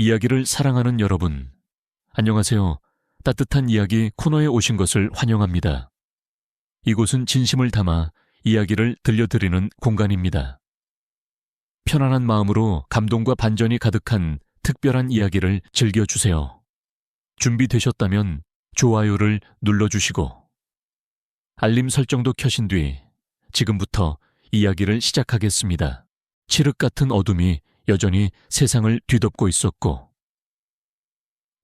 이야기를 사랑하는 여러분, 안녕하세요. 따뜻한 이야기 코너에 오신 것을 환영합니다. 이곳은 진심을 담아 이야기를 들려드리는 공간입니다. 편안한 마음으로 감동과 반전이 가득한 특별한 이야기를 즐겨주세요. 준비되셨다면 좋아요를 눌러주시고 알림 설정도 켜신 뒤 지금부터 이야기를 시작하겠습니다. 칠흑 같은 어둠이 여전히 세상을 뒤덮고 있었고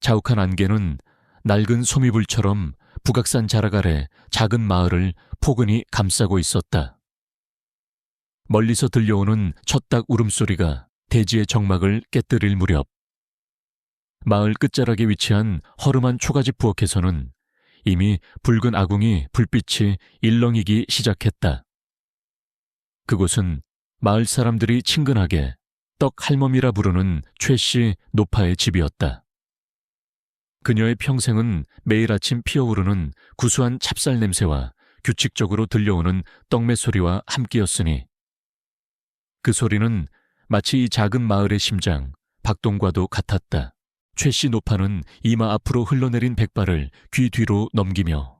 자욱한 안개는 낡은 소미불처럼 북악산 자락 아래 작은 마을을 포근히 감싸고 있었다. 멀리서 들려오는 첫닭 울음소리가 대지의 정막을 깨뜨릴 무렵 마을 끝자락에 위치한 허름한 초가집 부엌에서는 이미 붉은 아궁이 불빛이 일렁이기 시작했다. 그곳은 마을 사람들이 친근하게 떡 할멈이라 부르는 최씨 노파의 집이었다. 그녀의 평생은 매일 아침 피어오르는 구수한 찹쌀 냄새와 규칙적으로 들려오는 떡매 소리와 함께였으니 그 소리는 마치 이 작은 마을의 심장 박동과도 같았다. 최씨 노파는 이마 앞으로 흘러내린 백발을 귀 뒤로 넘기며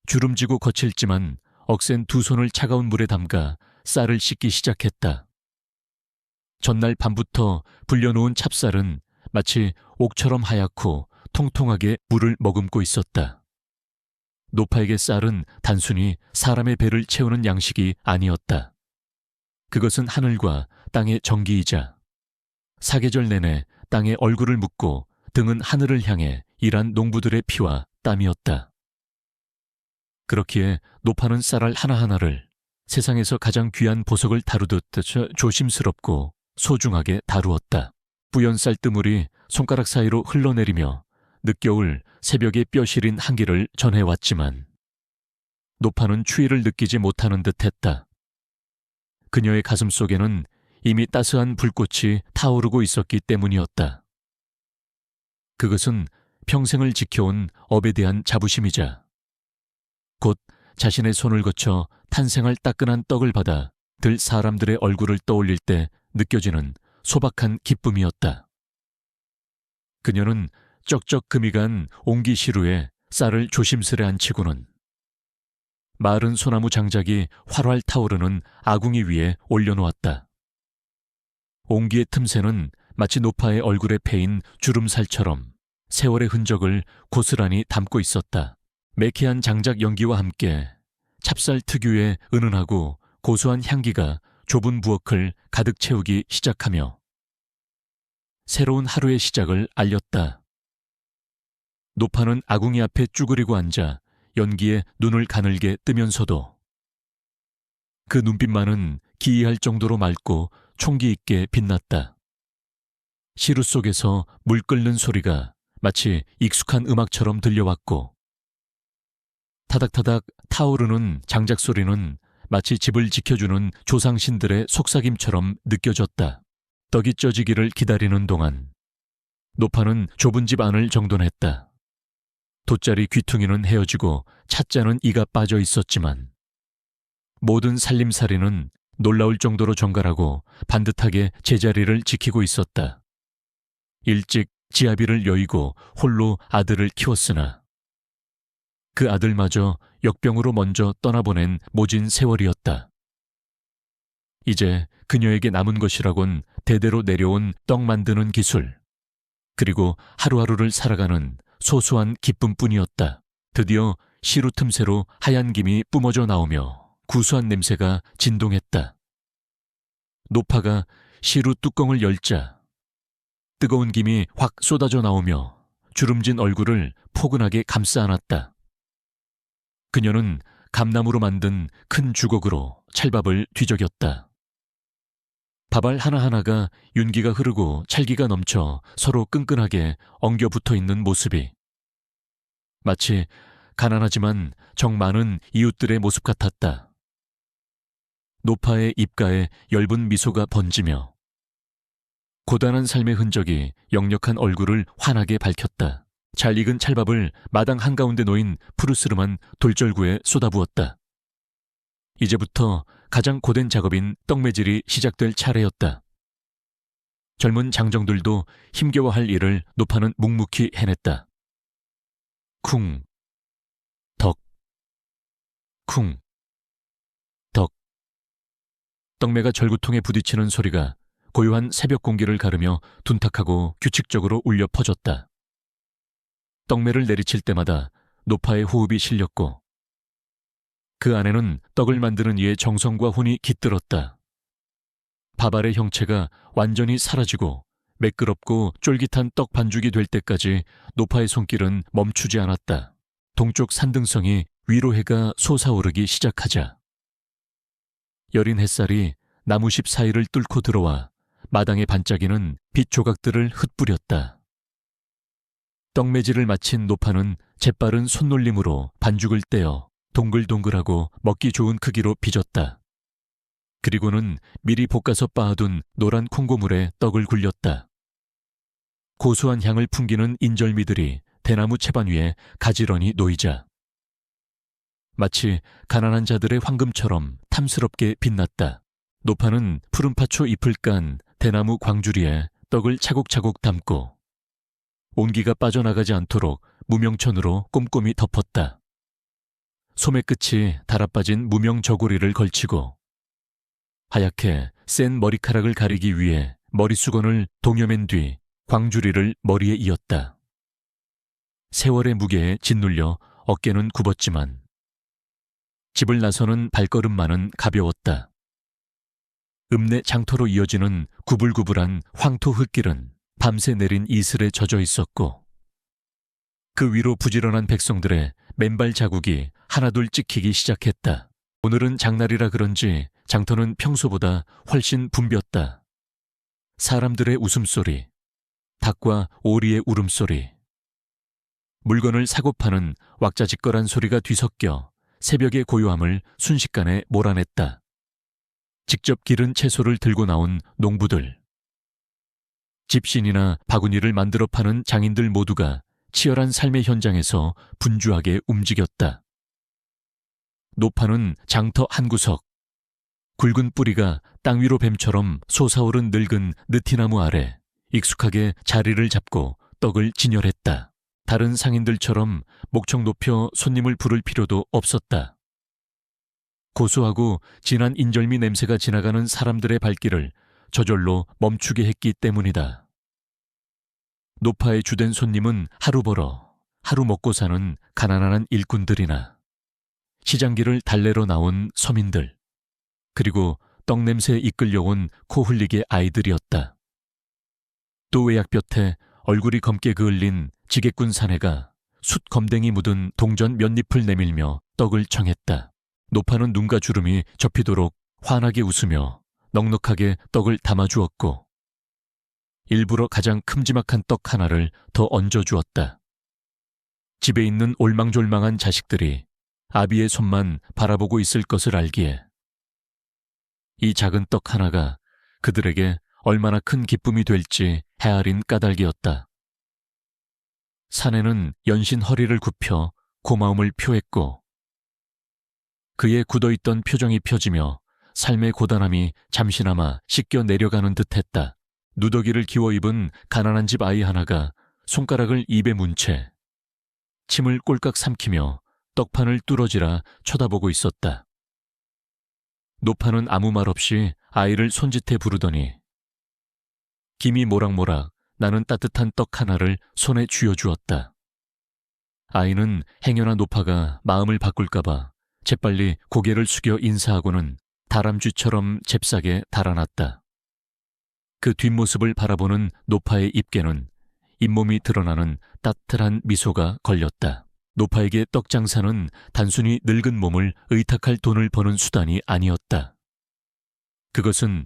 주름지고 거칠지만 억센 두 손을 차가운 물에 담가 쌀을 씻기 시작했다. 전날 밤부터 불려놓은 찹쌀은 마치 옥처럼 하얗고 통통하게 물을 머금고 있었다. 노파에게 쌀은 단순히 사람의 배를 채우는 양식이 아니었다. 그것은 하늘과 땅의 정기이자 사계절 내내 땅에 얼굴을 묻고 등은 하늘을 향해 일한 농부들의 피와 땀이었다. 그렇기에 노파는 쌀알 하나하나를 세상에서 가장 귀한 보석을 다루듯 조심스럽고 소중하게 다루었다. 뿌연 쌀뜨물이 손가락 사이로 흘러내리며 늦겨울 새벽의 뼈시린 한기를 전해왔지만 노파는 추위를 느끼지 못하는 듯했다. 그녀의 가슴 속에는 이미 따스한 불꽃이 타오르고 있었기 때문이었다. 그것은 평생을 지켜온 업에 대한 자부심이자 곧 자신의 손을 거쳐 탄생할 따끈한 떡을 받아 들 사람들의 얼굴을 떠올릴 때 느껴지는 소박한 기쁨이었다. 그녀는 쩍쩍 금이 간 옹기시루에 쌀을 조심스레 앉히고는 마른 소나무 장작이 활활 타오르는 아궁이 위에 올려놓았다. 옹기의 틈새는 마치 노파의 얼굴에 패인 주름살처럼 세월의 흔적을 고스란히 담고 있었다. 매캐한 장작 연기와 함께 찹쌀 특유의 은은하고 고소한 향기가 좁은 부엌을 가득 채우기 시작하며 새로운 하루의 시작을 알렸다. 노파는 아궁이 앞에 쭈그리고 앉아 연기에 눈을 가늘게 뜨면서도 그 눈빛만은 기이할 정도로 맑고 총기 있게 빛났다. 시루 속에서 물 끓는 소리가 마치 익숙한 음악처럼 들려왔고 타닥타닥 타오르는 장작 소리는 마치 집을 지켜주는 조상신들의 속삭임처럼 느껴졌다. 떡이 쪄지기를 기다리는 동안 노파는 좁은 집 안을 정돈했다. 돗자리 귀퉁이는 헤어지고 찻잔은 이가 빠져 있었지만 모든 살림살이는 놀라울 정도로 정갈하고 반듯하게 제자리를 지키고 있었다. 일찍 지아비를 여의고 홀로 아들을 키웠으나 그 아들마저 역병으로 먼저 떠나보낸 모진 세월이었다. 이제 그녀에게 남은 것이라곤 대대로 내려온 떡 만드는 기술, 그리고 하루하루를 살아가는 소소한 기쁨뿐이었다. 드디어 시루 틈새로 하얀 김이 뿜어져 나오며 구수한 냄새가 진동했다. 노파가 시루 뚜껑을 열자 뜨거운 김이 확 쏟아져 나오며 주름진 얼굴을 포근하게 감싸 안았다. 그녀는 감나무로 만든 큰 주걱으로 찰밥을 뒤적였다. 밥알 하나하나가 윤기가 흐르고 찰기가 넘쳐 서로 끈끈하게 엉겨 붙어 있는 모습이 마치 가난하지만 정 많은 이웃들의 모습 같았다. 노파의 입가에 엷은 미소가 번지며 고단한 삶의 흔적이 역력한 얼굴을 환하게 밝혔다. 잘 익은 찰밥을 마당 한가운데 놓인 푸르스름한 돌절구에 쏟아부었다. 이제부터 가장 고된 작업인 떡매질이 시작될 차례였다. 젊은 장정들도 힘겨워할 일을 노파는 묵묵히 해냈다. 쿵, 덕, 쿵, 덕. 떡매가 절구통에 부딪히는 소리가 고요한 새벽 공기를 가르며 둔탁하고 규칙적으로 울려 퍼졌다. 떡매를 내리칠 때마다 노파의 호흡이 실렸고 그 안에는 떡을 만드는 이의 정성과 혼이 깃들었다. 밥알의 형체가 완전히 사라지고 매끄럽고 쫄깃한 떡 반죽이 될 때까지 노파의 손길은 멈추지 않았다. 동쪽 산등성이 위로 해가 솟아오르기 시작하자 여린 햇살이 나무십 사이를 뚫고 들어와 마당에 반짝이는 빛 조각들을 흩뿌렸다. 떡매질을 마친 노파는 재빠른 손놀림으로 반죽을 떼어 동글동글하고 먹기 좋은 크기로 빚었다. 그리고는 미리 볶아서 빻아둔 노란 콩고물에 떡을 굴렸다. 고소한 향을 풍기는 인절미들이 대나무 채반 위에 가지런히 놓이자 마치 가난한 자들의 황금처럼 탐스럽게 빛났다. 노파는 푸른파초 잎을 깐 대나무 광주리에 떡을 차곡차곡 담고 온기가 빠져나가지 않도록 무명천으로 꼼꼼히 덮었다. 소매 끝이 달아빠진 무명 저고리를 걸치고 하얗게 센 머리카락을 가리기 위해 머리수건을 동여맨 뒤 광주리를 머리에 이었다. 세월의 무게에 짓눌려 어깨는 굽었지만 집을 나서는 발걸음만은 가벼웠다. 읍내 장터로 이어지는 구불구불한 황토 흙길은 밤새 내린 이슬에 젖어 있었고 그 위로 부지런한 백성들의 맨발 자국이 하나둘 찍히기 시작했다. 오늘은 장날이라 그런지 장터는 평소보다 훨씬 붐볐다. 사람들의 웃음소리, 닭과 오리의 울음소리, 물건을 사고 파는 왁자지껄한 소리가 뒤섞여 새벽의 고요함을 순식간에 몰아냈다. 직접 기른 채소를 들고 나온 농부들, 집신이나 바구니를 만들어 파는 장인들 모두가 치열한 삶의 현장에서 분주하게 움직였다. 노파는 장터 한 구석, 굵은 뿌리가 땅 위로 뱀처럼 솟아오른 늙은 느티나무 아래 익숙하게 자리를 잡고 떡을 진열했다. 다른 상인들처럼 목청 높여 손님을 부를 필요도 없었다. 고소하고 진한 인절미 냄새가 지나가는 사람들의 발길을 저절로 멈추게 했기 때문이다. 노파의 주된 손님은 하루 벌어 하루 먹고 사는 가난한 일꾼들이나 시장길을 달래러 나온 서민들, 그리고 떡냄새에 이끌려온 코 흘리게 아이들이었다. 또 외약볕에 얼굴이 검게 그을린 지게꾼 사내가 숯 검댕이 묻은 동전 몇 잎을 내밀며 떡을 청했다. 노파는 눈과 주름이 접히도록 환하게 웃으며 넉넉하게 떡을 담아주었고 일부러 가장 큼지막한 떡 하나를 더 얹어주었다. 집에 있는 올망졸망한 자식들이 아비의 손만 바라보고 있을 것을 알기에 이 작은 떡 하나가 그들에게 얼마나 큰 기쁨이 될지 헤아린 까닭이었다. 사내는 연신 허리를 굽혀 고마움을 표했고 그의 굳어있던 표정이 펴지며 삶의 고단함이 잠시나마 씻겨 내려가는 듯했다. 누더기를 기워 입은 가난한 집 아이 하나가 손가락을 입에 문 채 침을 꼴깍 삼키며 떡판을 뚫어지라 쳐다보고 있었다. 노파는 아무 말 없이 아이를 손짓해 부르더니 김이 모락모락 나는 따뜻한 떡 하나를 손에 쥐어주었다. 아이는 행여나 노파가 마음을 바꿀까봐 재빨리 고개를 숙여 인사하고는 다람쥐처럼 잽싸게 달아났다. 그 뒷모습을 바라보는 노파의 입게는 잇몸이 드러나는 따뜻한 미소가 걸렸다. 노파에게 떡 장사는 단순히 늙은 몸을 의탁할 돈을 버는 수단이 아니었다. 그것은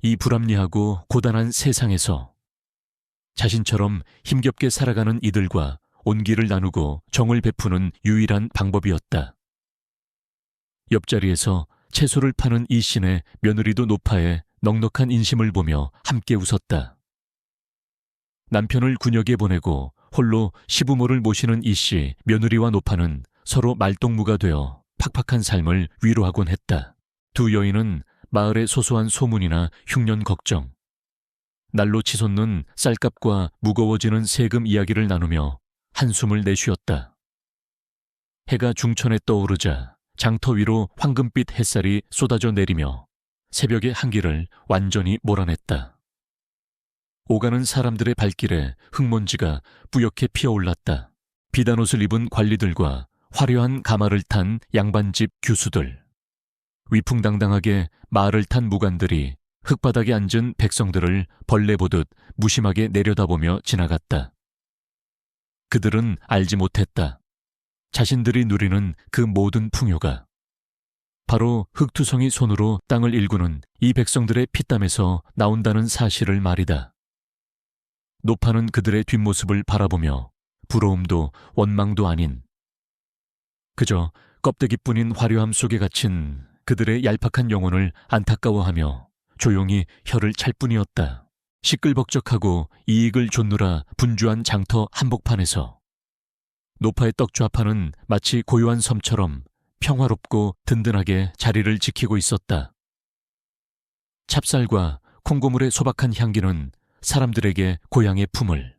이 불합리하고 고단한 세상에서 자신처럼 힘겹게 살아가는 이들과 온기를 나누고 정을 베푸는 유일한 방법이었다. 옆자리에서 채소를 파는 이 씨네 며느리도 노파의 넉넉한 인심을 보며 함께 웃었다. 남편을 군역에 보내고 홀로 시부모를 모시는 이 씨 며느리와 노파는 서로 말동무가 되어 팍팍한 삶을 위로하곤 했다. 두 여인은 마을의 소소한 소문이나 흉년 걱정, 날로 치솟는 쌀값과 무거워지는 세금 이야기를 나누며 한숨을 내쉬었다. 해가 중천에 떠오르자 장터 위로 황금빛 햇살이 쏟아져 내리며 새벽의 한기를 완전히 몰아냈다. 오가는 사람들의 발길에 흙먼지가 뿌옇게 피어올랐다. 비단 옷을 입은 관리들과 화려한 가마를 탄 양반집 규수들, 위풍당당하게 말을 탄 무관들이 흙바닥에 앉은 백성들을 벌레 보듯 무심하게 내려다보며 지나갔다. 그들은 알지 못했다. 자신들이 누리는 그 모든 풍요가 바로 흙투성이 손으로 땅을 일구는 이 백성들의 피땀에서 나온다는 사실을 말이다. 노파는 그들의 뒷모습을 바라보며 부러움도 원망도 아닌 그저 껍데기뿐인 화려함 속에 갇힌 그들의 얄팍한 영혼을 안타까워하며 조용히 혀를 찰 뿐이었다. 시끌벅적하고 이익을 좇느라 분주한 장터 한복판에서 노파의 떡좌파는 마치 고요한 섬처럼 평화롭고 든든하게 자리를 지키고 있었다. 찹쌀과 콩고물의 소박한 향기는 사람들에게 고향의 품을,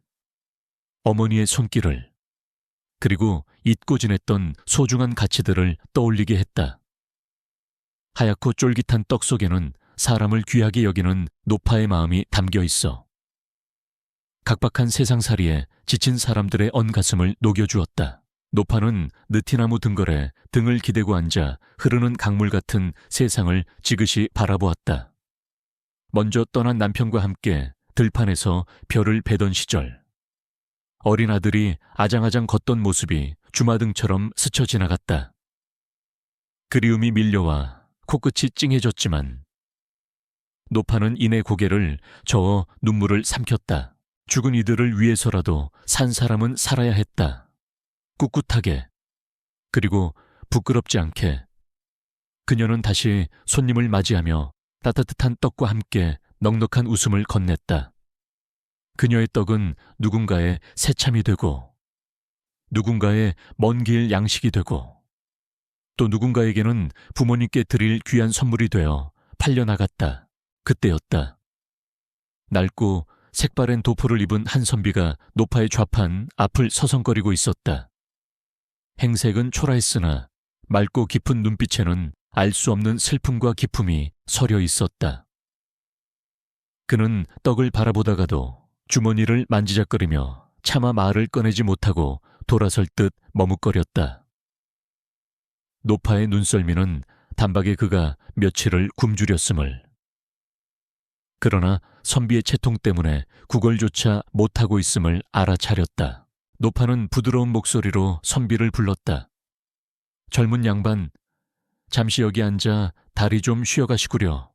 어머니의 손길을, 그리고 잊고 지냈던 소중한 가치들을 떠올리게 했다. 하얗고 쫄깃한 떡 속에는 사람을 귀하게 여기는 노파의 마음이 담겨 있어 각박한 세상살이에 지친 사람들의 언가슴을 녹여주었다. 노파는 느티나무 등걸에 등을 기대고 앉아 흐르는 강물 같은 세상을 지그시 바라보았다. 먼저 떠난 남편과 함께 들판에서 별을 베던 시절, 어린 아들이 아장아장 걷던 모습이 주마등처럼 스쳐 지나갔다. 그리움이 밀려와 코끝이 찡해졌지만 노파는 이내 고개를 저어 눈물을 삼켰다. 죽은 이들을 위해서라도 산 사람은 살아야 했다. 꿋꿋하게, 그리고 부끄럽지 않게. 그녀는 다시 손님을 맞이하며 따뜻한 떡과 함께 넉넉한 웃음을 건넸다. 그녀의 떡은 누군가의 새참이 되고, 누군가의 먼 길 양식이 되고, 또 누군가에게는 부모님께 드릴 귀한 선물이 되어 팔려나갔다. 그때였다. 낡고 색바랜 도포를 입은 한 선비가 노파의 좌판 앞을 서성거리고 있었다. 행색은 초라했으나 맑고 깊은 눈빛에는 알 수 없는 슬픔과 기품이 서려 있었다. 그는 떡을 바라보다가도 주머니를 만지작거리며 차마 말을 꺼내지 못하고 돌아설 듯 머뭇거렸다. 노파의 눈썰미는 단박에 그가 며칠을 굶주렸음을. 그러나 선비의 채통 때문에 구걸조차 못하고 있음을 알아차렸다. 노파는 부드러운 목소리로 선비를 불렀다. 젊은 양반, 잠시 여기 앉아 다리 좀 쉬어가시구려.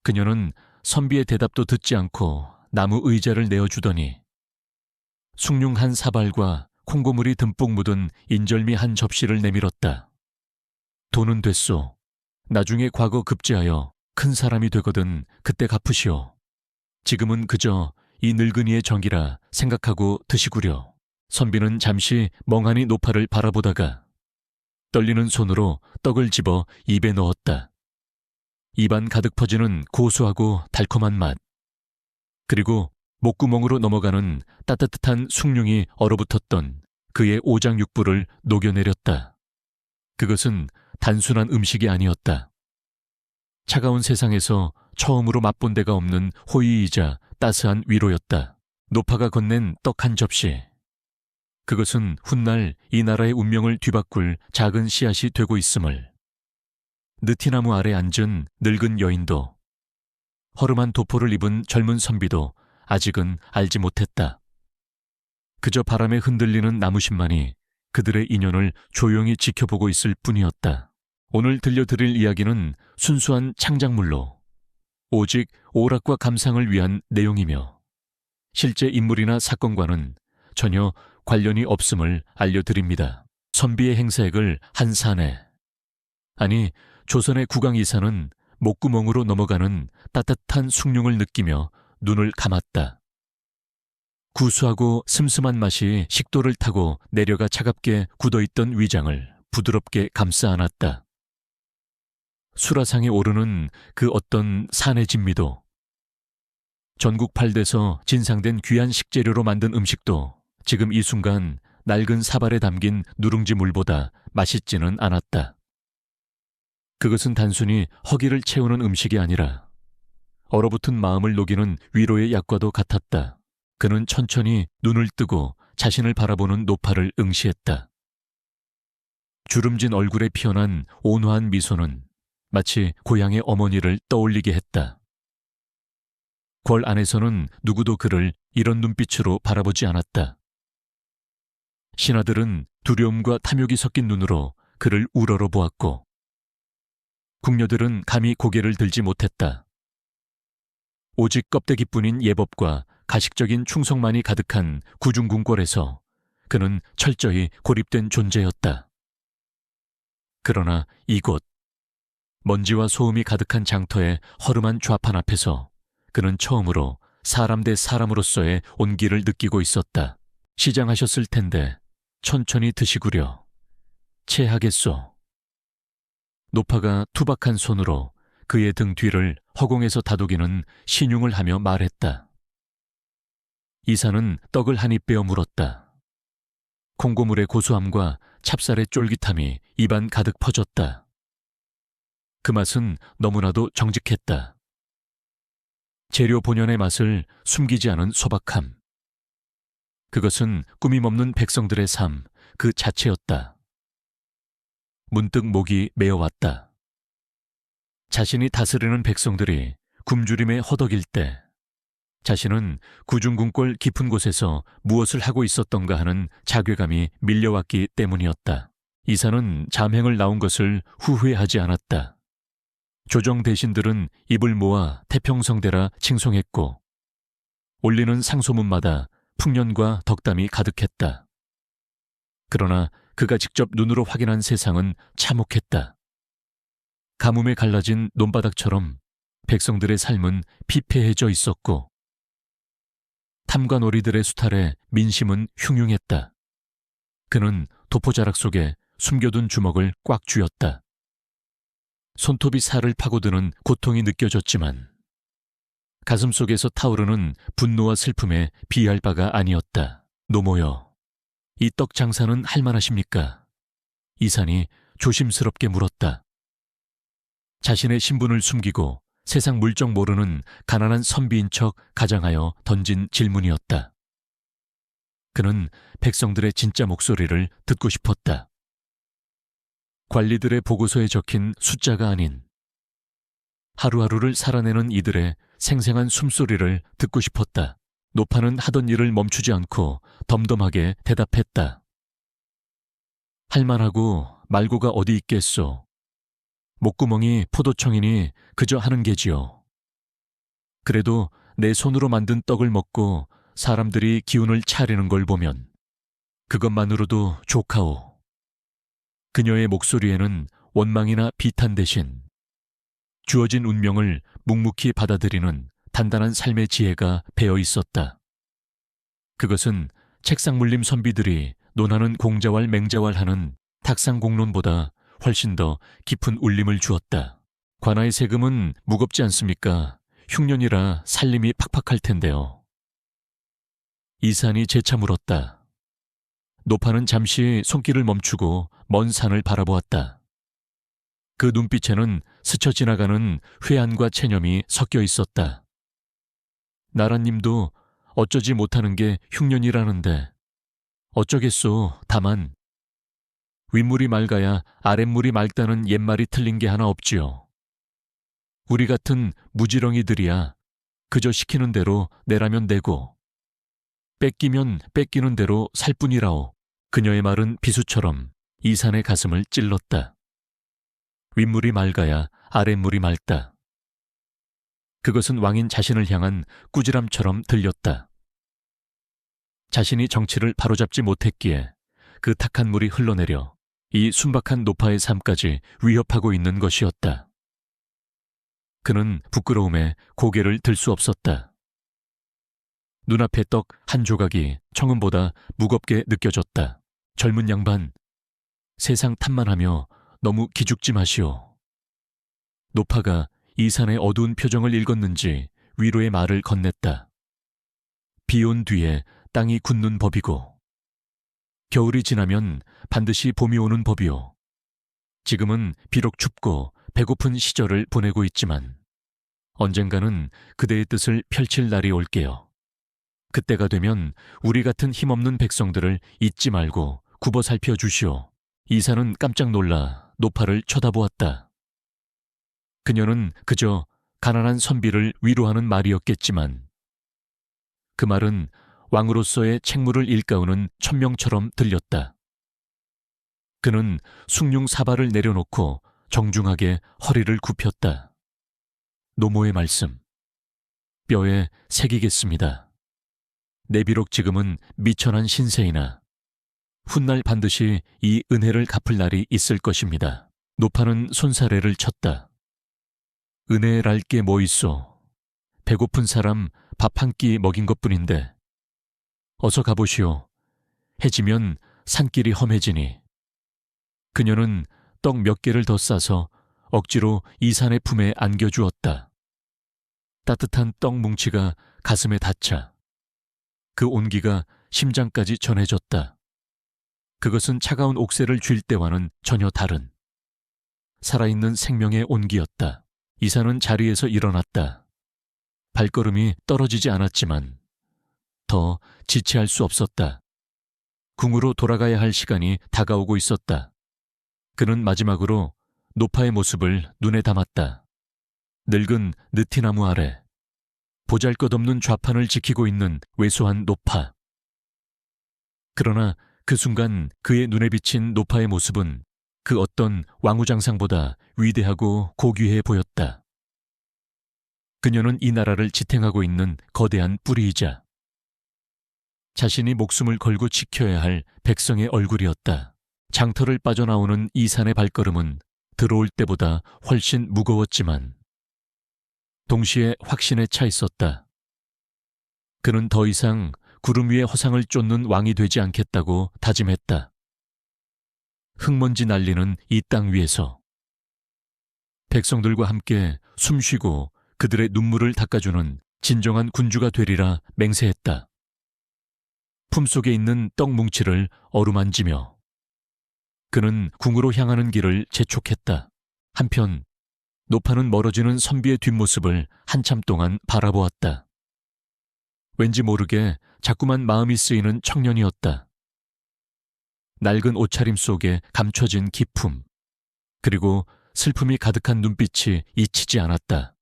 그녀는 선비의 대답도 듣지 않고 나무 의자를 내어주더니 숭늉 한 사발과 콩고물이 듬뿍 묻은 인절미 한 접시를 내밀었다. 돈은 됐소. 나중에 과거 급제하여 큰 사람이 되거든 그때 갚으시오. 지금은 그저 이 늙은이의 정기라 생각하고 드시구려. 선비는 잠시 멍하니 노파를 바라보다가 떨리는 손으로 떡을 집어 입에 넣었다. 입안 가득 퍼지는 고소하고 달콤한 맛, 그리고 목구멍으로 넘어가는 따뜻한 숭늉이 얼어붙었던 그의 오장육부를 녹여내렸다. 그것은 단순한 음식이 아니었다. 차가운 세상에서 처음으로 맛본 데가 없는 호의이자 따스한 위로였다. 노파가 건넨 떡 한 접시. 그것은 훗날 이 나라의 운명을 뒤바꿀 작은 씨앗이 되고 있음을 느티나무 아래 앉은 늙은 여인도 허름한 도포를 입은 젊은 선비도 아직은 알지 못했다. 그저 바람에 흔들리는 나무심만이 그들의 인연을 조용히 지켜보고 있을 뿐이었다. 오늘 들려드릴 이야기는 순수한 창작물로 오직 오락과 감상을 위한 내용이며 실제 인물이나 사건과는 전혀 관련이 없음을 알려드립니다. 선비의 행색을 한 사내, 아니 조선의 국왕이사는 목구멍으로 넘어가는 따뜻한 숭늉을 느끼며 눈을 감았다. 구수하고 슴슴한 맛이 식도를 타고 내려가 차갑게 굳어있던 위장을 부드럽게 감싸 안았다. 수라상에 오르는 그 어떤 산의 진미도 전국 팔대서 진상된 귀한 식재료로 만든 음식도 지금 이 순간 낡은 사발에 담긴 누룽지 물보다 맛있지는 않았다. 그것은 단순히 허기를 채우는 음식이 아니라 얼어붙은 마음을 녹이는 위로의 약과도 같았다. 그는 천천히 눈을 뜨고 자신을 바라보는 노파를 응시했다. 주름진 얼굴에 피어난 온화한 미소는 마치 고향의 어머니를 떠올리게 했다. 궐 안에서는 누구도 그를 이런 눈빛으로 바라보지 않았다. 신하들은 두려움과 탐욕이 섞인 눈으로 그를 우러러 보았고 궁녀들은 감히 고개를 들지 못했다. 오직 껍데기뿐인 예법과 가식적인 충성만이 가득한 구중궁궐에서 그는 철저히 고립된 존재였다. 그러나 이곳, 먼지와 소음이 가득한 장터의 허름한 좌판 앞에서 그는 처음으로 사람 대 사람으로서의 온기를 느끼고 있었다. 시장하셨을 텐데 천천히 드시구려. 체하겠소. 노파가 투박한 손으로 그의 등 뒤를 허공에서 다독이는 신용을 하며 말했다. 이사는 떡을 한 입 베어 물었다. 콩고물의 고소함과 찹쌀의 쫄깃함이 입안 가득 퍼졌다. 그 맛은 너무나도 정직했다. 재료 본연의 맛을 숨기지 않은 소박함. 그것은 꾸밈없는 백성들의 삶 그 자체였다. 문득 목이 메어왔다. 자신이 다스리는 백성들이 굶주림에 허덕일 때 자신은 구중궁궐 깊은 곳에서 무엇을 하고 있었던가 하는 자괴감이 밀려왔기 때문이었다. 이사는 잠행을 나온 것을 후회하지 않았다. 조정 대신들은 입을 모아 태평성대라 칭송했고 올리는 상소문마다 풍년과 덕담이 가득했다. 그러나 그가 직접 눈으로 확인한 세상은 참혹했다. 가뭄에 갈라진 논바닥처럼 백성들의 삶은 피폐해져 있었고 탐관오리들의 수탈에 민심은 흉흉했다. 그는 도포자락 속에 숨겨둔 주먹을 꽉 쥐었다. 손톱이 살을 파고드는 고통이 느껴졌지만 가슴속에서 타오르는 분노와 슬픔에 비할 바가 아니었다. 노모여, 이 떡 장사는 할만하십니까? 이산이 조심스럽게 물었다. 자신의 신분을 숨기고 세상 물정 모르는 가난한 선비인 척 가장하여 던진 질문이었다. 그는 백성들의 진짜 목소리를 듣고 싶었다. 관리들의 보고서에 적힌 숫자가 아닌 하루하루를 살아내는 이들의 생생한 숨소리를 듣고 싶었다. 노파는 하던 일을 멈추지 않고 덤덤하게 대답했다. 할만하고 말고가 어디 있겠소. 목구멍이 포도청이니 그저 하는 게지요. 그래도 내 손으로 만든 떡을 먹고 사람들이 기운을 차리는 걸 보면 그것만으로도 좋카오. 그녀의 목소리에는 원망이나 비탄 대신 주어진 운명을 묵묵히 받아들이는 단단한 삶의 지혜가 배어 있었다. 그것은 책상물림 선비들이 논하는 공자왈 맹자왈하는 탁상공론보다 훨씬 더 깊은 울림을 주었다. 관아의 세금은 무겁지 않습니까? 흉년이라 살림이 팍팍할 텐데요. 이산이 재차 물었다. 노파는 잠시 손길을 멈추고 먼 산을 바라보았다. 그 눈빛에는 스쳐 지나가는 회한과 체념이 섞여 있었다. 나라님도 어쩌지 못하는 게 흉년이라는데 어쩌겠소. 다만 윗물이 맑아야 아랫물이 맑다는 옛말이 틀린 게 하나 없지요. 우리 같은 무지렁이들이야 그저 시키는 대로 내라면 내고 뺏기면 뺏기는 대로 살 뿐이라오. 그녀의 말은 비수처럼 이산의 가슴을 찔렀다. 윗물이 맑아야 아랫물이 맑다. 그것은 왕인 자신을 향한 꾸지람처럼 들렸다. 자신이 정치를 바로잡지 못했기에 그 탁한 물이 흘러내려 이 순박한 노파의 삶까지 위협하고 있는 것이었다. 그는 부끄러움에 고개를 들 수 없었다. 눈앞의 떡 한 조각이 청음보다 무겁게 느껴졌다. 젊은 양반, 세상 탐만하며 너무 기죽지 마시오. 노파가 이산의 어두운 표정을 읽었는지 위로의 말을 건넸다. 비 온 뒤에 땅이 굳는 법이고, 겨울이 지나면 반드시 봄이 오는 법이요. 지금은 비록 춥고 배고픈 시절을 보내고 있지만 언젠가는 그대의 뜻을 펼칠 날이 올게요. 그때가 되면 우리 같은 힘없는 백성들을 잊지 말고 굽어 살펴주시오. 이사는 깜짝 놀라 노파를 쳐다보았다. 그녀는 그저 가난한 선비를 위로하는 말이었겠지만 그 말은 왕으로서의 책무를 일깨우는 천명처럼 들렸다. 그는 숭늉 사발을 내려놓고 정중하게 허리를 굽혔다. 노모의 말씀, 뼈에 새기겠습니다. 내 비록 지금은 미천한 신세이나 훗날 반드시 이 은혜를 갚을 날이 있을 것입니다. 노파는 손사래를 쳤다. 은혜랄 게 뭐 있소? 배고픈 사람 밥 한 끼 먹인 것뿐인데. 어서 가보시오. 해지면 산길이 험해지니. 그녀는 떡 몇 개를 더 싸서 억지로 이산의 품에 안겨주었다. 따뜻한 떡 뭉치가 가슴에 닿자 그 온기가 심장까지 전해졌다. 그것은 차가운 옥새를 쥘 때와는 전혀 다른 살아있는 생명의 온기였다. 이사는 자리에서 일어났다. 발걸음이 떨어지지 않았지만 더 지체할 수 없었다. 궁으로 돌아가야 할 시간이 다가오고 있었다. 그는 마지막으로 노파의 모습을 눈에 담았다. 늙은 느티나무 아래 보잘것없는 좌판을 지키고 있는 왜소한 노파. 그러나 그 순간 그의 눈에 비친 노파의 모습은 그 어떤 왕후장상보다 위대하고 고귀해 보였다. 그녀는 이 나라를 지탱하고 있는 거대한 뿌리이자 자신이 목숨을 걸고 지켜야 할 백성의 얼굴이었다. 장터를 빠져나오는 이산의 발걸음은 들어올 때보다 훨씬 무거웠지만 동시에 확신에 차 있었다. 그는 더 이상 구름 위에 허상을 쫓는 왕이 되지 않겠다고 다짐했다. 흙먼지 날리는 이 땅 위에서 백성들과 함께 숨쉬고 그들의 눈물을 닦아주는 진정한 군주가 되리라 맹세했다. 품속에 있는 떡 뭉치를 어루만지며 그는 궁으로 향하는 길을 재촉했다. 한편 노파는 멀어지는 선비의 뒷모습을 한참 동안 바라보았다. 왠지 모르게 자꾸만 마음이 쓰이는 청년이었다. 낡은 옷차림 속에 감춰진 기품, 그리고 슬픔이 가득한 눈빛이 잊히지 않았다.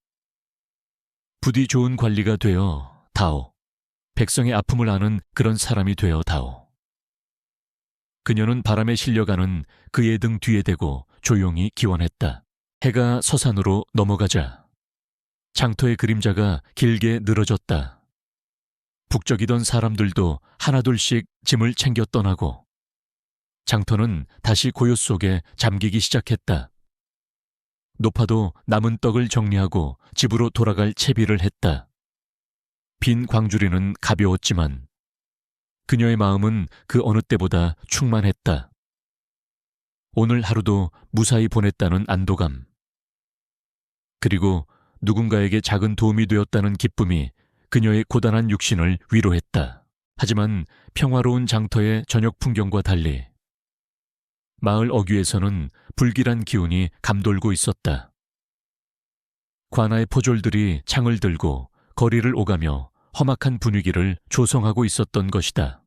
부디 좋은 관리가 되어 다오. 백성의 아픔을 아는 그런 사람이 되어 다오. 그녀는 바람에 실려가는 그의 등 뒤에 대고 조용히 기원했다. 해가 서산으로 넘어가자 장터의 그림자가 길게 늘어졌다. 북적이던 사람들도 하나둘씩 짐을 챙겨 떠나고 장터는 다시 고요 속에 잠기기 시작했다. 노파도 남은 떡을 정리하고 집으로 돌아갈 채비를 했다. 빈 광주리는 가벼웠지만 그녀의 마음은 그 어느 때보다 충만했다. 오늘 하루도 무사히 보냈다는 안도감, 그리고 누군가에게 작은 도움이 되었다는 기쁨이 그녀의 고단한 육신을 위로했다. 하지만 평화로운 장터의 저녁 풍경과 달리 마을 어귀에서는 불길한 기운이 감돌고 있었다. 관아의 포졸들이 창을 들고 거리를 오가며 험악한 분위기를 조성하고 있었던 것이다.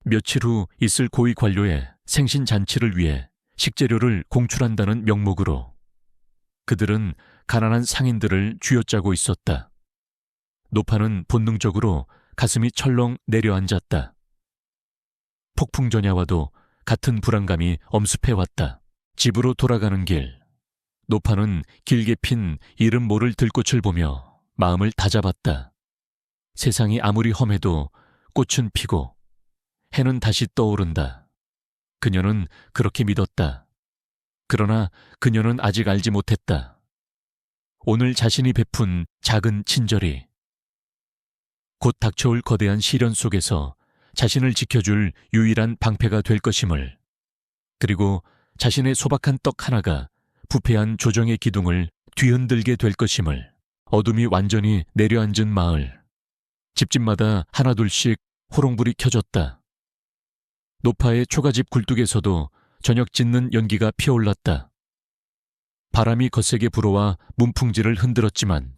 며칠 후 있을 고위 관료의 생신 잔치를 위해 식재료를 공출한다는 명목으로 그들은 가난한 상인들을 쥐어짜고 있었다. 노파는 본능적으로 가슴이 철렁 내려앉았다. 폭풍전야와도 같은 불안감이 엄습해왔다. 집으로 돌아가는 길, 노파는 길게 핀 이름 모를 들꽃을 보며 마음을 다잡았다. 세상이 아무리 험해도 꽃은 피고 해는 다시 떠오른다. 그녀는 그렇게 믿었다. 그러나 그녀는 아직 알지 못했다. 오늘 자신이 베푼 작은 친절이 곧 닥쳐올 거대한 시련 속에서 자신을 지켜줄 유일한 방패가 될 것임을, 그리고 자신의 소박한 떡 하나가 부패한 조정의 기둥을 뒤흔들게 될 것임을 어둠이 완전히 내려앉은 마을. 집집마다 하나둘씩 호롱불이 켜졌다. 노파의 초가집 굴뚝에서도 저녁 짓는 연기가 피어올랐다. 바람이 거세게 불어와 문풍지를 흔들었지만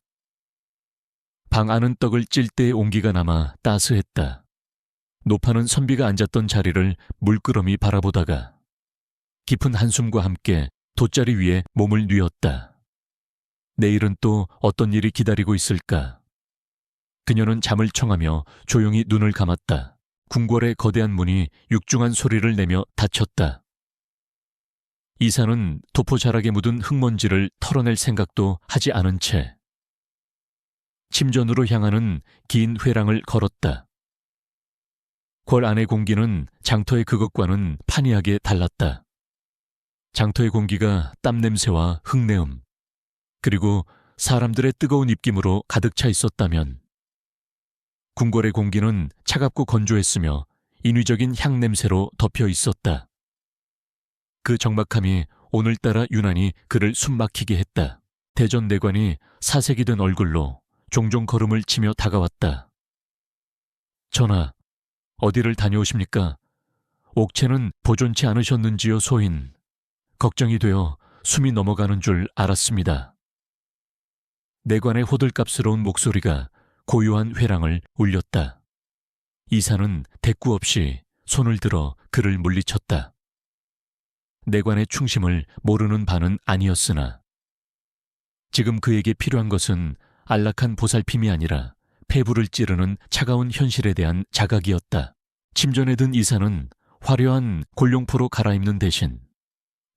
방 안은 떡을 찔 때의 온기가 남아 따스했다. 노파는 선비가 앉았던 자리를 물끄러미 바라보다가 깊은 한숨과 함께 돗자리 위에 몸을 뉘었다. 내일은 또 어떤 일이 기다리고 있을까? 그녀는 잠을 청하며 조용히 눈을 감았다. 궁궐의 거대한 문이 육중한 소리를 내며 닫혔다. 이사는 도포 자락에 묻은 흙먼지를 털어낼 생각도 하지 않은 채 침전으로 향하는 긴 회랑을 걸었다. 궐 안의 공기는 장터의 그것과는 판이하게 달랐다. 장터의 공기가 땀 냄새와 흙내음, 그리고 사람들의 뜨거운 입김으로 가득 차 있었다면 궁궐의 공기는 차갑고 건조했으며 인위적인 향 냄새로 덮여 있었다. 그 적막함이 오늘따라 유난히 그를 숨막히게 했다. 대전내관이 사색이 된 얼굴로 종종 걸음을 치며 다가왔다. 전하, 어디를 다녀오십니까? 옥체는 보존치 않으셨는지요, 소인? 걱정이 되어 숨이 넘어가는 줄 알았습니다. 내관의 호들갑스러운 목소리가 고요한 회랑을 울렸다. 이사는 대꾸 없이 손을 들어 그를 물리쳤다. 내관의 충심을 모르는 바는 아니었으나 지금 그에게 필요한 것은 안락한 보살핌이 아니라 폐부를 찌르는 차가운 현실에 대한 자각이었다. 침전에 든 이사는 화려한 골룡포로 갈아입는 대신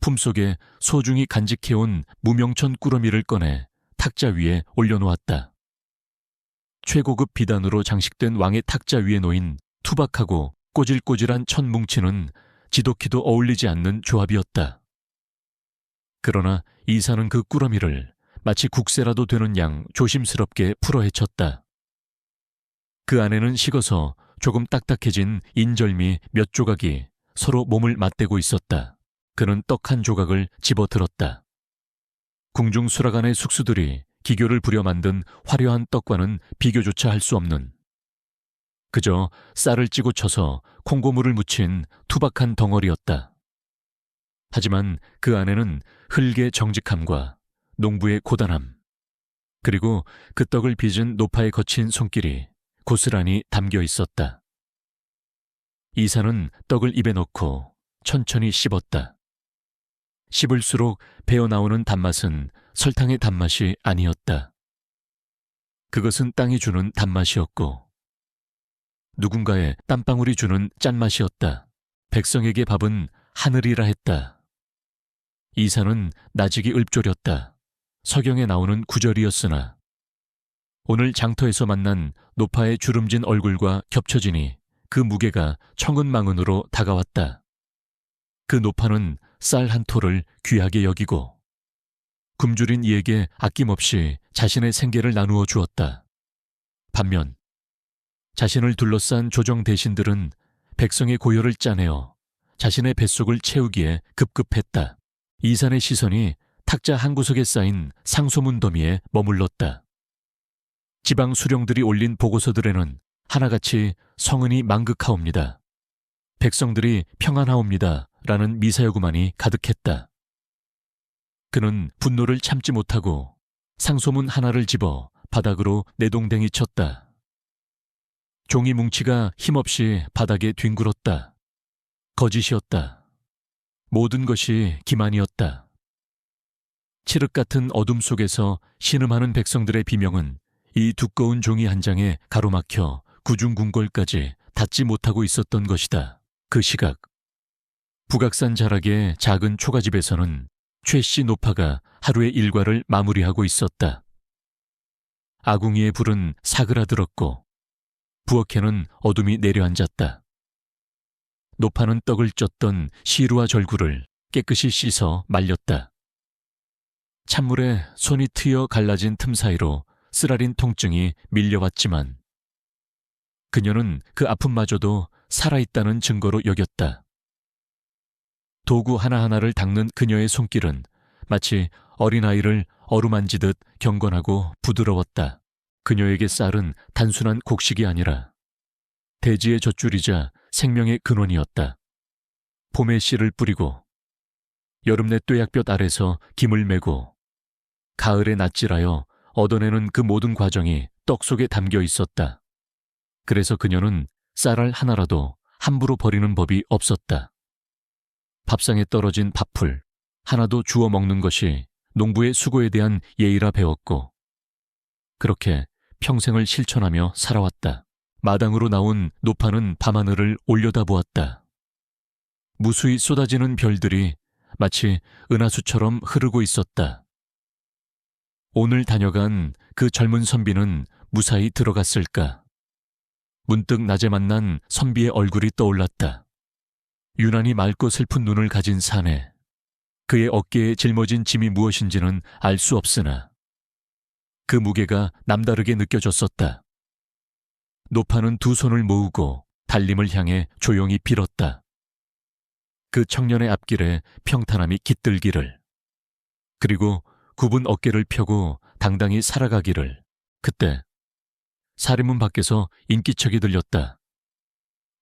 품속에 소중히 간직해온 무명천 꾸러미를 꺼내 탁자 위에 올려놓았다. 최고급 비단으로 장식된 왕의 탁자 위에 놓인 투박하고 꼬질꼬질한 천 뭉치는 지독히도 어울리지 않는 조합이었다. 그러나 이사는 그 꾸러미를 마치 국세라도 되는 양 조심스럽게 풀어헤쳤다. 그 안에는 식어서 조금 딱딱해진 인절미 몇 조각이 서로 몸을 맞대고 있었다. 그는 떡 한 조각을 집어들었다. 궁중 수라간의 숙수들이 기교를 부려 만든 화려한 떡과는 비교조차 할 수 없는 그저 쌀을 찌고 쳐서 콩고물을 묻힌 투박한 덩어리였다. 하지만 그 안에는 흙의 정직함과 농부의 고단함, 그리고 그 떡을 빚은 노파의 거친 손길이 고스란히 담겨 있었다. 이사는 떡을 입에 넣고 천천히 씹었다. 씹을수록 배어나오는 단맛은 설탕의 단맛이 아니었다. 그것은 땅이 주는 단맛이었고 누군가의 땀방울이 주는 짠맛이었다. 백성에게 밥은 하늘이라 했다. 이사는 나직이 읊조렸다. 서경에 나오는 구절이었으나 오늘 장터에서 만난 노파의 주름진 얼굴과 겹쳐지니 그 무게가 청은망은으로 다가왔다. 그 노파는 쌀 한 톨을 귀하게 여기고 굶주린 이에게 아낌없이 자신의 생계를 나누어 주었다. 반면 자신을 둘러싼 조정 대신들은 백성의 고열을 짜내어 자신의 뱃속을 채우기에 급급했다. 이산의 시선이 탁자 한 구석에 쌓인 상소문 더미에 머물렀다. 지방 수령들이 올린 보고서들에는 하나같이 성은이 망극하옵니다. 백성들이 평안하옵니다. 라는 미사여구만이 가득했다. 그는 분노를 참지 못하고 상소문 하나를 집어 바닥으로 내동댕이 쳤다. 종이 뭉치가 힘없이 바닥에 뒹굴었다. 거짓이었다. 모든 것이 기만이었다. 칠흑 같은 어둠 속에서 신음하는 백성들의 비명은 이 두꺼운 종이 한 장에 가로막혀 구중궁궐까지 닿지 못하고 있었던 것이다. 그 시각 북악산 자락의 작은 초가집에서는 최씨 노파가 하루의 일과를 마무리하고 있었다. 아궁이의 불은 사그라들었고 부엌에는 어둠이 내려앉았다. 노파는 떡을 쪘던 시루와 절구를 깨끗이 씻어 말렸다. 찬물에 손이 트여 갈라진 틈 사이로 쓰라린 통증이 밀려왔지만 그녀는 그 아픔마저도 살아있다는 증거로 여겼다. 도구 하나하나를 닦는 그녀의 손길은 마치 어린아이를 어루만지듯 경건하고 부드러웠다. 그녀에게 쌀은 단순한 곡식이 아니라 대지의 젖줄이자 생명의 근원이었다. 봄에 씨를 뿌리고 여름내 뙤약볕 아래서 김을 메고 가을에 낫질하여 얻어내는 그 모든 과정이 떡 속에 담겨 있었다. 그래서 그녀는 쌀알 하나라도 함부로 버리는 법이 없었다. 밥상에 떨어진 밥풀 하나도 주워 먹는 것이 농부의 수고에 대한 예의라 배웠고 그렇게 평생을 실천하며 살아왔다. 마당으로 나온 노파는 밤하늘을 올려다보았다. 무수히 쏟아지는 별들이 마치 은하수처럼 흐르고 있었다. 오늘 다녀간 그 젊은 선비는 무사히 들어갔을까? 문득 낮에 만난 선비의 얼굴이 떠올랐다. 유난히 맑고 슬픈 눈을 가진 사내. 그의 어깨에 짊어진 짐이 무엇인지는 알 수 없으나 그 무게가 남다르게 느껴졌었다. 노파는 두 손을 모으고 달림을 향해 조용히 빌었다. 그 청년의 앞길에 평탄함이 깃들기를, 그리고 굽은 어깨를 펴고 당당히 살아가기를. 그때 사리문 밖에서 인기척이 들렸다.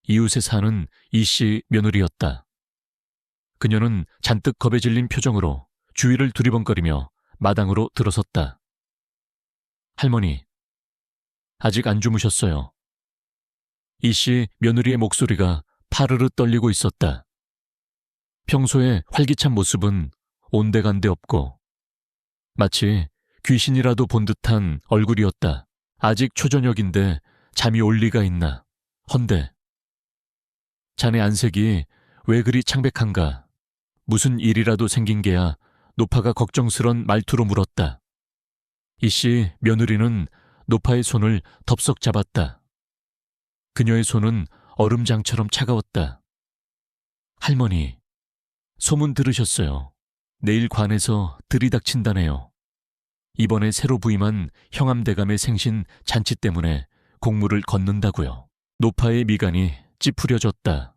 이웃에 사는 이씨 며느리였다. 그녀는 잔뜩 겁에 질린 표정으로 주위를 두리번거리며 마당으로 들어섰다. 할머니, 아직 안 주무셨어요. 이씨 며느리의 목소리가 파르르 떨리고 있었다. 평소에 활기찬 모습은 온데간데 없고 마치 귀신이라도 본 듯한 얼굴이었다. 아직 초저녁인데 잠이 올 리가 있나. 헌데 자네 안색이 왜 그리 창백한가. 무슨 일이라도 생긴 게야. 노파가 걱정스런 말투로 물었다. 이씨 며느리는 노파의 손을 덥석 잡았다. 그녀의 손은 얼음장처럼 차가웠다. 할머니, 소문 들으셨어요. 내일 관에서 들이닥친다네요. 이번에 새로 부임한 형암대감의 생신 잔치 때문에 공물을 걷는다고요. 노파의 미간이 찌푸려졌다.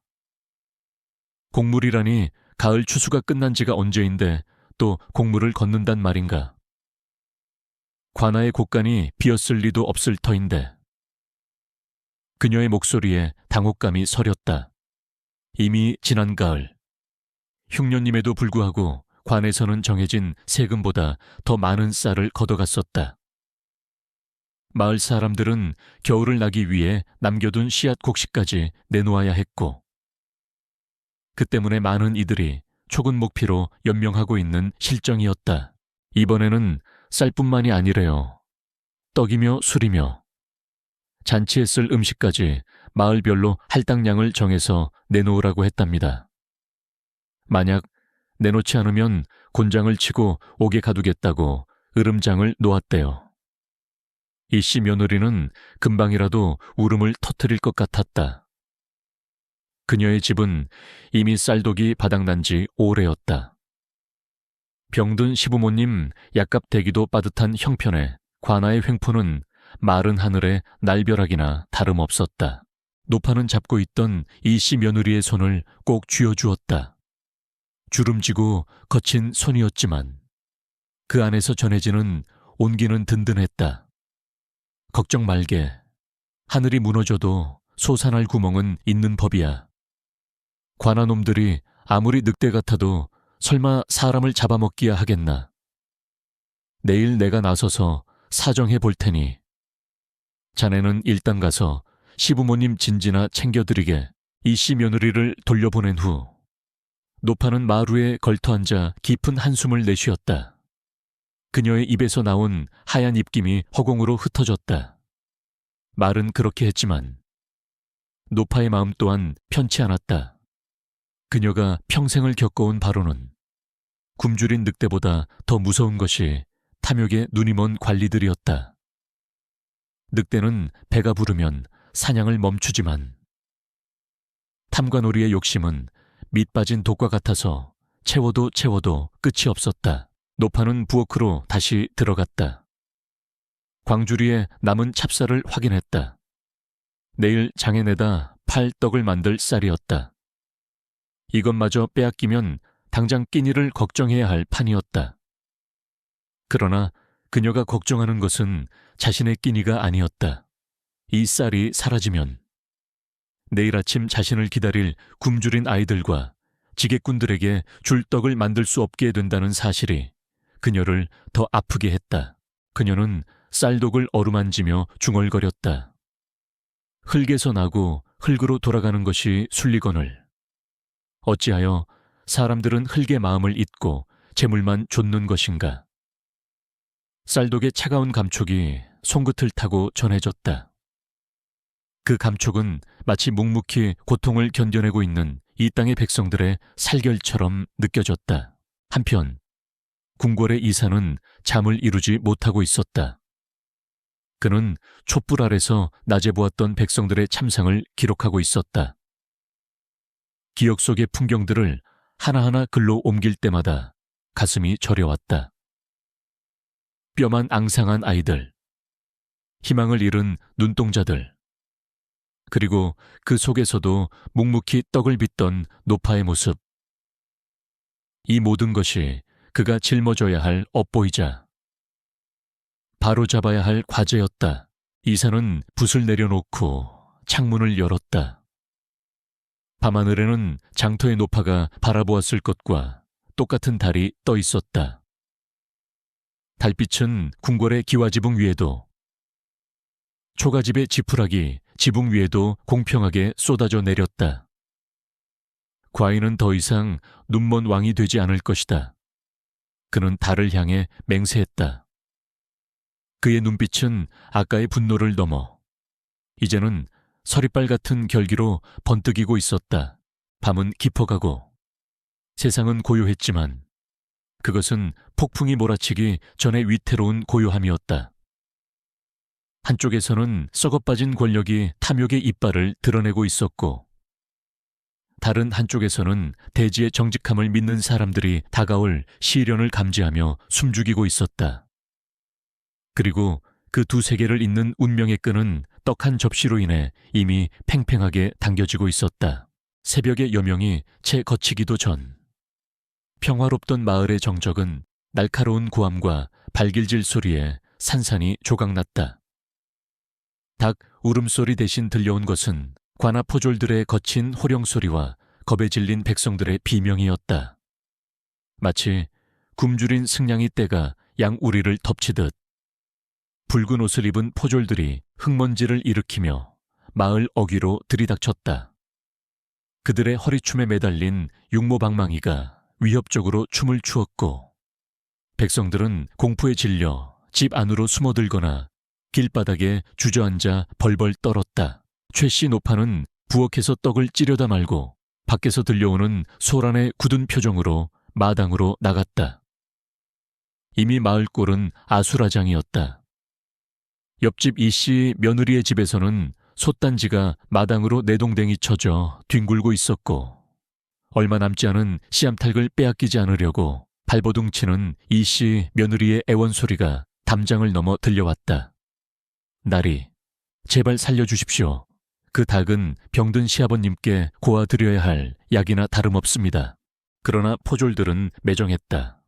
공물이라니 가을 추수가 끝난 지가 언제인데 또 공물을 걷는단 말인가. 관아의 곳간이 비었을 리도 없을 터인데. 그녀의 목소리에 당혹감이 서렸다. 이미 지난 가을, 흉년임에도 불구하고 관에서는 정해진 세금보다 더 많은 쌀을 걷어갔었다. 마을 사람들은 겨울을 나기 위해 남겨둔 씨앗 곡식까지 내놓아야 했고 그 때문에 많은 이들이 초근 목피로 연명하고 있는 실정이었다. 이번에는 쌀뿐만이 아니래요. 떡이며 술이며 잔치에 쓸 음식까지 마을별로 할당량을 정해서 내놓으라고 했답니다. 만약 내놓지 않으면 곤장을 치고 옥에 가두겠다고 으름장을 놓았대요. 이씨 며느리는 금방이라도 울음을 터뜨릴 것 같았다. 그녀의 집은 이미 쌀독이 바닥난 지 오래였다. 병든 시부모님 약값 대기도 빠듯한 형편에 관아의 횡포는 마른 하늘에 날벼락이나 다름없었다. 노파는 잡고 있던 이씨 며느리의 손을 꼭 쥐어주었다. 주름지고 거친 손이었지만 그 안에서 전해지는 온기는 든든했다. 걱정 말게. 하늘이 무너져도 솟아날 구멍은 있는 법이야. 관아놈들이 아무리 늑대 같아도 설마 사람을 잡아먹기야 하겠나. 내일 내가 나서서 사정해 볼 테니 자네는 일단 가서 시부모님 진지나 챙겨드리게. 이씨 며느리를 돌려보낸 후 노파는 마루에 걸터앉아 깊은 한숨을 내쉬었다. 그녀의 입에서 나온 하얀 입김이 허공으로 흩어졌다. 말은 그렇게 했지만 노파의 마음 또한 편치 않았다. 그녀가 평생을 겪어온 바로는 굶주린 늑대보다 더 무서운 것이 탐욕에 눈이 먼 관리들이었다. 늑대는 배가 부르면 사냥을 멈추지만 탐관오리의 욕심은 밑 빠진 독과 같아서 채워도 끝이 없었다. 노파는 부엌으로 다시 들어갔다. 광주리에 남은 찹쌀을 확인했다. 내일 장에 내다 팔 떡을 만들 쌀이었다. 이것마저 빼앗기면 당장 끼니를 걱정해야 할 판이었다. 그러나 그녀가 걱정하는 것은 자신의 끼니가 아니었다. 이 쌀이 사라지면 내일 아침 자신을 기다릴 굶주린 아이들과 지객꾼들에게 줄 떡을 만들 수 없게 된다는 사실이 그녀를 더 아프게 했다. 그녀는 쌀독을 어루만지며 중얼거렸다. 흙에서 나고 흙으로 돌아가는 것이 순리거늘. 어찌하여 사람들은 흙의 마음을 잊고 재물만 좇는 것인가. 쌀독의 차가운 감촉이 손끝을 타고 전해졌다. 그 감촉은 마치 묵묵히 고통을 견뎌내고 있는 이 땅의 백성들의 살결처럼 느껴졌다. 한편 궁궐의 이사는 잠을 이루지 못하고 있었다. 그는 촛불 아래서 낮에 보았던 백성들의 참상을 기록하고 있었다. 기억 속의 풍경들을 하나하나 글로 옮길 때마다 가슴이 저려왔다. 뼈만 앙상한 아이들, 희망을 잃은 눈동자들, 그리고 그 속에서도 묵묵히 떡을 빚던 노파의 모습. 이 모든 것이 그가 짊어져야 할 업보이자 바로잡아야 할 과제였다. 이사는 붓을 내려놓고 창문을 열었다. 밤하늘에는 장터의 노파가 바라보았을 것과 똑같은 달이 떠 있었다. 달빛은 궁궐의 기와지붕 위에도, 초가집의 지푸라기 지붕 위에도 공평하게 쏟아져 내렸다. 과인은 더 이상 눈먼 왕이 되지 않을 것이다. 그는 달을 향해 맹세했다. 그의 눈빛은 아까의 분노를 넘어 이제는 서리빨 같은 결기로 번뜩이고 있었다. 밤은 깊어가고 세상은 고요했지만 그것은 폭풍이 몰아치기 전에 위태로운 고요함이었다. 한쪽에서는 썩어빠진 권력이 탐욕의 이빨을 드러내고 있었고, 다른 한쪽에서는 대지의 정직함을 믿는 사람들이 다가올 시련을 감지하며 숨죽이고 있었다. 그리고 그 두 세계를 잇는 운명의 끈은 떡 한 접시로 인해 이미 팽팽하게 당겨지고 있었다. 새벽의 여명이 채 거치기도 전, 평화롭던 마을의 정적은 날카로운 고함과 발길질 소리에 산산이 조각났다. 닭 울음소리 대신 들려온 것은 관아포졸들의 거친 호령소리와 겁에 질린 백성들의 비명이었다. 마치 굶주린 승냥이 떼가 양우리를 덮치듯 붉은 옷을 입은 포졸들이 흙먼지를 일으키며 마을 어귀로 들이닥쳤다. 그들의 허리춤에 매달린 육모방망이가 위협적으로 춤을 추었고, 백성들은 공포에 질려 집 안으로 숨어들거나 길바닥에 주저앉아 벌벌 떨었다. 최씨 노파는 부엌에서 떡을 찌려다 말고 밖에서 들려오는 소란의 굳은 표정으로 마당으로 나갔다. 이미 마을꼴은 아수라장이었다. 옆집 이씨 며느리의 집에서는 솥단지가 마당으로 내동댕이 쳐져 뒹굴고 있었고, 얼마 남지 않은 씨암탉을 빼앗기지 않으려고 발버둥 치는 이씨 며느리의 애원소리가 담장을 넘어 들려왔다. 나리, 제발 살려주십시오. 그 닭은 병든 시아버님께 고아드려야 할 약이나 다름없습니다. 그러나 포졸들은 매정했다.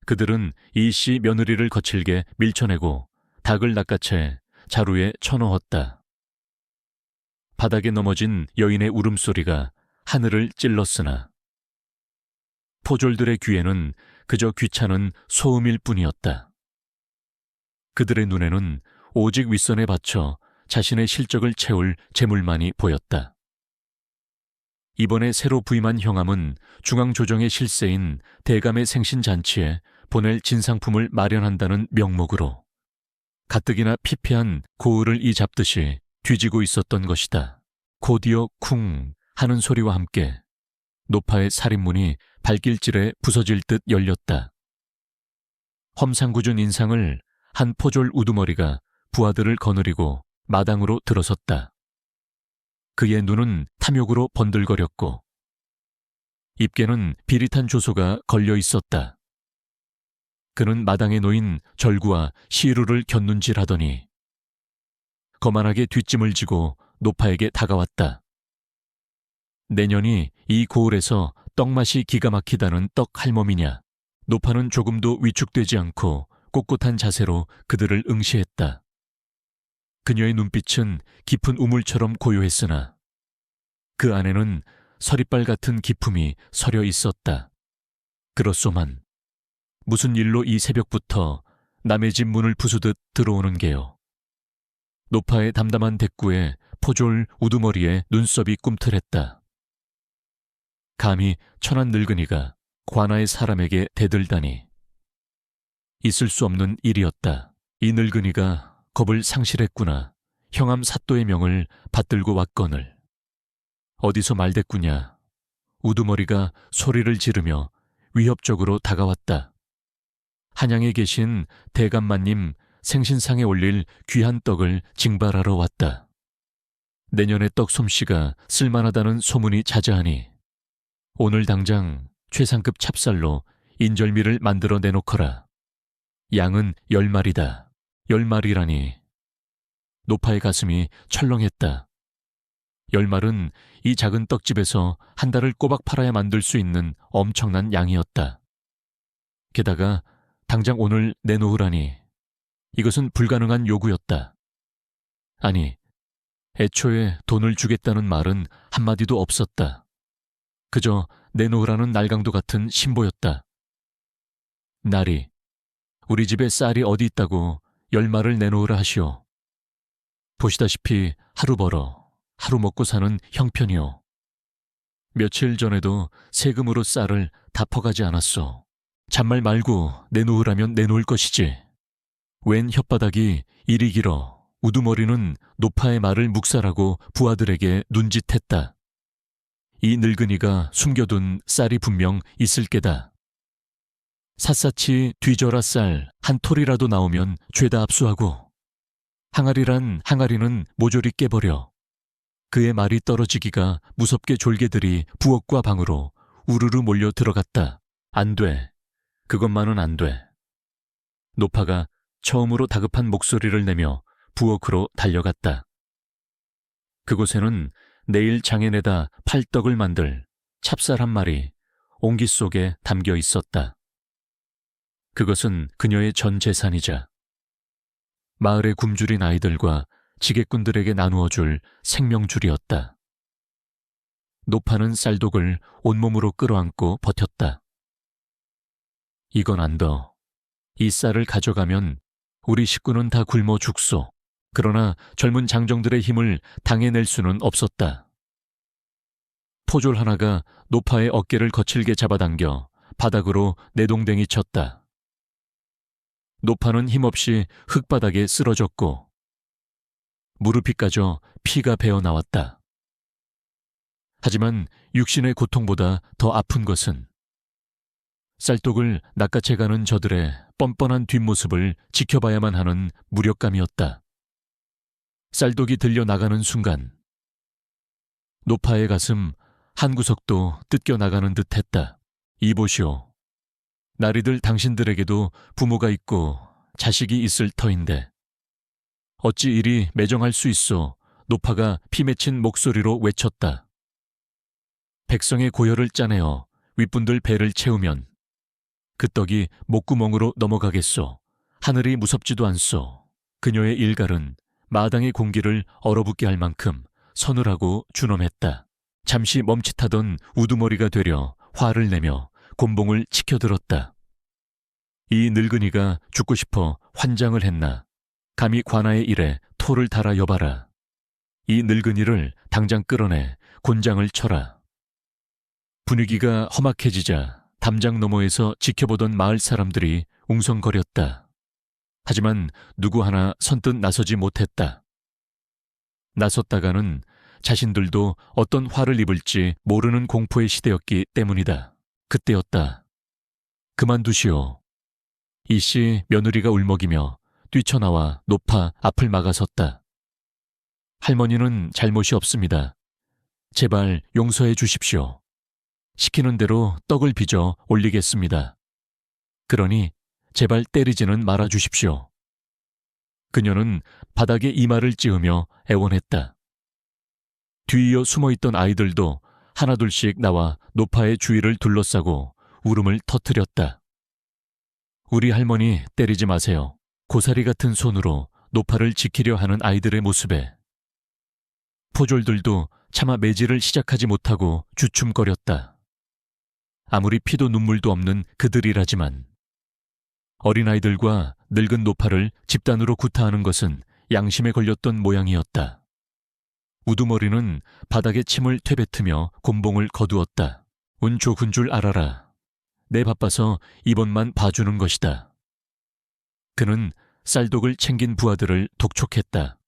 그들은 이씨 며느리를 거칠게 밀쳐내고 닭을 낚아채 자루에 쳐넣었다. 바닥에 넘어진 여인의 울음소리가 하늘을 찔렀으나 포졸들의 귀에는 그저 귀찮은 소음일 뿐이었다. 그들의 눈에는 오직 윗선에 받쳐 자신의 실적을 채울 재물만이 보였다. 이번에 새로 부임한 형함은 중앙조정의 실세인 대감의 생신잔치에 보낼 진상품을 마련한다는 명목으로 가뜩이나 피폐한 고을을 이 잡듯이 뒤지고 있었던 것이다. 곧이어 쿵 하는 소리와 함께 노파의 살인문이 발길질에 부서질 듯 열렸다. 험상궂은 인상을 한 포졸 우두머리가 부하들을 거느리고 마당으로 들어섰다. 그의 눈은 탐욕으로 번들거렸고 입게는 비릿한 조소가 걸려 있었다. 그는 마당에 놓인 절구와 시루를 곁눈질하더니 거만하게 뒷짐을 지고 노파에게 다가왔다. 내년이 이 고을에서 떡맛이 기가 막히다는 떡 할멈이냐? 노파는 조금도 위축되지 않고 꼿꼿한 자세로 그들을 응시했다. 그녀의 눈빛은 깊은 우물처럼 고요했으나 그 안에는 서리빨 같은 기품이 서려 있었다. 그렇소만 무슨 일로 이 새벽부터 남의 집 문을 부수듯 들어오는 게요. 노파의 담담한 대꾸에 포졸 우두머리에 눈썹이 꿈틀했다. 감히 천한 늙은이가 관아의 사람에게 대들다니. 있을 수 없는 일이었다. 이 늙은이가 겁을 상실했구나. 형암 사또의 명을 받들고 왔거늘. 어디서 말대꾸냐. 우두머리가 소리를 지르며 위협적으로 다가왔다. 한양에 계신 대감마님 생신상에 올릴 귀한 떡을 징발하러 왔다. 내년에 떡 솜씨가 쓸만하다는 소문이 자자하니 오늘 당장 최상급 찹쌀로 인절미를 만들어 내놓거라. 양은 10마리다. 10마리라니. 노파의 가슴이 철렁했다. 10말은 이 작은 떡집에서 한 달을 꼬박 팔아야 만들 수 있는 엄청난 양이었다. 게다가 당장 오늘 내놓으라니. 이것은 불가능한 요구였다. 아니, 애초에 돈을 주겠다는 말은 한마디도 없었다. 그저 내놓으라는 날강도 같은 신보였다. 나리, 우리 집에 쌀이 어디 있다고 10말을 내놓으라 하시오. 보시다시피 하루 벌어 하루 먹고 사는 형편이오. 며칠 전에도 세금으로 쌀을 다 퍼가지 않았소. 잔말 말고 내놓으라면 내놓을 것이지. 웬 혓바닥이 이리 길어. 우두머리는 노파의 말을 묵살하고 부하들에게 눈짓했다. 이 늙은이가 숨겨둔 쌀이 분명 있을 게다. 샅샅이 뒤져라 쌀 한 톨이라도 나오면 죄다 압수하고 항아리란 항아리는 모조리 깨버려. 그의 말이 떨어지기가 무섭게 졸개들이 부엌과 방으로 우르르 몰려 들어갔다. 안 돼. 그것만은 안 돼. 노파가 처음으로 다급한 목소리를 내며 부엌으로 달려갔다. 그곳에는 내일 장에내다 팔떡을 만들 찹쌀 한 마리 옹기 속에 담겨 있었다. 그것은 그녀의 전 재산이자 마을에 굶주린 아이들과 지게꾼들에게 나누어 줄 생명줄이었다. 노파는 쌀독을 온몸으로 끌어안고 버텼다. 이건 안 더. 이 쌀을 가져가면 우리 식구는 다 굶어 죽소. 그러나 젊은 장정들의 힘을 당해낼 수는 없었다. 포졸 하나가 노파의 어깨를 거칠게 잡아당겨 바닥으로 내동댕이 쳤다. 노파는 힘없이 흙바닥에 쓰러졌고 무릎이 까져 피가 배어 나왔다. 하지만 육신의 고통보다 더 아픈 것은 쌀독을 낚아채가는 저들의 뻔뻔한 뒷모습을 지켜봐야만 하는 무력감이었다. 쌀독이 들려 나가는 순간 노파의 가슴 한 구석도 뜯겨 나가는 듯했다. 이보시오. 나리들 당신들에게도 부모가 있고 자식이 있을 터인데 어찌 이리 매정할 수 있어. 노파가 피 맺힌 목소리로 외쳤다. 백성의 고열을 짜내어 윗분들 배를 채우면 그 떡이 목구멍으로 넘어가겠소. 하늘이 무섭지도 않소. 그녀의 일갈은 마당의 공기를 얼어붙게 할 만큼 서늘하고 준엄했다. 잠시 멈칫하던 우두머리가 되려 화를 내며 곤봉을 치켜들었다. 이 늙은이가 죽고 싶어 환장을 했나. 감히 관아의 일에 토를 달아 여봐라. 이 늙은이를 당장 끌어내 곤장을 쳐라. 분위기가 험악해지자 담장 너머에서 지켜보던 마을 사람들이 웅성거렸다. 하지만 누구 하나 선뜻 나서지 못했다. 나섰다가는 자신들도 어떤 화를 입을지 모르는 공포의 시대였기 때문이다. 그때였다. 그만두시오. 이씨 며느리가 울먹이며 뛰쳐나와 노파 앞을 막아섰다. 할머니는 잘못이 없습니다. 제발 용서해 주십시오. 시키는 대로 떡을 빚어 올리겠습니다. 그러니 제발 때리지는 말아 주십시오. 그녀는 바닥에 이마를 찌으며 애원했다. 뒤이어 숨어있던 아이들도 하나둘씩 나와 노파의 주위를 둘러싸고 울음을 터뜨렸다. 우리 할머니 때리지 마세요. 고사리 같은 손으로 노파를 지키려 하는 아이들의 모습에 포졸들도 차마 매질을 시작하지 못하고 주춤거렸다. 아무리 피도 눈물도 없는 그들이라지만 어린아이들과 늙은 노파를 집단으로 구타하는 것은 양심에 걸렸던 모양이었다. 우두머리는 바닥에 침을 퇴뱉으며 곤봉을 거두었다. 운 좋은 줄 알아라. 내 바빠서 이번만 봐주는 것이다. 그는 쌀독을 챙긴 부하들을 독촉했다.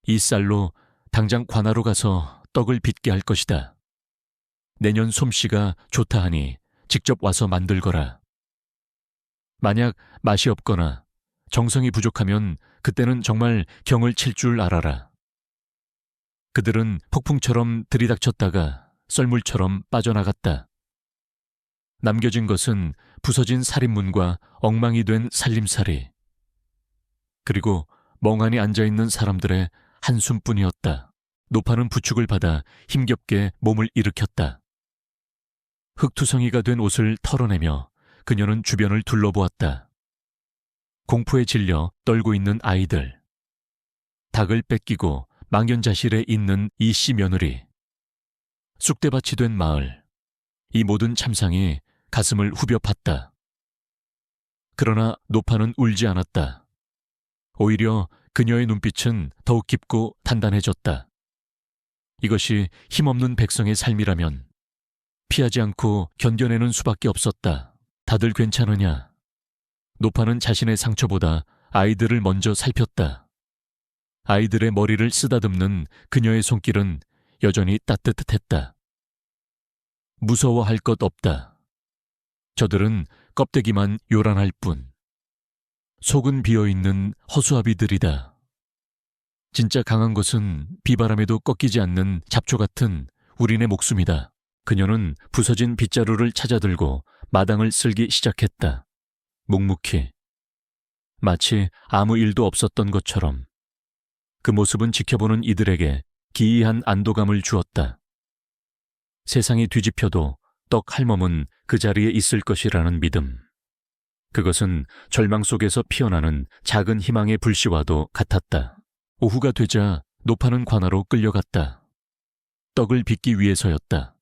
이 쌀로 당장 관하로 가서 떡을 빚게 할 것이다. 내년 솜씨가 좋다 하니 직접 와서 만들거라. 만약 맛이 없거나 정성이 부족하면 그때는 정말 경을 칠 줄 알아라. 그들은 폭풍처럼 들이닥쳤다가 썰물처럼 빠져나갔다. 남겨진 것은 부서진 살인문과 엉망이 된 살림살이, 그리고 멍하니 앉아있는 사람들의 한숨뿐이었다. 노파는 부축을 받아 힘겹게 몸을 일으켰다. 흙투성이가 된 옷을 털어내며 그녀는 주변을 둘러보았다. 공포에 질려 떨고 있는 아이들, 닭을 뺏기고 망연자실에 있는 이씨 며느리, 쑥대밭이 된 마을, 이 모든 참상이 가슴을 후벼 팠다. 그러나 노파는 울지 않았다. 오히려 그녀의 눈빛은 더욱 깊고 단단해졌다. 이것이 힘없는 백성의 삶이라면 피하지 않고 견뎌내는 수밖에 없었다. 다들 괜찮으냐? 노파는 자신의 상처보다 아이들을 먼저 살폈다. 아이들의 머리를 쓰다듬는 그녀의 손길은 여전히 따뜻했다. 무서워할 것 없다. 저들은 껍데기만 요란할 뿐. 속은 비어있는 허수아비들이다. 진짜 강한 것은 비바람에도 꺾이지 않는 잡초 같은 우리네 목숨이다. 그녀는 부서진 빗자루를 찾아들고 마당을 쓸기 시작했다. 묵묵히. 마치 아무 일도 없었던 것처럼. 그 모습은 지켜보는 이들에게 기이한 안도감을 주었다. 세상이 뒤집혀도 떡 할멈은 그 자리에 있을 것이라는 믿음. 그것은 절망 속에서 피어나는 작은 희망의 불씨와도 같았다. 오후가 되자 노파는 관아로 끌려갔다. 떡을 빚기 위해서였다.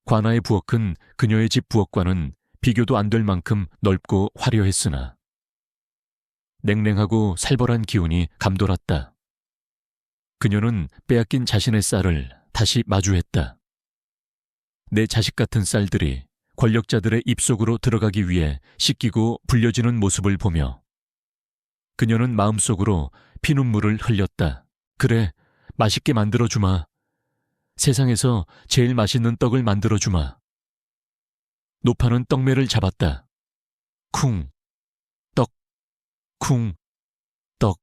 관아의 부엌은 그녀의 집 부엌과는 비교도 안 될 만큼 넓고 화려했으나 냉랭하고 살벌한 기운이 감돌았다. 그녀는 빼앗긴 자신의 쌀을 다시 마주했다. 내 자식 같은 쌀들이 권력자들의 입속으로 들어가기 위해 씻기고 불려지는 모습을 보며 그녀는 마음속으로 피눈물을 흘렸다. 그래, 맛있게 만들어주마. 세상에서 제일 맛있는 떡을 만들어주마. 노파는 떡매를 잡았다. 쿵, 떡, 쿵, 떡.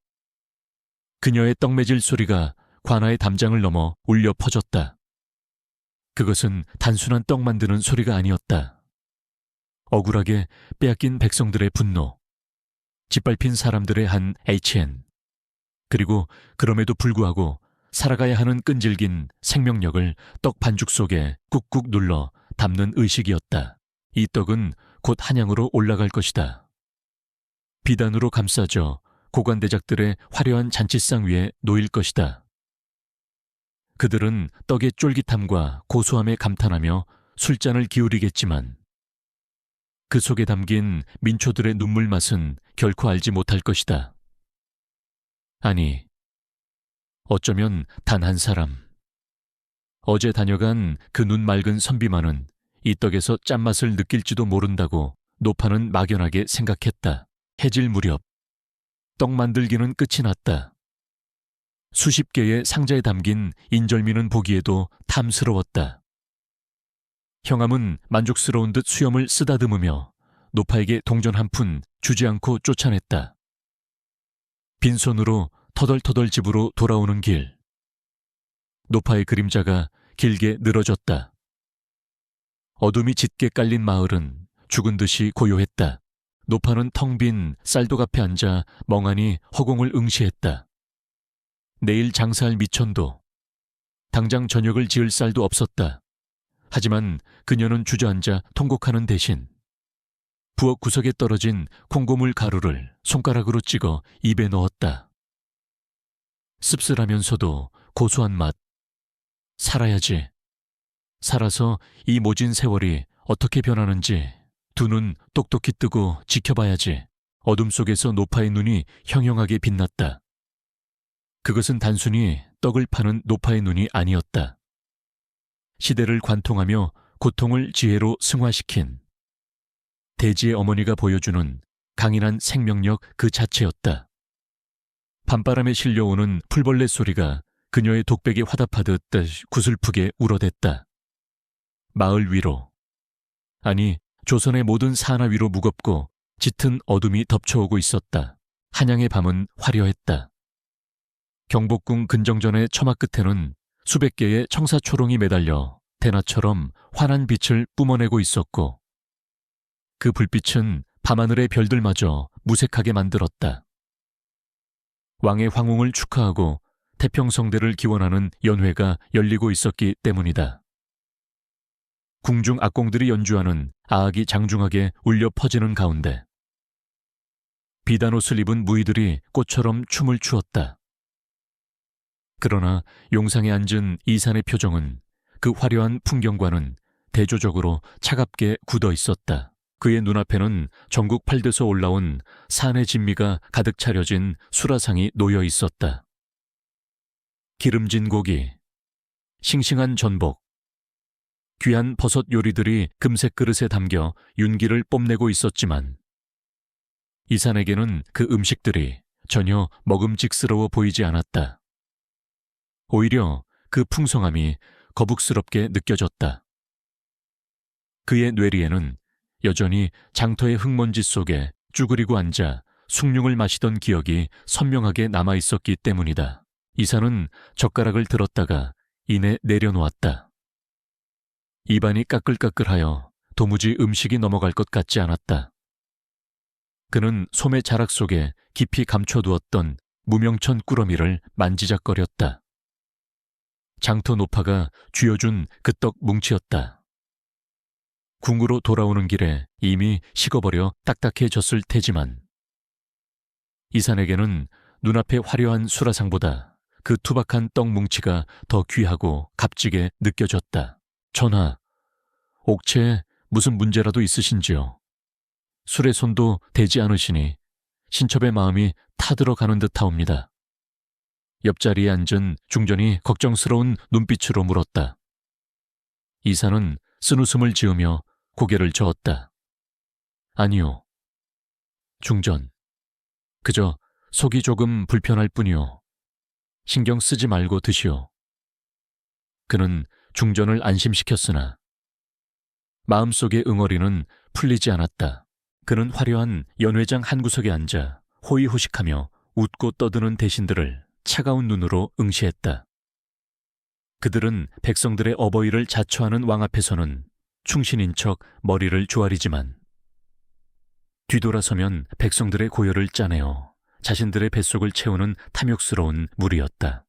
그녀의 떡매질 소리가 관아의 담장을 넘어 울려 퍼졌다. 그것은 단순한 떡 만드는 소리가 아니었다. 억울하게 빼앗긴 백성들의 분노, 짓밟힌 사람들의 한 HN, 그리고 그럼에도 불구하고 살아가야 하는 끈질긴 생명력을 떡 반죽 속에 꾹꾹 눌러 담는 의식이었다. 이 떡은 곧 한양으로 올라갈 것이다. 비단으로 감싸져 고관대작들의 화려한 잔치상 위에 놓일 것이다. 그들은 떡의 쫄깃함과 고소함에 감탄하며 술잔을 기울이겠지만 그 속에 담긴 민초들의 눈물 맛은 결코 알지 못할 것이다. 아니, 어쩌면 단 한 사람. 어제 다녀간 그 눈 맑은 선비만은 이 떡에서 짠맛을 느낄지도 모른다고 노파는 막연하게 생각했다. 해질 무렵 떡 만들기는 끝이 났다. 수십 개의 상자에 담긴 인절미는 보기에도 탐스러웠다. 형암은 만족스러운 듯 수염을 쓰다듬으며 노파에게 동전 한 푼 주지 않고 쫓아냈다. 빈손으로 터덜터덜 집으로 돌아오는 길. 노파의 그림자가 길게 늘어졌다. 어둠이 짙게 깔린 마을은 죽은 듯이 고요했다. 노파는 텅 빈 쌀독 앞에 앉아 멍하니 허공을 응시했다. 내일 장사할 미천도, 당장 저녁을 지을 쌀도 없었다. 하지만 그녀는 주저앉아 통곡하는 대신 부엌 구석에 떨어진 콩고물 가루를 손가락으로 찍어 입에 넣었다. 씁쓸하면서도 고소한 맛. 살아야지. 살아서 이 모진 세월이 어떻게 변하는지 두 눈 똑똑히 뜨고 지켜봐야지. 어둠 속에서 노파의 눈이 형형하게 빛났다. 그것은 단순히 떡을 파는 노파의 눈이 아니었다. 시대를 관통하며 고통을 지혜로 승화시킨 대지의 어머니가 보여주는 강인한 생명력 그 자체였다. 밤바람에 실려오는 풀벌레 소리가 그녀의 독백에 화답하듯 구슬프게 울어댔다. 마을 위로, 아니 조선의 모든 산하 위로 무겁고 짙은 어둠이 덮쳐오고 있었다. 한양의 밤은 화려했다. 경복궁 근정전의 처마 끝에는 수백 개의 청사초롱이 매달려 대낮처럼 환한 빛을 뿜어내고 있었고 그 불빛은 밤하늘의 별들마저 무색하게 만들었다. 왕의 황웅을 축하하고 태평성대를 기원하는 연회가 열리고 있었기 때문이다. 궁중 악공들이 연주하는 아악이 장중하게 울려 퍼지는 가운데 비단 옷을 입은 무희들이 꽃처럼 춤을 추었다. 그러나 용상에 앉은 이산의 표정은 그 화려한 풍경과는 대조적으로 차갑게 굳어 있었다. 그의 눈앞에는 전국 8대서 올라온 산의 진미가 가득 차려진 수라상이 놓여 있었다. 기름진 고기, 싱싱한 전복, 귀한 버섯 요리들이 금색 그릇에 담겨 윤기를 뽐내고 있었지만 이산에게는 그 음식들이 전혀 먹음직스러워 보이지 않았다. 오히려 그 풍성함이 거북스럽게 느껴졌다. 그의 뇌리에는 여전히 장터의 흙먼지 속에 쭈그리고 앉아 숭늉을 마시던 기억이 선명하게 남아있었기 때문이다. 이산은 젓가락을 들었다가 이내 내려놓았다. 입안이 까끌까끌하여 도무지 음식이 넘어갈 것 같지 않았다. 그는 솜의 자락 속에 깊이 감춰두었던 무명천 꾸러미를 만지작거렸다. 장터 노파가 쥐어준 그 떡 뭉치였다. 궁으로 돌아오는 길에 이미 식어버려 딱딱해졌을 테지만 이산에게는 눈앞의 화려한 수라상보다 그 투박한 떡 뭉치가 더 귀하고 값지게 느껴졌다. 전하, 옥체에 무슨 문제라도 있으신지요? 술의 손도 대지 않으시니 신첩의 마음이 타들어가는 듯하옵니다. 옆자리에 앉은 중전이 걱정스러운 눈빛으로 물었다. 이산은 쓴웃음을 지으며 고개를 저었다. 아니요. 중전, 그저 속이 조금 불편할 뿐이요. 신경 쓰지 말고 드시오. 그는 중전을 안심시켰으나 마음속의 응어리는 풀리지 않았다. 그는 화려한 연회장 한 구석에 앉아 호의호식하며 웃고 떠드는 대신들을 차가운 눈으로 응시했다. 그들은 백성들의 어버이를 자처하는 왕 앞에서는 충신인 척 머리를 조아리지만 뒤돌아서면 백성들의 고열을 짜내어 자신들의 뱃속을 채우는 탐욕스러운 무리였다.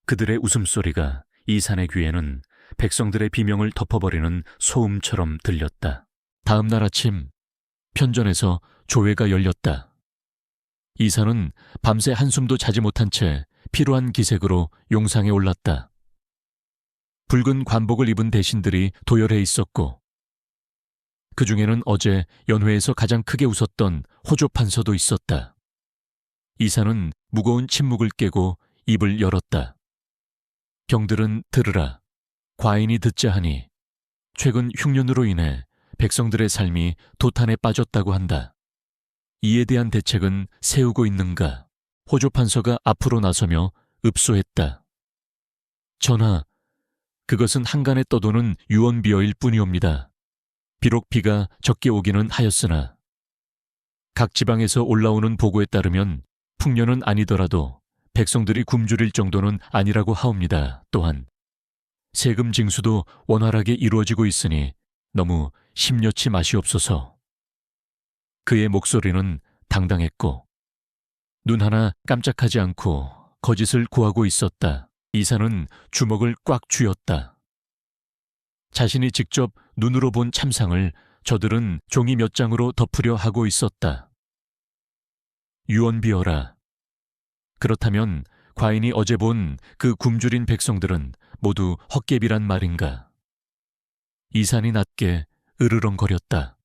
그들의 웃음소리가 이산의 귀에는 백성들의 비명을 덮어버리는 소음처럼 들렸다. 다음 날 아침 편전에서 조회가 열렸다. 이산은 밤새 한숨도 자지 못한 채 피로한 기색으로 용상에 올랐다. 붉은 관복을 입은 대신들이 도열해 있었고 그 중에는 어제 연회에서 가장 크게 웃었던 호조 판서도 있었다. 이산은 무거운 침묵을 깨고 입을 열었다. 경들은 들으라. 과인이 듣자 하니 최근 흉년으로 인해 백성들의 삶이 도탄에 빠졌다고 한다. 이에 대한 대책은 세우고 있는가? 호조 판서가 앞으로 나서며 읍소했다. 전하, 그것은 한간에 떠도는 유언비어일 뿐이옵니다. 비록 비가 적게 오기는 하였으나 각 지방에서 올라오는 보고에 따르면 풍년은 아니더라도 백성들이 굶주릴 정도는 아니라고 하옵니다. 또한 세금 징수도 원활하게 이루어지고 있으니 너무 심려치 마시옵소서. 그의 목소리는 당당했고 눈 하나 깜짝하지 않고 거짓을 고하고 있었다. 이산은 주먹을 꽉 쥐었다. 자신이 직접 눈으로 본 참상을 저들은 종이 몇 장으로 덮으려 하고 있었다. 유언비어라. 그렇다면 과인이 어제 본 그 굶주린 백성들은 모두 헛개비란 말인가? 이산이 낮게 으르렁거렸다.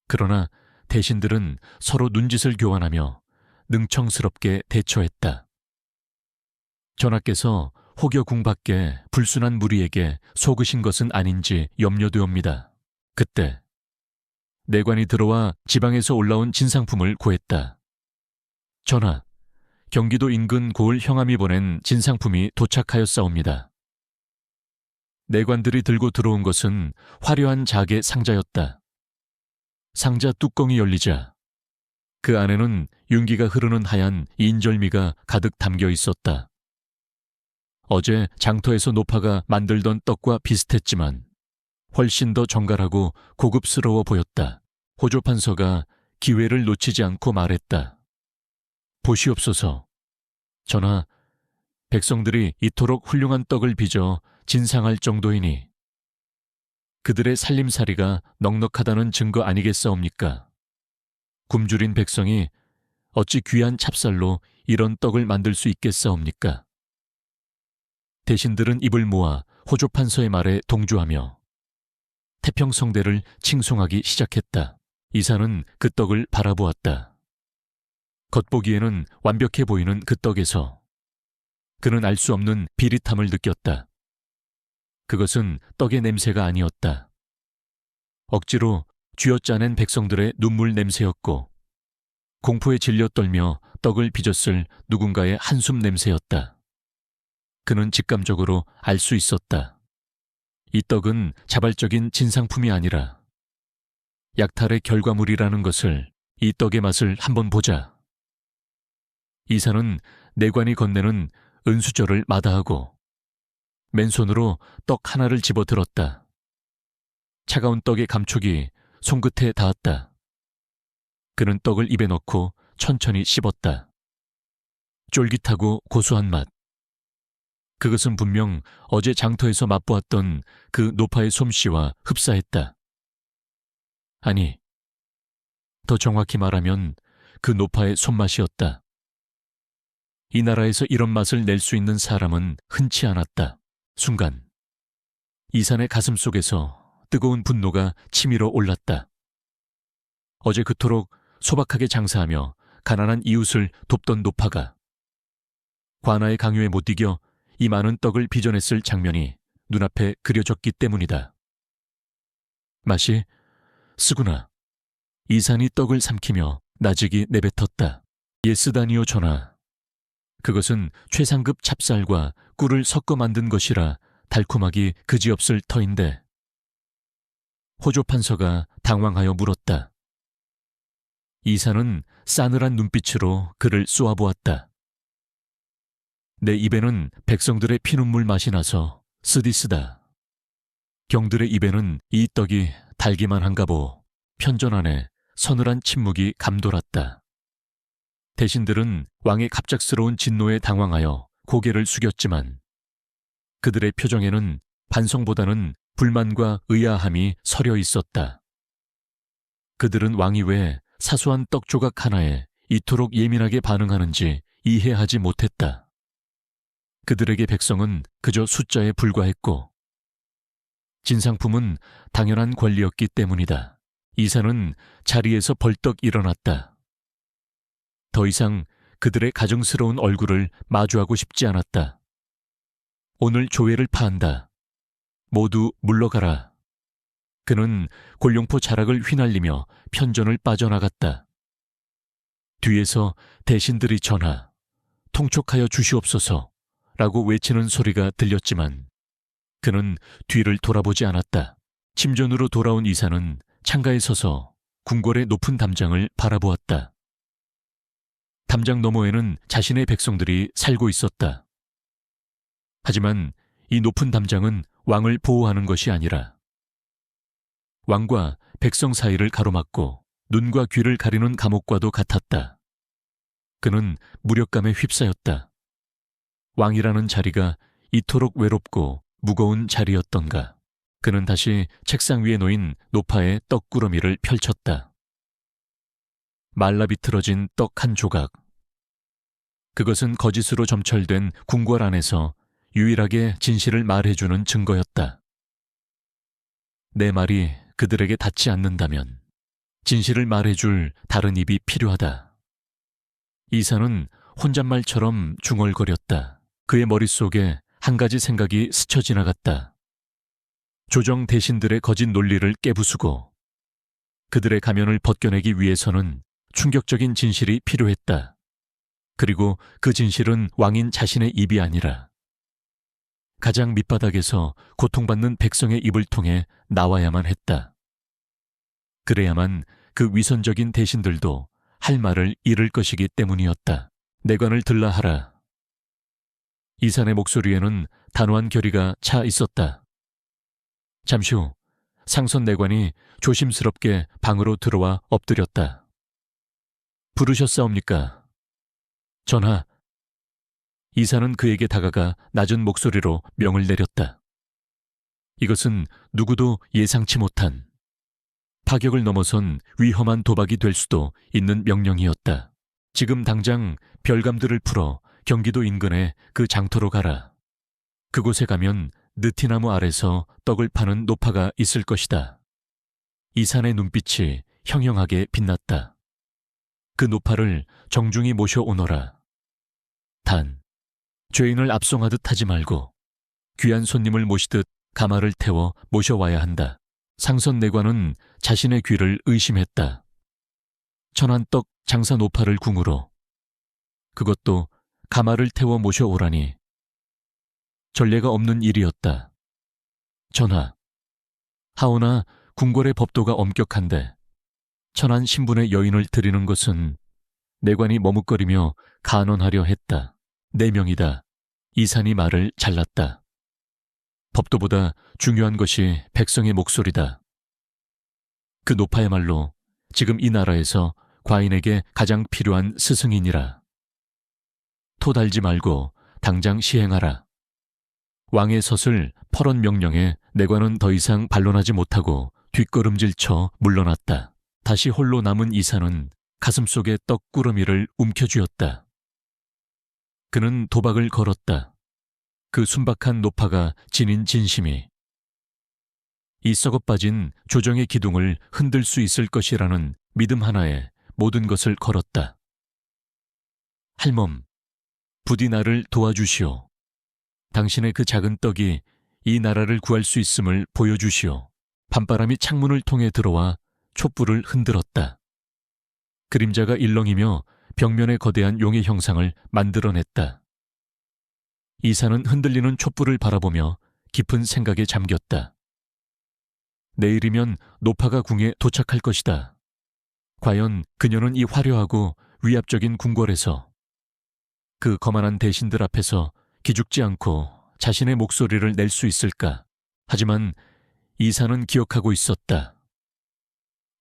그러나 대신들은 서로 눈짓을 교환하며 능청스럽게 대처했다. 전하께서 혹여궁 밖에 불순한 무리에게 속으신 것은 아닌지 염려되옵니다. 그때 내관이 들어와 지방에서 올라온 진상품을 구했다. 전하, 경기도 인근 고을 형암이 보낸 진상품이 도착하였사옵니다. 내관들이 들고 들어온 것은 화려한 자개 상자였다. 상자 뚜껑이 열리자 그 안에는 윤기가 흐르는 하얀 인절미가 가득 담겨 있었다. 어제 장터에서 노파가 만들던 떡과 비슷했지만 훨씬 더 정갈하고 고급스러워 보였다. 호조 판서가 기회를 놓치지 않고 말했다. 보시옵소서. 전하, 백성들이 이토록 훌륭한 떡을 빚어 진상할 정도이니 그들의 살림살이가 넉넉하다는 증거 아니겠사옵니까? 굶주린 백성이 어찌 귀한 찹쌀로 이런 떡을 만들 수 있겠사옵니까? 대신들은 입을 모아 호조 판서의 말에 동조하며 태평성대를 칭송하기 시작했다. 이사는 그 떡을 바라보았다. 겉보기에는 완벽해 보이는 그 떡에서 그는 알 수 없는 비릿함을 느꼈다. 그것은 떡의 냄새가 아니었다. 억지로 쥐어짜낸 백성들의 눈물 냄새였고 공포에 질려 떨며 떡을 빚었을 누군가의 한숨 냄새였다. 그는 직감적으로 알 수 있었다. 이 떡은 자발적인 진상품이 아니라 약탈의 결과물이라는 것을. 이 떡의 맛을 한번 보자. 이사는 내관이 건네는 은수저를 마다하고 맨손으로 떡 하나를 집어들었다. 차가운 떡의 감촉이 손끝에 닿았다. 그는 떡을 입에 넣고 천천히 씹었다. 쫄깃하고 고소한 맛. 그것은 분명 어제 장터에서 맛보았던 그 노파의 솜씨와 흡사했다. 아니, 더 정확히 말하면 그 노파의 손맛이었다. 이 나라에서 이런 맛을 낼 수 있는 사람은 흔치 않았다. 순간 이산의 가슴 속에서 뜨거운 분노가 치밀어 올랐다. 어제 그토록 소박하게 장사하며 가난한 이웃을 돕던 노파가 관아의 강요에 못 이겨 이 많은 떡을 빚어냈을 장면이 눈앞에 그려졌기 때문이다. 맛이 쓰구나. 이산이 떡을 삼키며 나직이 내뱉었다. 예스다니오 전하. 그것은 최상급 찹쌀과 꿀을 섞어 만든 것이라 달콤하기 그지없을 터인데. 호조 판서가 당황하여 물었다. 이산은 싸늘한 눈빛으로 그를 쏘아보았다. 내 입에는 백성들의 피눈물 맛이 나서 쓰디쓰다. 경들의 입에는 이 떡이 달기만 한가 보. 편전 안에 서늘한 침묵이 감돌았다. 대신들은 왕의 갑작스러운 진노에 당황하여 고개를 숙였지만 그들의 표정에는 반성보다는 불만과 의아함이 서려 있었다. 그들은 왕이 왜 사소한 떡 조각 하나에 이토록 예민하게 반응하는지 이해하지 못했다. 그들에게 백성은 그저 숫자에 불과했고 진상품은 당연한 권리였기 때문이다. 이사는 자리에서 벌떡 일어났다. 더 이상 그들의 가증스러운 얼굴을 마주하고 싶지 않았다. 오늘 조회를 파한다. 모두 물러가라. 그는 골룡포 자락을 휘날리며 편전을 빠져나갔다. 뒤에서 대신들이 전하, 통촉하여 주시옵소서 라고 외치는 소리가 들렸지만 그는 뒤를 돌아보지 않았다. 침전으로 돌아온 이사는 창가에 서서 궁궐의 높은 담장을 바라보았다. 담장 너머에는 자신의 백성들이 살고 있었다. 하지만 이 높은 담장은 왕을 보호하는 것이 아니라 왕과 백성 사이를 가로막고 눈과 귀를 가리는 감옥과도 같았다. 그는 무력감에 휩싸였다. 왕이라는 자리가 이토록 외롭고 무거운 자리였던가. 그는 다시 책상 위에 놓인 노파의 떡꾸러미를 펼쳤다. 말라 비틀어진 떡 한 조각. 그것은 거짓으로 점철된 궁궐 안에서 유일하게 진실을 말해주는 증거였다. 내 말이 그들에게 닿지 않는다면 진실을 말해줄 다른 입이 필요하다. 이사는 혼잣말처럼 중얼거렸다. 그의 머릿속에 한 가지 생각이 스쳐 지나갔다. 조정 대신들의 거짓 논리를 깨부수고 그들의 가면을 벗겨내기 위해서는 충격적인 진실이 필요했다. 그리고 그 진실은 왕인 자신의 입이 아니라 가장 밑바닥에서 고통받는 백성의 입을 통해 나와야만 했다. 그래야만 그 위선적인 대신들도 할 말을 잃을 것이기 때문이었다. 내관을 들라 하라. 이산의 목소리에는 단호한 결의가 차 있었다. 잠시 후 상선 내관이 조심스럽게 방으로 들어와 엎드렸다. 부르셨사옵니까? 전하. 이사는 그에게 다가가 낮은 목소리로 명을 내렸다. 이것은 누구도 예상치 못한 파격을 넘어선 위험한 도박이 될 수도 있는 명령이었다. 지금 당장 별감들을 풀어 경기도 인근에 그 장터로 가라. 그곳에 가면 느티나무 아래서 떡을 파는 노파가 있을 것이다. 이산의 눈빛이 형형하게 빛났다. 그 노파를 정중히 모셔오너라. 단, 죄인을 압송하듯 하지 말고 귀한 손님을 모시듯 가마를 태워 모셔와야 한다. 상선 내관은 자신의 귀를 의심했다. 천한떡 장사 노파를 궁으로 그것도 가마를 태워 모셔오라니 전례가 없는 일이었다. 전하, 하오나 궁궐의 법도가 엄격한데 천한 신분의 여인을 드리는 것은 내관이 머뭇거리며 간언하려 했다. 네 명이다. 이산이 말을 잘랐다. 법도보다 중요한 것이 백성의 목소리다. 그 노파야말로 지금 이 나라에서 과인에게 가장 필요한 스승이니라. 토 달지 말고 당장 시행하라. 왕의 섯을 퍼런 명령에 내관은 더 이상 반론하지 못하고 뒷걸음질쳐 물러났다. 다시 홀로 남은 이사는 가슴속에 떡꾸러미를 움켜쥐었다. 그는 도박을 걸었다. 그 순박한 노파가 지닌 진심이 이 썩어빠진 조정의 기둥을 흔들 수 있을 것이라는 믿음 하나에 모든 것을 걸었다. 할멈, 부디 나를 도와주시오. 당신의 그 작은 떡이 이 나라를 구할 수 있음을 보여주시오. 밤바람이 창문을 통해 들어와 촛불을 흔들었다. 그림자가 일렁이며 벽면에 거대한 용의 형상을 만들어냈다. 이사는 흔들리는 촛불을 바라보며 깊은 생각에 잠겼다. 내일이면 노파가 궁에 도착할 것이다. 과연 그녀는 이 화려하고 위압적인 궁궐에서 그 거만한 대신들 앞에서 기죽지 않고 자신의 목소리를 낼 수 있을까? 하지만 이사는 기억하고 있었다.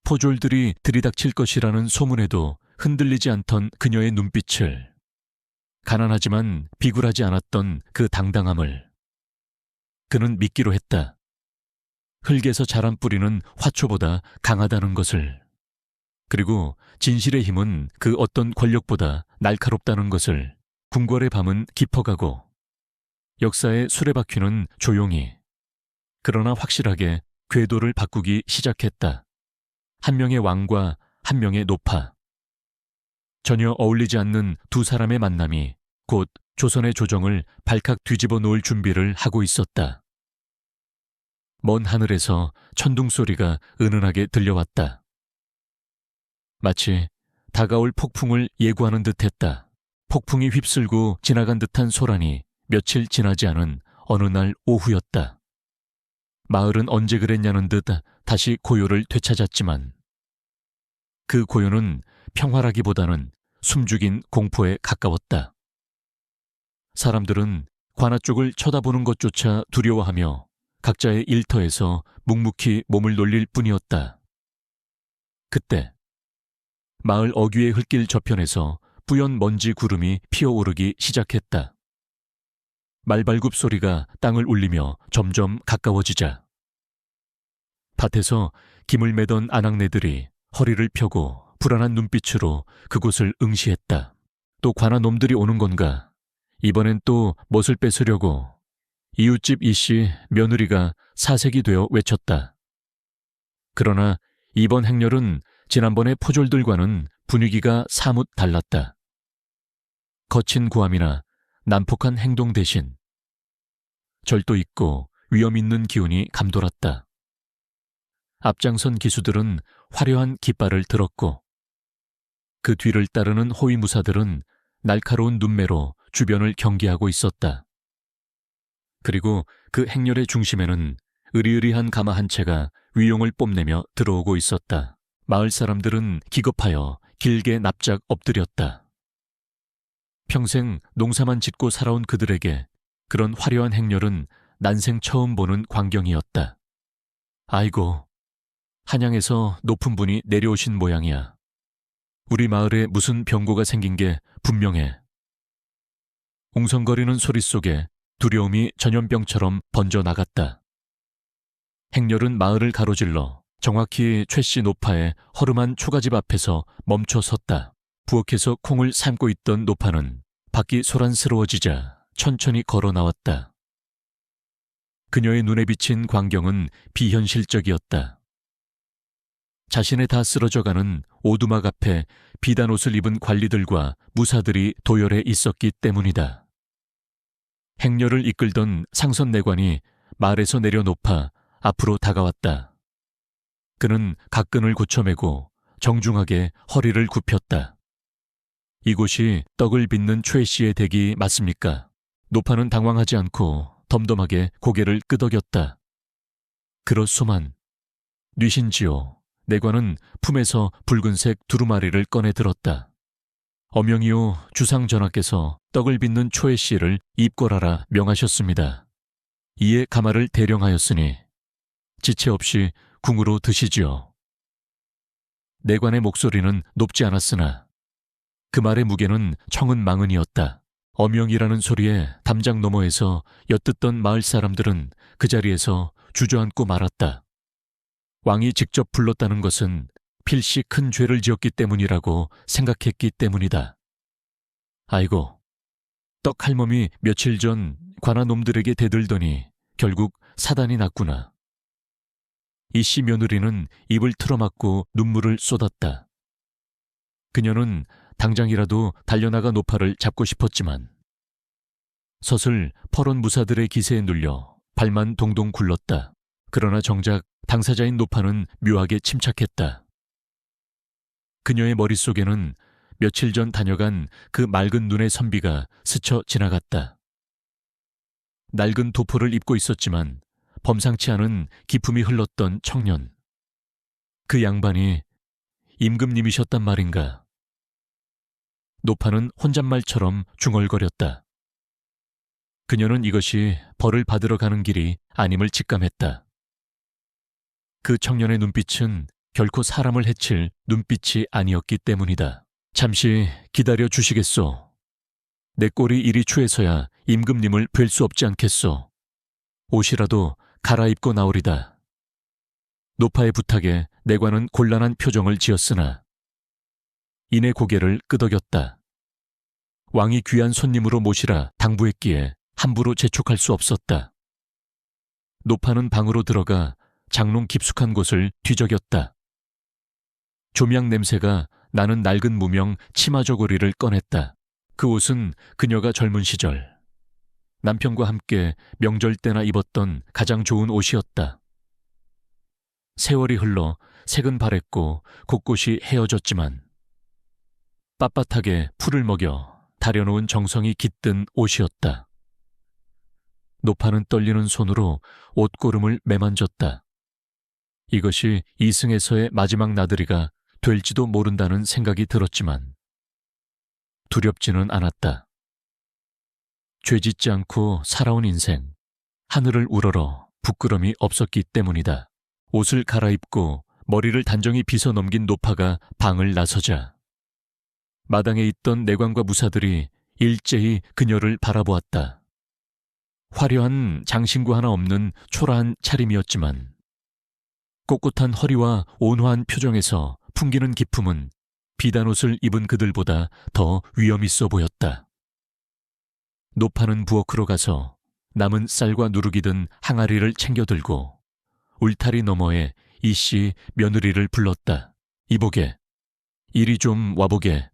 포졸들이 들이닥칠 것이라는 소문에도 흔들리지 않던 그녀의 눈빛을, 가난하지만 비굴하지 않았던 그 당당함을 그는 믿기로 했다. 흙에서 자란 뿌리는 화초보다 강하다는 것을, 그리고 진실의 힘은 그 어떤 권력보다 날카롭다는 것을 궁궐의 밤은 깊어가고 역사의 수레바퀴는 조용히 그러나 확실하게 궤도를 바꾸기 시작했다. 한 명의 왕과 한 명의 노파. 전혀 어울리지 않는 두 사람의 만남이 곧 조선의 조정을 발칵 뒤집어 놓을 준비를 하고 있었다. 먼 하늘에서 천둥 소리가 은은하게 들려왔다. 마치 다가올 폭풍을 예고하는 듯했다. 폭풍이 휩쓸고 지나간 듯한 소란이 며칠 지나지 않은 어느 날 오후였다. 마을은 언제 그랬냐는 듯 다시 고요를 되찾았지만 그 고요는 평화라기보다는 숨죽인 공포에 가까웠다. 사람들은 관아 쪽을 쳐다보는 것조차 두려워하며 각자의 일터에서 묵묵히 몸을 놀릴 뿐이었다. 그때 마을 어귀의 흙길 저편에서 뿌연 먼지 구름이 피어오르기 시작했다. 말발굽 소리가 땅을 울리며 점점 가까워지자 밭에서 김을 매던 아낙네들이 허리를 펴고 불안한 눈빛으로 그곳을 응시했다. 또 관아 놈들이 오는 건가? 이번엔 또 멋을 뺏으려고. 이웃집 이씨 며느리가 사색이 되어 외쳤다. 그러나 이번 행렬은 지난번의 포졸들과는 분위기가 사뭇 달랐다. 거친 고함이나 난폭한 행동 대신 절도 있고 위험 있는 기운이 감돌았다. 앞장선 기수들은 화려한 깃발을 들었고 그 뒤를 따르는 호위무사들은 날카로운 눈매로 주변을 경계하고 있었다. 그리고 그 행렬의 중심에는 으리으리한 가마 한 채가 위용을 뽐내며 들어오고 있었다. 마을 사람들은 기겁하여 길게 납작 엎드렸다. 평생 농사만 짓고 살아온 그들에게 그런 화려한 행렬은 난생 처음 보는 광경이었다. 아이고, 한양에서 높은 분이 내려오신 모양이야. 우리 마을에 무슨 병고가 생긴 게 분명해. 웅성거리는 소리 속에 두려움이 전염병처럼 번져나갔다. 행렬은 마을을 가로질러 정확히 최씨 노파의 허름한 초가집 앞에서 멈춰 섰다. 부엌에서 콩을 삶고 있던 노파는 밖이 소란스러워지자 천천히 걸어 나왔다. 그녀의 눈에 비친 광경은 비현실적이었다. 자신의 다 쓰러져가는 오두막 앞에 비단 옷을 입은 관리들과 무사들이 도열해 있었기 때문이다. 행렬을 이끌던 상선내관이 말에서 내려 높아 앞으로 다가왔다. 그는 각근을 고쳐매고 정중하게 허리를 굽혔다. 이곳이 떡을 빚는 최 씨의 댁이 맞습니까? 노파는 당황하지 않고 덤덤하게 고개를 끄덕였다. 그렇소만. 뉘신지요. 내관은 품에서 붉은색 두루마리를 꺼내 들었다. 어명이요 주상 전하께서 떡을 빚는 초의 씨를 입궐하라 명하셨습니다. 이에 가마를 대령하였으니 지체 없이 궁으로 드시지요. 내관의 목소리는 높지 않았으나 그 말의 무게는 청은 망은이었다. 어명이라는 소리에 담장 너머에서 엿듣던 마을 사람들은 그 자리에서 주저앉고 말았다. 왕이 직접 불렀다는 것은 필시 큰 죄를 지었기 때문이라고 생각했기 때문이다. 아이고, 떡 할멈이 며칠 전 관아 놈들에게 대들더니 결국 사단이 났구나. 이씨 며느리는 입을 틀어막고 눈물을 쏟았다. 그녀는 당장이라도 달려나가 노파를 잡고 싶었지만 서슬 퍼런 무사들의 기세에 눌려 발만 동동 굴렀다. 그러나 정작 당사자인 노파는 묘하게 침착했다. 그녀의 머릿속에는 며칠 전 다녀간 그 맑은 눈의 선비가 스쳐 지나갔다. 낡은 도포를 입고 있었지만 범상치 않은 기품이 흘렀던 청년. 그 양반이 임금님이셨단 말인가. 노파는 혼잣말처럼 중얼거렸다. 그녀는 이것이 벌을 받으러 가는 길이 아님을 직감했다. 그 청년의 눈빛은 결코 사람을 해칠 눈빛이 아니었기 때문이다. 잠시 기다려 주시겠소. 내 꼴이 이리 추해서야 임금님을 뵐 수 없지 않겠소. 옷이라도 갈아입고 나오리다. 노파의 부탁에 내관은 곤란한 표정을 지었으나 이내 고개를 끄덕였다. 왕이 귀한 손님으로 모시라 당부했기에 함부로 재촉할 수 없었다. 노파는 방으로 들어가 장롱 깊숙한 곳을 뒤적였다. 조미향 냄새가 나는 낡은 무명 치마 저고리를 꺼냈다. 그 옷은 그녀가 젊은 시절 남편과 함께 명절 때나 입었던 가장 좋은 옷이었다. 세월이 흘러 색은 바랬고 곳곳이 헤어졌지만 빳빳하게 풀을 먹여 다려놓은 정성이 깃든 옷이었다. 노파는 떨리는 손으로 옷고름을 매만졌다. 이것이 이승에서의 마지막 나들이가 될지도 모른다는 생각이 들었지만 두렵지는 않았다. 죄짓지 않고 살아온 인생, 하늘을 우러러 부끄럼이 없었기 때문이다. 옷을 갈아입고 머리를 단정히 빗어 넘긴 노파가 방을 나서자 마당에 있던 내관과 무사들이 일제히 그녀를 바라보았다. 화려한 장신구 하나 없는 초라한 차림이었지만 꼿꼿한 허리와 온화한 표정에서 풍기는 기품은 비단 옷을 입은 그들보다 더 위험 있어 보였다. 노파는 부엌으로 가서 남은 쌀과 누룩이 든 항아리를 챙겨 들고 울타리 너머에 이씨 며느리를 불렀다. 이보게, 이리 좀 와보게.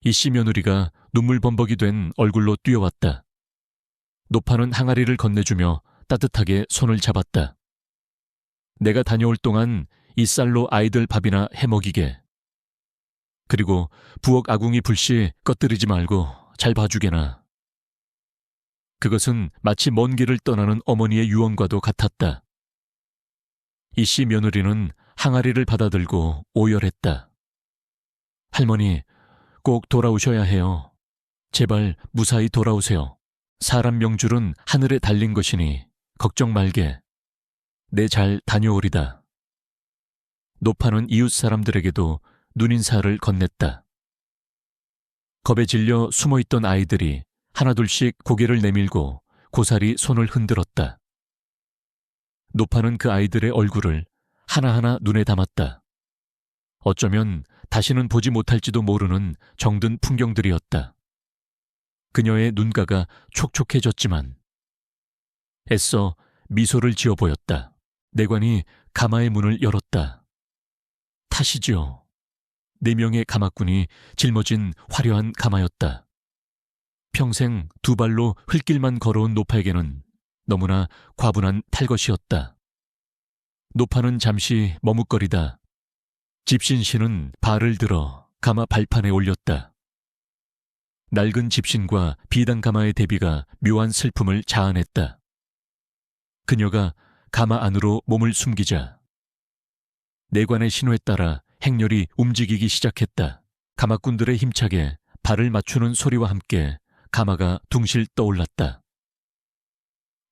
이씨 며느리가 눈물범벅이 된 얼굴로 뛰어왔다. 노파는 항아리를 건네주며 따뜻하게 손을 잡았다. 내가 다녀올 동안 이 쌀로 아이들 밥이나 해먹이게. 그리고 부엌 아궁이 불씨 꺼뜨리지 말고 잘 봐주게나. 그것은 마치 먼 길을 떠나는 어머니의 유언과도 같았다. 이씨 며느리는 항아리를 받아들고 오열했다. 할머니, 꼭 돌아오셔야 해요. 제발 무사히 돌아오세요. 사람 명줄은 하늘에 달린 것이니 걱정 말게. 내 잘 다녀오리다. 노파는 이웃 사람들에게도 눈인사를 건넸다. 겁에 질려 숨어있던 아이들이 하나둘씩 고개를 내밀고 고사리 손을 흔들었다. 노파는 그 아이들의 얼굴을 하나하나 눈에 담았다. 어쩌면 다시는 보지 못할지도 모르는 정든 풍경들이었다. 그녀의 눈가가 촉촉해졌지만 애써 미소를 지어 보였다. 내관이 가마의 문을 열었다. 타시지요. 4명의 가마꾼이 짊어진 화려한 가마였다. 평생 2발로 흙길만 걸어온 노파에게는 너무나 과분한 탈것이었다. 노파는 잠시 머뭇거리다 집신씨는 발을 들어 가마 발판에 올렸다. 낡은 집신과 비단 가마의 대비가 묘한 슬픔을 자아냈다. 그녀가 가마 안으로 몸을 숨기자 내관의 신호에 따라 행렬이 움직이기 시작했다. 가마꾼들의 힘차게 발을 맞추는 소리와 함께 가마가 둥실 떠올랐다.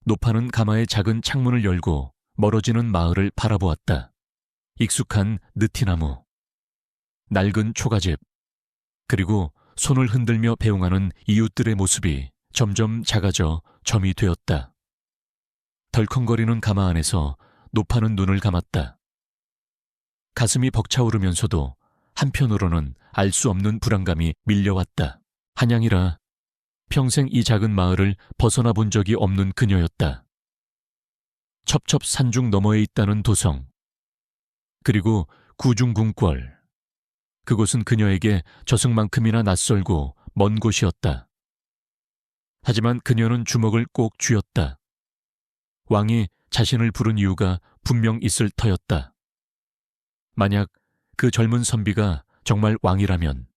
노파는 가마의 작은 창문을 열고 멀어지는 마을을 바라보았다. 익숙한 느티나무, 낡은 초가집, 그리고 손을 흔들며 배웅하는 이웃들의 모습이 점점 작아져 점이 되었다. 덜컹거리는 가마 안에서 노파는 눈을 감았다. 가슴이 벅차오르면서도 한편으로는 알 수 없는 불안감이 밀려왔다. 한양이라 평생 이 작은 마을을 벗어나 본 적이 없는 그녀였다. 첩첩 산중 너머에 있다는 도성, 그리고 구중궁궐. 그곳은 그녀에게 저승만큼이나 낯설고 먼 곳이었다. 하지만 그녀는 주먹을 꼭 쥐었다. 왕이 자신을 부른 이유가 분명 있을 터였다. 만약 그 젊은 선비가 정말 왕이라면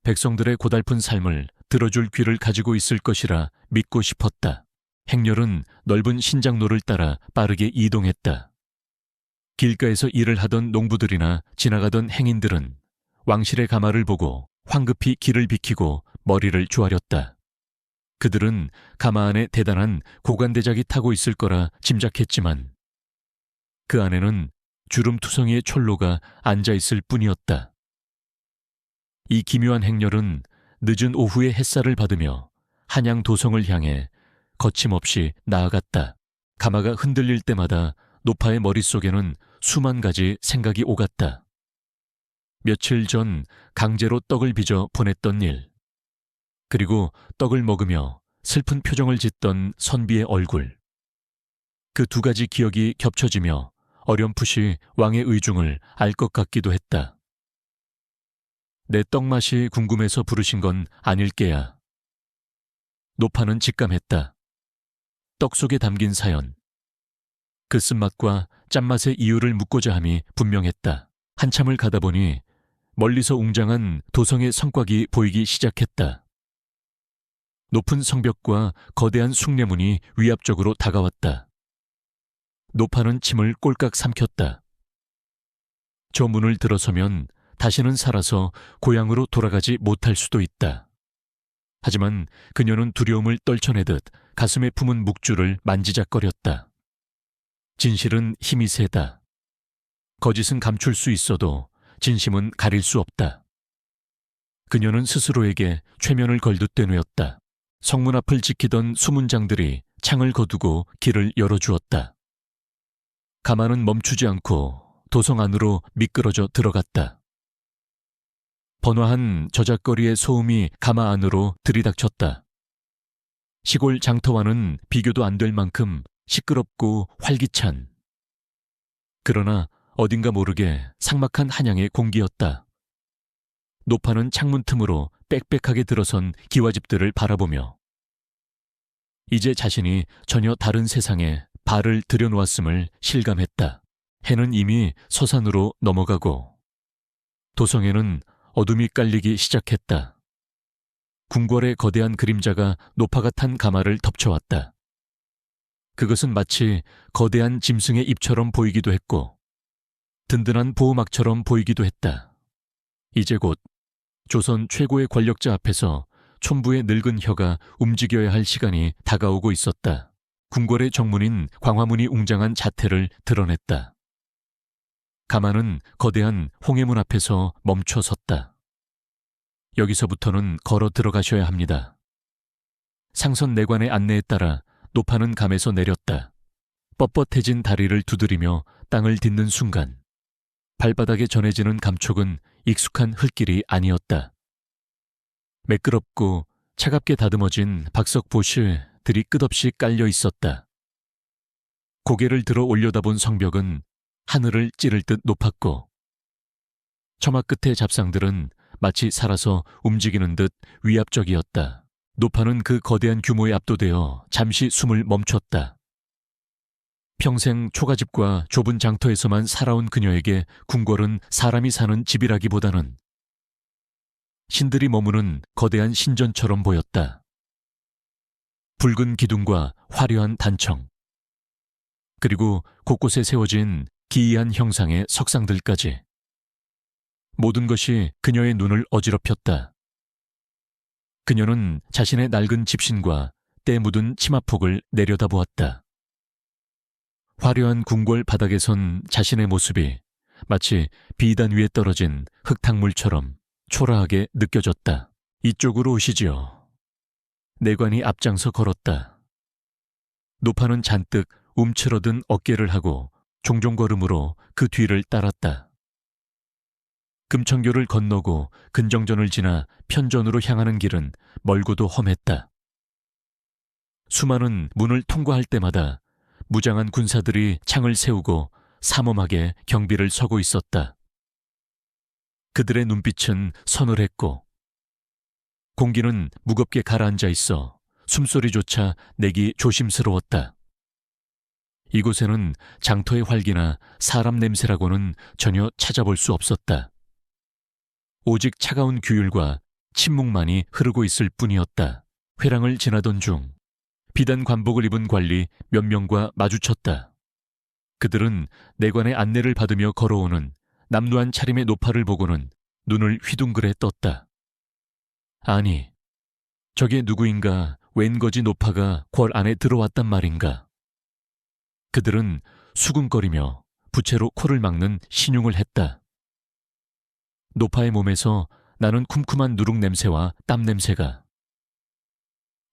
백성들의 고달픈 삶을 들어줄 귀를 가지고 있을 것이라 믿고 싶었다. 행렬은 넓은 신장로를 따라 빠르게 이동했다. 길가에서 일을 하던 농부들이나 지나가던 행인들은 왕실의 가마를 보고 황급히 길을 비키고 머리를 조아렸다. 그들은 가마 안에 대단한 고관대작이 타고 있을 거라 짐작했지만 그 안에는 주름투성이의 촐로가 앉아있을 뿐이었다. 이 기묘한 행렬은 늦은 오후의 햇살을 받으며 한양 도성을 향해 거침없이 나아갔다. 가마가 흔들릴 때마다 노파의 머릿속에는 수만 가지 생각이 오갔다. 며칠 전 강제로 떡을 빚어 보냈던 일, 그리고 떡을 먹으며 슬픈 표정을 짓던 선비의 얼굴. 그 2가지 기억이 겹쳐지며 어렴풋이 왕의 의중을 알 것 같기도 했다. 내 떡맛이 궁금해서 부르신 건 아닐게야. 노파는 직감했다. 떡 속에 담긴 사연. 그 쓴맛과 짠맛의 이유를 묻고자 함이 분명했다. 한참을 가다 보니 멀리서 웅장한 도성의 성곽이 보이기 시작했다. 높은 성벽과 거대한 숭례문이 위압적으로 다가왔다. 노파는 침을 꼴깍 삼켰다. 저 문을 들어서면 다시는 살아서 고향으로 돌아가지 못할 수도 있다. 하지만 그녀는 두려움을 떨쳐내듯 가슴에 품은 묵주를 만지작거렸다. 진실은 힘이 세다. 거짓은 감출 수 있어도 진심은 가릴 수 없다. 그녀는 스스로에게 최면을 걸듯 되뇌었다. 성문 앞을 지키던 수문장들이 창을 거두고 길을 열어주었다. 가마는 멈추지 않고 도성 안으로 미끄러져 들어갔다. 번화한 저작거리의 소음이 가마 안으로 들이닥쳤다. 시골 장터와는 비교도 안 될 만큼 시끄럽고 활기찬. 그러나 어딘가 모르게 삭막한 한양의 공기였다. 노파는 창문 틈으로 빽빽하게 들어선 기와집들을 바라보며 이제 자신이 전혀 다른 세상에 발을 들여놓았음을 실감했다. 해는 이미 서산으로 넘어가고 도성에는 어둠이 깔리기 시작했다. 궁궐의 거대한 그림자가 노파가 탄 가마를 덮쳐왔다. 그것은 마치 거대한 짐승의 입처럼 보이기도 했고 든든한 보호막처럼 보이기도 했다. 이제 곧 조선 최고의 권력자 앞에서 촌부의 늙은 혀가 움직여야 할 시간이 다가오고 있었다. 궁궐의 정문인 광화문이 웅장한 자태를 드러냈다. 가마는 거대한 홍해문 앞에서 멈춰 섰다. 여기서부터는 걸어 들어가셔야 합니다. 상선 내관의 안내에 따라 노파는 감에서 내렸다. 뻣뻣해진 다리를 두드리며 땅을 딛는 순간 발바닥에 전해지는 감촉은 익숙한 흙길이 아니었다. 매끄럽고 차갑게 다듬어진 박석보실들이 끝없이 깔려 있었다. 고개를 들어 올려다본 성벽은 하늘을 찌를 듯 높았고 처마 끝의 잡상들은 마치 살아서 움직이는 듯 위압적이었다. 노파는 그 거대한 규모에 압도되어 잠시 숨을 멈췄다. 평생 초가집과 좁은 장터에서만 살아온 그녀에게 궁궐은 사람이 사는 집이라기보다는 신들이 머무는 거대한 신전처럼 보였다. 붉은 기둥과 화려한 단청, 그리고 곳곳에 세워진 기이한 형상의 석상들까지. 모든 것이 그녀의 눈을 어지럽혔다. 그녀는 자신의 낡은 집신과 때 묻은 치마폭을 내려다보았다. 화려한 궁궐 바닥에 선 자신의 모습이 마치 비단 위에 떨어진 흙탕물처럼 초라하게 느껴졌다. 이쪽으로 오시지요. 내관이 앞장서 걸었다. 노파는 잔뜩 움츠러든 어깨를 하고 종종 걸음으로 그 뒤를 따랐다. 금천교를 건너고 근정전을 지나 편전으로 향하는 길은 멀고도 험했다. 수많은 문을 통과할 때마다 무장한 군사들이 창을 세우고 삼엄하게 경비를 서고 있었다. 그들의 눈빛은 서늘했고 공기는 무겁게 가라앉아 있어 숨소리조차 내기 조심스러웠다. 이곳에는 장터의 활기나 사람 냄새라고는 전혀 찾아볼 수 없었다. 오직 차가운 규율과 침묵만이 흐르고 있을 뿐이었다. 회랑을 지나던 중 비단 관복을 입은 관리 몇 명과 마주쳤다. 그들은 내관의 안내를 받으며 걸어오는 남루한 차림의 노파를 보고는 눈을 휘둥그레 떴다. 아니, 저게 누구인가 웬거지 노파가 궐 안에 들어왔단 말인가. 그들은 수근거리며 부채로 코를 막는 신용을 했다. 노파의 몸에서 나는 쿰쿰한 누룩 냄새와 땀 냄새가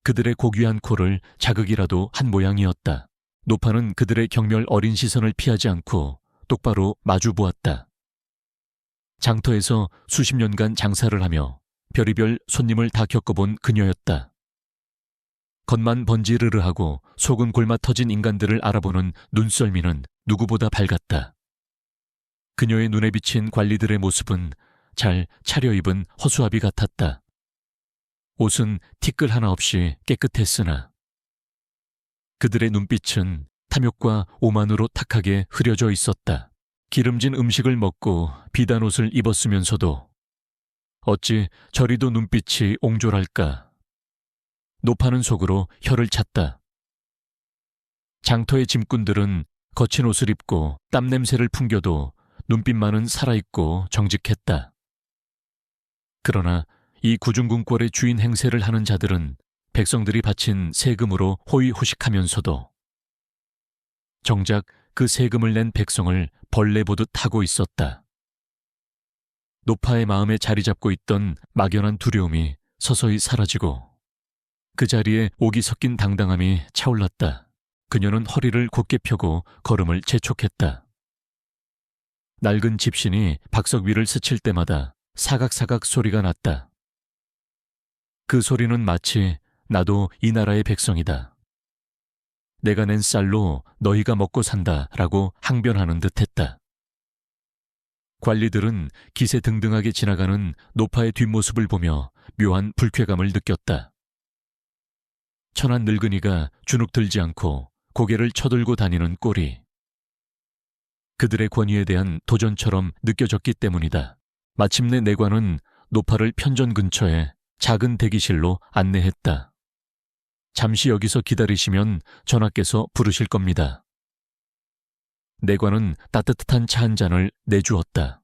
그들의 고귀한 코를 자극이라도 한 모양이었다. 노파는 그들의 경멸 어린 시선을 피하지 않고 똑바로 마주 보았다. 장터에서 수십 년간 장사를 하며 별의별 손님을 다 겪어본 그녀였다. 겉만 번지르르하고 속은 골마 터진 인간들을 알아보는 눈썰미는 누구보다 밝았다. 그녀의 눈에 비친 관리들의 모습은 잘 차려입은 허수아비 같았다. 옷은 티끌 하나 없이 깨끗했으나 그들의 눈빛은 탐욕과 오만으로 탁하게 흐려져 있었다. 기름진 음식을 먹고 비단 옷을 입었으면서도 어찌 저리도 눈빛이 옹졸할까. 노파는 속으로 혀를 찼다. 장터의 짐꾼들은 거친 옷을 입고 땀 냄새를 풍겨도 눈빛만은 살아있고 정직했다. 그러나 이 구중궁궐의 주인 행세를 하는 자들은 백성들이 바친 세금으로 호의호식하면서도 정작 그 세금을 낸 백성을 벌레 보듯 하고 있었다. 노파의 마음에 자리 잡고 있던 막연한 두려움이 서서히 사라지고 그 자리에 옥이 섞인 당당함이 차올랐다. 그녀는 허리를 곧게 펴고 걸음을 재촉했다. 낡은 집신이 박석 위를 스칠 때마다 사각사각 소리가 났다. 그 소리는 마치 나도 이 나라의 백성이다. 내가 낸 쌀로 너희가 먹고 산다라고 항변하는 듯했다. 관리들은 기세등등하게 지나가는 노파의 뒷모습을 보며 묘한 불쾌감을 느꼈다. 천한 늙은이가 주눅 들지 않고 고개를 쳐들고 다니는 꼴이 그들의 권위에 대한 도전처럼 느껴졌기 때문이다. 마침내 내관은 노파를 편전 근처에 작은 대기실로 안내했다. 잠시 여기서 기다리시면 전하께서 부르실 겁니다. 내관은 따뜻한 차 한 잔을 내주었다.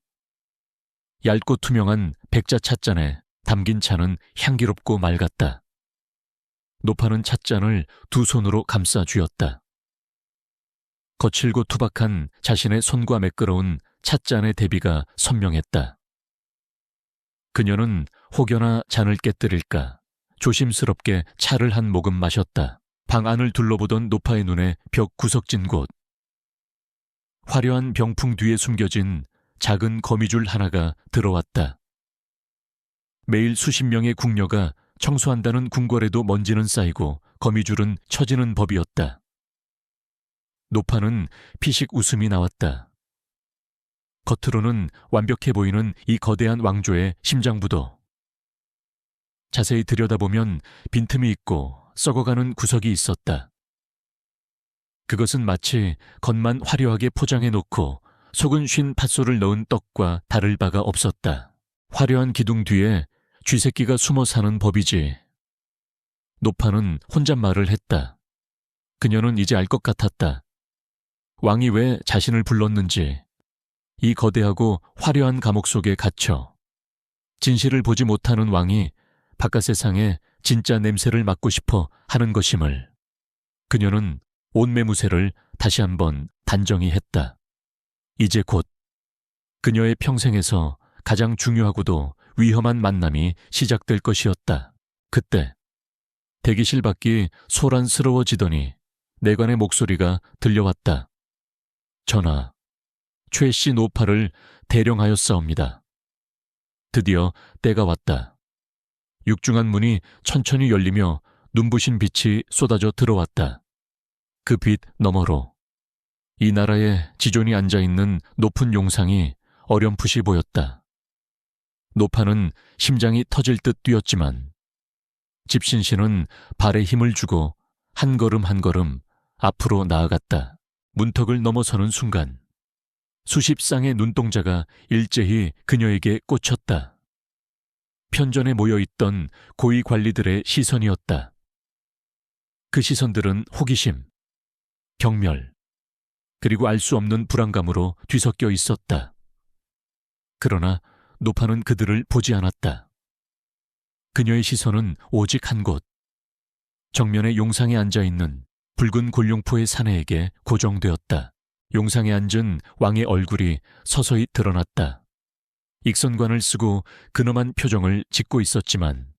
얇고 투명한 백자 찻잔에 담긴 차는 향기롭고 맑았다. 노파는 찻잔을 두 손으로 감싸 쥐었다. 거칠고 투박한 자신의 손과 매끄러운 찻잔의 대비가 선명했다. 그녀는 혹여나 잔을 깨뜨릴까 조심스럽게 차를 한 모금 마셨다. 방 안을 둘러보던 노파의 눈에 벽 구석진 곳. 화려한 병풍 뒤에 숨겨진 작은 거미줄 하나가 들어왔다. 매일 수십 명의 궁녀가 청소한다는 궁궐에도 먼지는 쌓이고 거미줄은 처지는 법이었다. 노파는 피식 웃음이 나왔다. 겉으로는 완벽해 보이는 이 거대한 왕조의 심장부도 자세히 들여다보면 빈틈이 있고 썩어가는 구석이 있었다. 그것은 마치 겉만 화려하게 포장해 놓고 속은 쉰 팥소를 넣은 떡과 다를 바가 없었다. 화려한 기둥 뒤에 쥐새끼가 숨어 사는 법이지. 노파는 혼잣말을 했다. 그녀는 이제 알 것 같았다. 왕이 왜 자신을 불렀는지, 이 거대하고 화려한 감옥 속에 갇혀 진실을 보지 못하는 왕이 바깥 세상에 진짜 냄새를 맡고 싶어 하는 것임을. 그녀는 온매무새를 다시 한번 단정히 했다. 이제 곧 그녀의 평생에서 가장 중요하고도 위험한 만남이 시작될 것이었다. 그때 대기실 밖이 소란스러워지더니 내관의 목소리가 들려왔다. 전하, 최 씨 노파를 대령하였사옵니다. 드디어 때가 왔다. 육중한 문이 천천히 열리며 눈부신 빛이 쏟아져 들어왔다. 그 빛 너머로 이 나라에 지존이 앉아있는 높은 용상이 어렴풋이 보였다. 노파는 심장이 터질 듯 뛰었지만 집신 씨는 발에 힘을 주고 한 걸음 한 걸음 앞으로 나아갔다. 문턱을 넘어서는 순간 수십 쌍의 눈동자가 일제히 그녀에게 꽂혔다. 편전에 모여있던 고위 관리들의 시선이었다. 그 시선들은 호기심, 경멸, 그리고 알 수 없는 불안감으로 뒤섞여 있었다. 그러나 노파는 그들을 보지 않았다. 그녀의 시선은 오직 한 곳, 정면에 용상에 앉아있는 붉은 골룡포의 사내에게 고정되었다. 용상에 앉은 왕의 얼굴이 서서히 드러났다. 익선관을 쓰고 근엄한 표정을 짓고 있었지만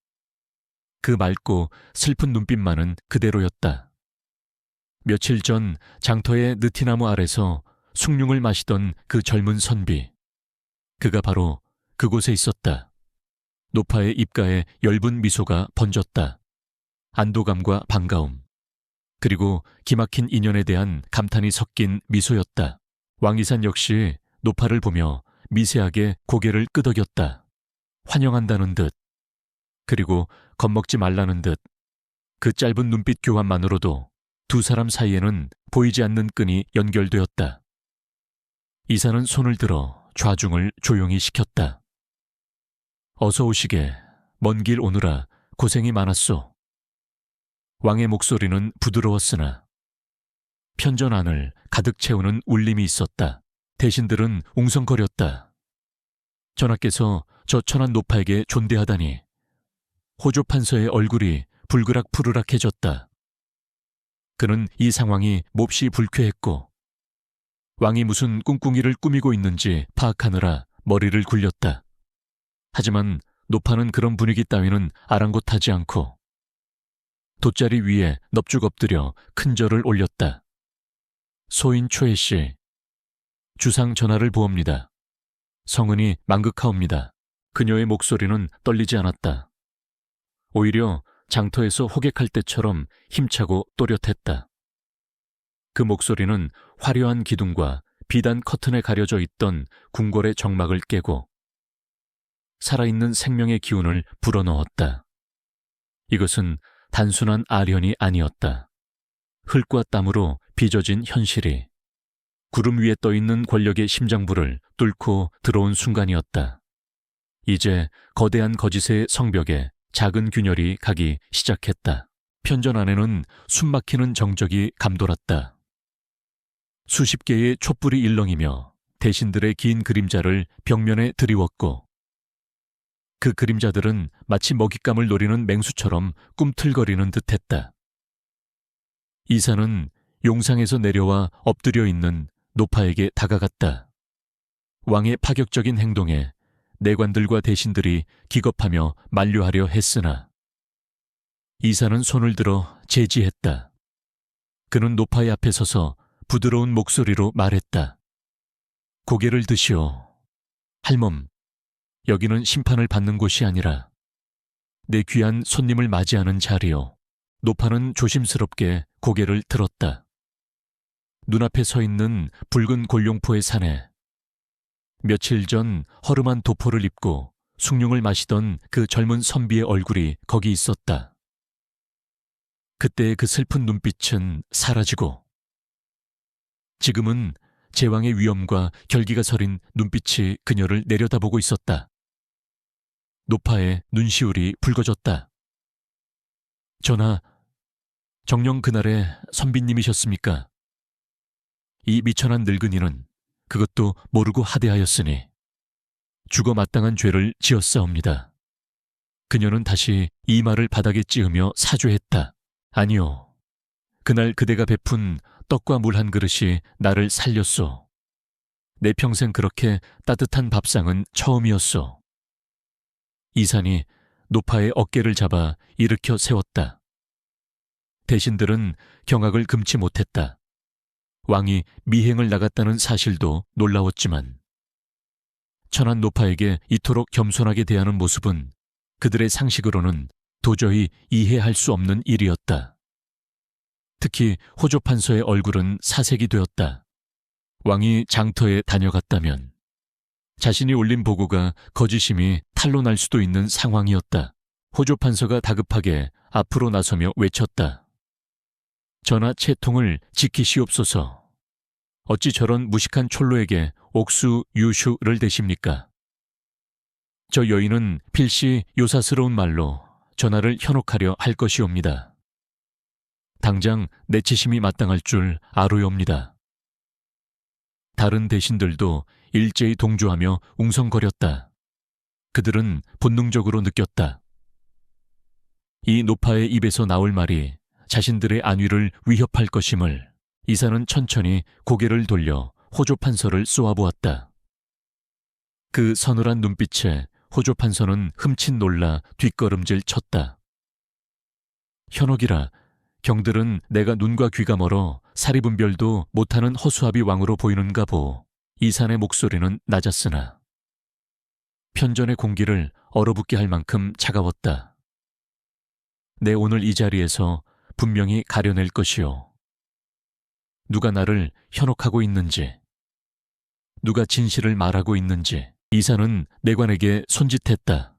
그 맑고 슬픈 눈빛만은 그대로였다. 며칠 전 장터의 느티나무 아래서 숭늉을 마시던 그 젊은 선비, 그가 바로 그곳에 있었다. 노파의 입가에 엷은 미소가 번졌다. 안도감과 반가움, 그리고 기막힌 인연에 대한 감탄이 섞인 미소였다. 왕이산 역시 노파를 보며 미세하게 고개를 끄덕였다. 환영한다는 듯, 그리고 겁먹지 말라는 듯. 그 짧은 눈빛 교환만으로도 두 사람 사이에는 보이지 않는 끈이 연결되었다. 이사는 손을 들어 좌중을 조용히 시켰다. 어서 오시게. 먼 길 오느라 고생이 많았소. 왕의 목소리는 부드러웠으나 편전 안을 가득 채우는 울림이 있었다. 대신들은 웅성거렸다. 전하께서 저 천한 노파에게 존대하다니. 호조 판서의 얼굴이 불그락 푸르락해졌다. 그는 이 상황이 몹시 불쾌했고 왕이 무슨 꿍꿍이를 꾸미고 있는지 파악하느라 머리를 굴렸다. 하지만 노파는 그런 분위기 따위는 아랑곳하지 않고 돗자리 위에 넙죽 엎드려 큰 절을 올렸다. 소인 초혜 씨, 주상 전하를 보옵니다. 성은이 망극하옵니다. 그녀의 목소리는 떨리지 않았다. 오히려 장터에서 호객할 때처럼 힘차고 또렷했다. 그 목소리는 화려한 기둥과 비단 커튼에 가려져 있던 궁궐의 정막을 깨고 살아있는 생명의 기운을 불어넣었다. 이것은 단순한 아련이 아니었다. 흙과 땀으로 빚어진 현실이 구름 위에 떠있는 권력의 심장부를 뚫고 들어온 순간이었다. 이제 거대한 거짓의 성벽에 작은 균열이 가기 시작했다. 편전 안에는 숨막히는 정적이 감돌았다. 수십 개의 촛불이 일렁이며 대신들의 긴 그림자를 벽면에 드리웠고 그 그림자들은 마치 먹잇감을 노리는 맹수처럼 꿈틀거리는 듯했다. 이사는 용상에서 내려와 엎드려 있는 노파에게 다가갔다. 왕의 파격적인 행동에 내관들과 대신들이 기겁하며 만류하려 했으나 이사는 손을 들어 제지했다. 그는 노파의 앞에 서서 부드러운 목소리로 말했다. 고개를 드시오. 할멈, 여기는 심판을 받는 곳이 아니라 내 귀한 손님을 맞이하는 자리요. 노파는 조심스럽게 고개를 들었다. 눈앞에 서 있는 붉은 골룡포의 산에 며칠 전 허름한 도포를 입고 숭늉을 마시던 그 젊은 선비의 얼굴이 거기 있었다. 그때의 그 슬픈 눈빛은 사라지고 지금은 제왕의 위엄과 결기가 서린 눈빛이 그녀를 내려다보고 있었다. 노파의 눈시울이 붉어졌다. 전하, 정녕 그날의 선비님이셨습니까? 이 미천한 늙은이는 그것도 모르고 하대하였으니 죽어 마땅한 죄를 지었사옵니다. 그녀는 다시 이 말을 바닥에 찌으며 사죄했다. 아니요. 그날 그대가 베푼 떡과 물 한 그릇이 나를 살렸소. 내 평생 그렇게 따뜻한 밥상은 처음이었소. 이산이 노파의 어깨를 잡아 일으켜 세웠다. 대신들은 경악을 금치 못했다. 왕이 미행을 나갔다는 사실도 놀라웠지만 천한 노파에게 이토록 겸손하게 대하는 모습은 그들의 상식으로는 도저히 이해할 수 없는 일이었다. 특히 호조 판서의 얼굴은 사색이 되었다. 왕이 장터에 다녀갔다면 자신이 올린 보고가 거짓임이 탄로 날 수도 있는 상황이었다. 호조 판서가 다급하게 앞으로 나서며 외쳤다. 전하 채통을 지키시옵소서. 어찌 저런 무식한 촐로에게 옥수 유슈를 대십니까? 저 여인은 필시 요사스러운 말로 전하를 현혹하려 할 것이옵니다. 당장 내치심이 마땅할 줄 아뢰옵니다. 다른 대신들도 일제히 동조하며 웅성거렸다. 그들은 본능적으로 느꼈다. 이 노파의 입에서 나올 말이 자신들의 안위를 위협할 것임을. 이사는 천천히 고개를 돌려 호조 판서를 쏘아보았다. 그 서늘한 눈빛에 호조 판서는 흠칫 놀라 뒷걸음질 쳤다. 현혹이라, 경들은 내가 눈과 귀가 멀어 사리분별도 못하는 허수아비 왕으로 보이는가 보. 이산의 목소리는 낮았으나 편전의 공기를 얼어붙게 할 만큼 차가웠다. 내 오늘 이 자리에서 분명히 가려낼 것이요. 누가 나를 현혹하고 있는지, 누가 진실을 말하고 있는지. 이사는 내관에게 손짓했다.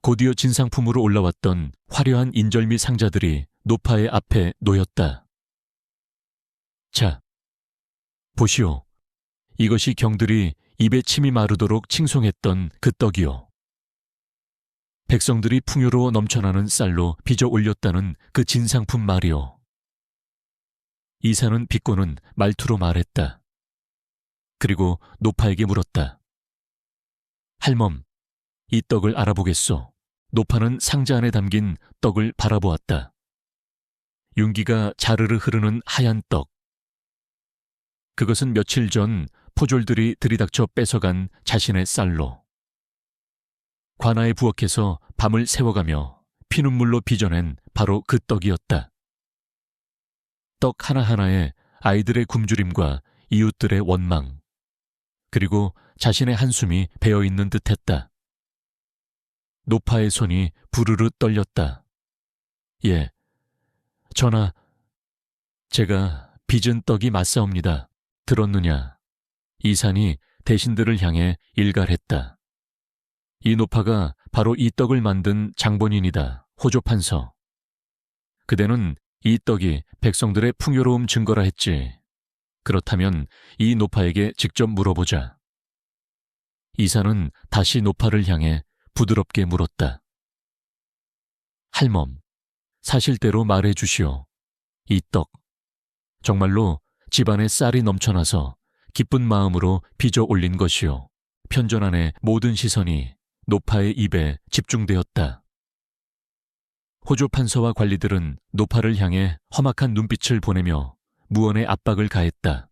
곧이어 진상품으로 올라왔던 화려한 인절미 상자들이 노파의 앞에 놓였다. 자, 보시오. 이것이 경들이 입에 침이 마르도록 칭송했던 그 떡이요. 백성들이 풍요로워 넘쳐나는 쌀로 빚어 올렸다는 그 진상품 말이요. 이사는 비꼬는 말투로 말했다. 그리고 노파에게 물었다. 할멈, 이 떡을 알아보겠소. 노파는 상자 안에 담긴 떡을 바라보았다. 윤기가 자르르 흐르는 하얀 떡. 그것은 며칠 전 포졸들이 들이닥쳐 뺏어간 자신의 쌀로. 관아에 부엌에서 밤을 새워가며 피눈물로 빚어낸 바로 그 떡이었다. 떡 하나하나에 아이들의 굶주림과 이웃들의 원망, 그리고 자신의 한숨이 배어있는 듯했다. 노파의 손이 부르르 떨렸다. 예, 전하, 제가 빚은 떡이 맞사옵니다. 들었느냐? 이산이 대신들을 향해 일갈했다. 이 노파가 바로 이 떡을 만든 장본인이다. 호조판서. 그대는 이 떡이 백성들의 풍요로움 증거라 했지. 그렇다면 이 노파에게 직접 물어보자. 이산은 다시 노파를 향해 부드럽게 물었다. 할멈, 사실대로 말해 주시오. 이 떡, 정말로 집안에 쌀이 넘쳐나서 기쁜 마음으로 빚어 올린 것이오. 편전안의 모든 시선이 노파의 입에 집중되었다. 호조 판서와 관리들은 노파를 향해 험악한 눈빛을 보내며 무언의 압박을 가했다.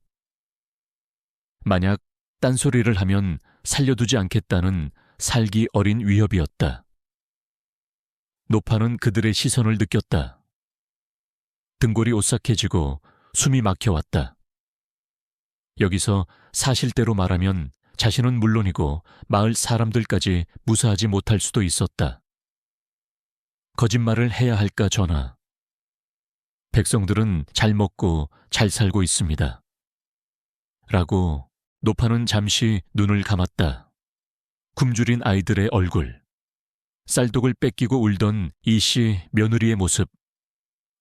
만약 딴소리를 하면 살려두지 않겠다는 살기 어린 위협이었다. 노파는 그들의 시선을 느꼈다. 등골이 오싹해지고 숨이 막혀왔다. 여기서 사실대로 말하면 자신은 물론이고 마을 사람들까지 무사하지 못할 수도 있었다. 거짓말을 해야 할까 전하. 백성들은 잘 먹고 잘 살고 있습니다. 라고 노파는 잠시 눈을 감았다. 굶주린 아이들의 얼굴, 쌀독을 뺏기고 울던 이씨 며느리의 모습,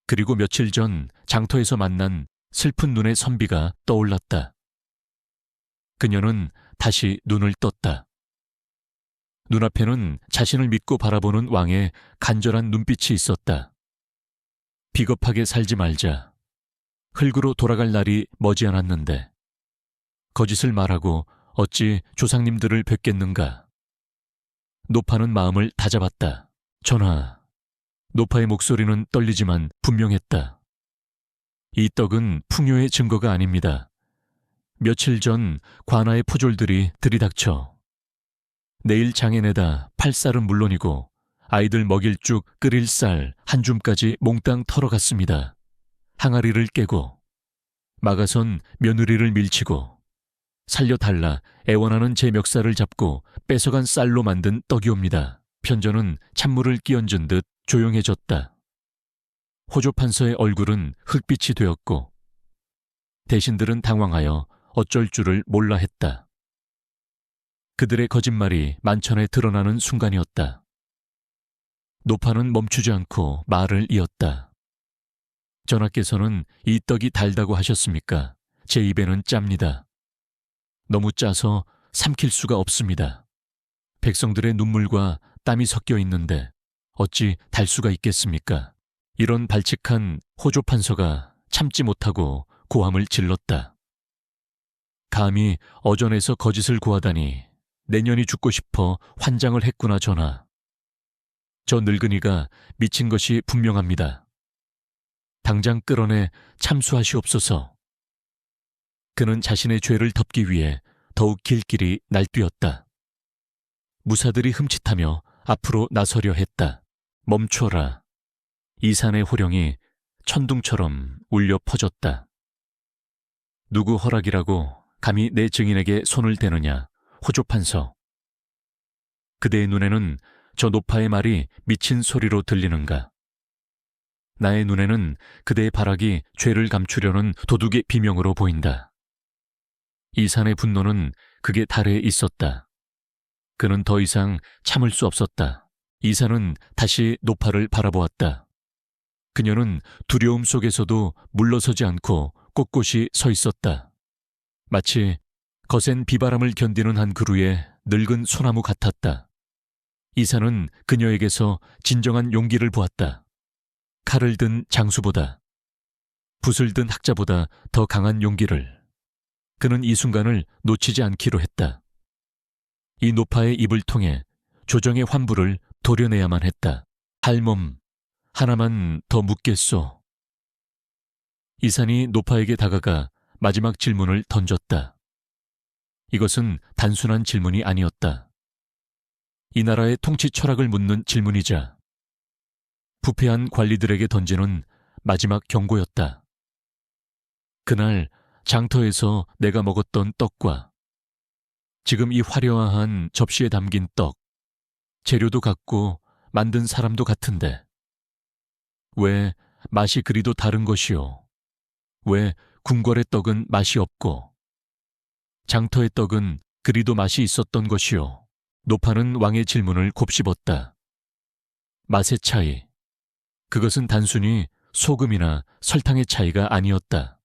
그리고 며칠 전 장터에서 만난 슬픈 눈의 선비가 떠올랐다. 그녀는 다시 눈을 떴다. 눈앞에는 자신을 믿고 바라보는 왕의 간절한 눈빛이 있었다. 비겁하게 살지 말자. 흙으로 돌아갈 날이 머지않았는데 거짓을 말하고 어찌 조상님들을 뵙겠는가. 노파는 마음을 다잡았다. 전하, 노파의 목소리는 떨리지만 분명했다. 이 떡은 풍요의 증거가 아닙니다. 며칠 전 관아의 포졸들이 들이닥쳐 내일 장에 내다 팔 쌀은 물론이고 아이들 먹일 죽 끓일 쌀 한 줌까지 몽땅 털어갔습니다. 항아리를 깨고 막아선 며느리를 밀치고 살려달라 애원하는 제 멱살을 잡고 뺏어간 쌀로 만든 떡이옵니다. 편전은 찬물을 끼얹은 듯 조용해졌다. 호조 판서의 얼굴은 흙빛이 되었고 대신들은 당황하여 어쩔 줄을 몰라 했다. 그들의 거짓말이 만천에 드러나는 순간이었다. 노파는 멈추지 않고 말을 이었다. 전하께서는 이 떡이 달다고 하셨습니까? 제 입에는 짭니다. 너무 짜서 삼킬 수가 없습니다. 백성들의 눈물과 땀이 섞여 있는데 어찌 달 수가 있겠습니까? 이런 발칙한 호조 판서가 참지 못하고 고함을 질렀다. 감히 어전에서 거짓을 구하다니 내년이 죽고 싶어 환장을 했구나 전하. 저 늙은이가 미친 것이 분명합니다. 당장 끌어내 참수하시옵소서. 그는 자신의 죄를 덮기 위해 더욱 길길이 날뛰었다. 무사들이 흠칫하며 앞으로 나서려 했다. 멈춰라. 이산의 호령이 천둥처럼 울려 퍼졌다. 누구 허락이라고 감히 내 증인에게 손을 대느냐, 호조 판서. 그대의 눈에는 저 노파의 말이 미친 소리로 들리는가? 나의 눈에는 그대의 발악이 죄를 감추려는 도둑의 비명으로 보인다. 이산의 분노는 극의 달에 있었다. 그는 더 이상 참을 수 없었다. 이산은 다시 노파를 바라보았다. 그녀는 두려움 속에서도 물러서지 않고 꼿꼿이 서 있었다. 마치 거센 비바람을 견디는 한 그루의 늙은 소나무 같았다. 이산은 그녀에게서 진정한 용기를 보았다. 칼을 든 장수보다, 붓을 든 학자보다 더 강한 용기를. 그는 이 순간을 놓치지 않기로 했다. 이 노파의 입을 통해 조정의 환부를 도려내야만 했다. 할멈, 하나만 더 묻겠소. 이산이 노파에게 다가가 마지막 질문을 던졌다. 이것은 단순한 질문이 아니었다. 이 나라의 통치 철학을 묻는 질문이자 부패한 관리들에게 던지는 마지막 경고였다. 그날 장터에서 내가 먹었던 떡과 지금 이 화려한 접시에 담긴 떡, 재료도 같고 만든 사람도 같은데 왜 맛이 그리도 다른 것이요? 왜 궁궐의 떡은 맛이 없고 장터의 떡은 그리도 맛이 있었던 것이요? 노파는 왕의 질문을 곱씹었다. 맛의 차이. 그것은 단순히 소금이나 설탕의 차이가 아니었다.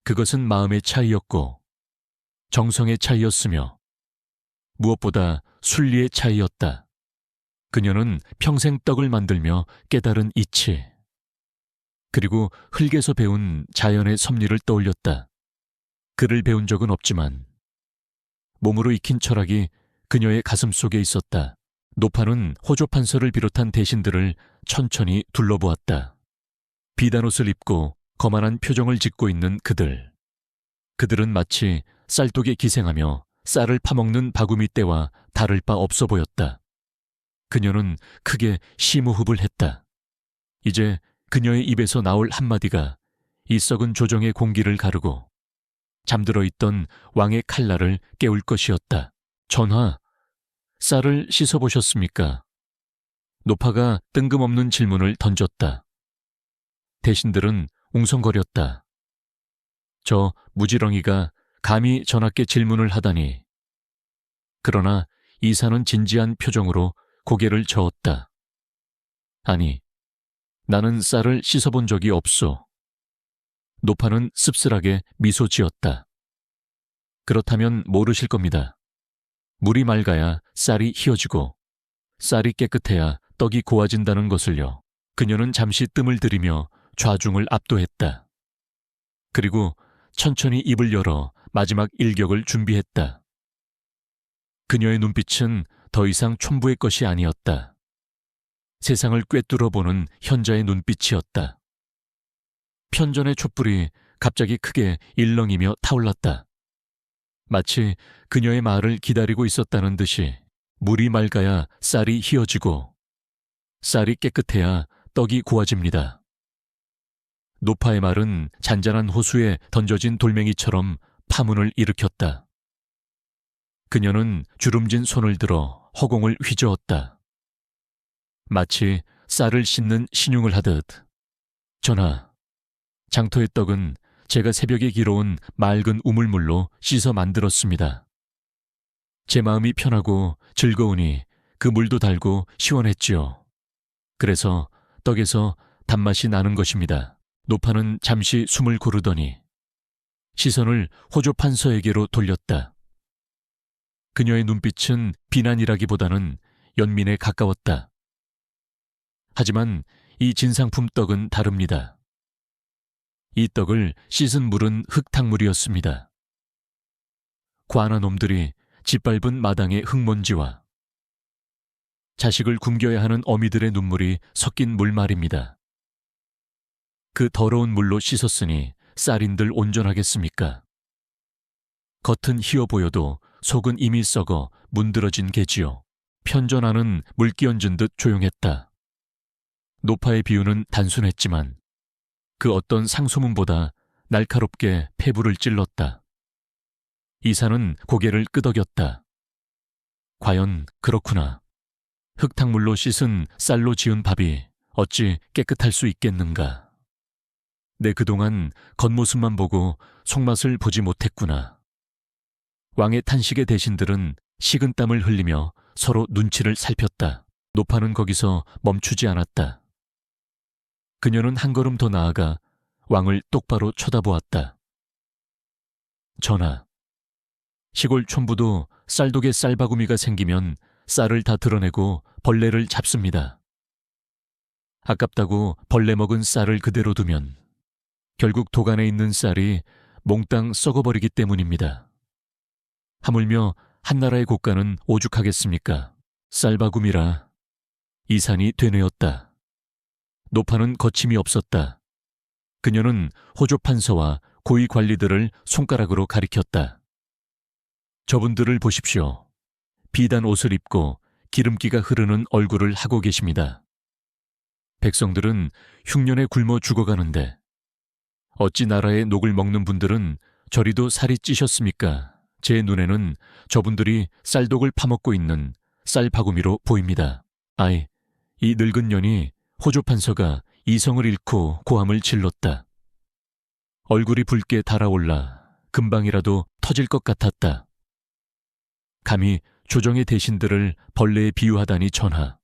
그것은 마음의 차이였고 정성의 차이였으며 무엇보다 순리의 차이였다. 그녀는 평생 떡을 만들며 깨달은 이치, 그리고 흙에서 배운 자연의 섭리를 떠올렸다. 글을 배운 적은 없지만 몸으로 익힌 철학이 그녀의 가슴 속에 있었다. 노파는 호조 판서를 비롯한 대신들을 천천히 둘러보았다. 비단옷을 입고 거만한 표정을 짓고 있는 그들. 그들은 마치 쌀독에 기생하며 쌀을 파먹는 바구미 떼와 다를 바 없어 보였다. 그녀는 크게 심호흡을 했다. 이제 그녀의 입에서 나올 한마디가 이 썩은 조정의 공기를 가르고 잠들어 있던 왕의 칼날을 깨울 것이었다. 전하, 쌀을 씻어보셨습니까? 노파가 뜬금없는 질문을 던졌다. 대신들은 웅성거렸다. 저 무지렁이가 감히 전하께 질문을 하다니. 그러나 이사는 진지한 표정으로 고개를 저었다. 아니, 나는 쌀을 씻어본 적이 없소. 노파는 씁쓸하게 미소 지었다. 그렇다면 모르실 겁니다. 물이 맑아야 쌀이 희어지고 쌀이 깨끗해야 떡이 고와진다는 것을요. 그녀는 잠시 뜸을 들이며 좌중을 압도했다. 그리고 천천히 입을 열어 마지막 일격을 준비했다. 그녀의 눈빛은 더 이상 촌부의 것이 아니었다. 세상을 꿰뚫어보는 현자의 눈빛이었다. 편전의 촛불이 갑자기 크게 일렁이며 타올랐다. 마치 그녀의 말을 기다리고 있었다는 듯이 물이 맑아야 쌀이 희어지고 쌀이 깨끗해야 떡이 고와집니다. 노파의 말은 잔잔한 호수에 던져진 돌멩이처럼 파문을 일으켰다. 그녀는 주름진 손을 들어 허공을 휘저었다. 마치 쌀을 씻는 신용을 하듯. 전하, 장터의 떡은 제가 새벽에 길어온 맑은 우물물로 씻어 만들었습니다. 제 마음이 편하고 즐거우니 그 물도 달고 시원했지요. 그래서 떡에서 단맛이 나는 것입니다. 노파는 잠시 숨을 고르더니 시선을 호조 판서에게로 돌렸다. 그녀의 눈빛은 비난이라기보다는 연민에 가까웠다. 하지만 이 진상품 떡은 다릅니다. 이 떡을 씻은 물은 흙탕물이었습니다. 과한 놈들이 짓밟은 마당의 흙먼지와 자식을 굶겨야 하는 어미들의 눈물이 섞인 물 말입니다. 그 더러운 물로 씻었으니 쌀인들 온전하겠습니까? 겉은 희어 보여도 속은 이미 썩어 문드러진 개지요. 편전하는 물기 얹은 듯 조용했다. 노파의 비유는 단순했지만 그 어떤 상소문보다 날카롭게 폐부를 찔렀다. 이사는 고개를 끄덕였다. 과연 그렇구나. 흙탕물로 씻은 쌀로 지은 밥이 어찌 깨끗할 수 있겠는가. 내 그동안 겉모습만 보고 속맛을 보지 못했구나. 왕의 탄식의 대신들은 식은땀을 흘리며 서로 눈치를 살폈다. 노파는 거기서 멈추지 않았다. 그녀는 한 걸음 더 나아가 왕을 똑바로 쳐다보았다. 전하, 시골 촌부도 쌀독에 쌀바구미가 생기면 쌀을 다 드러내고 벌레를 잡습니다. 아깝다고 벌레 먹은 쌀을 그대로 두면 결국 도간에 있는 쌀이 몽땅 썩어버리기 때문입니다. 하물며 한나라의 고가는 오죽하겠습니까? 쌀바구미라. 이산이 되뇌었다. 노파는 거침이 없었다. 그녀는 호조 판서와 고위 관리들을 손가락으로 가리켰다. 저분들을 보십시오. 비단 옷을 입고 기름기가 흐르는 얼굴을 하고 계십니다. 백성들은 흉년에 굶어 죽어가는데 어찌 나라의 녹을 먹는 분들은 저리도 살이 찌셨습니까? 제 눈에는 저분들이 쌀독을 파먹고 있는 쌀바구미로 보입니다. 아이, 이 늙은 년이 호조판서가 이성을 잃고 고함을 질렀다. 얼굴이 붉게 달아올라 금방이라도 터질 것 같았다. 감히 조정의 대신들을 벌레에 비유하다니 전하.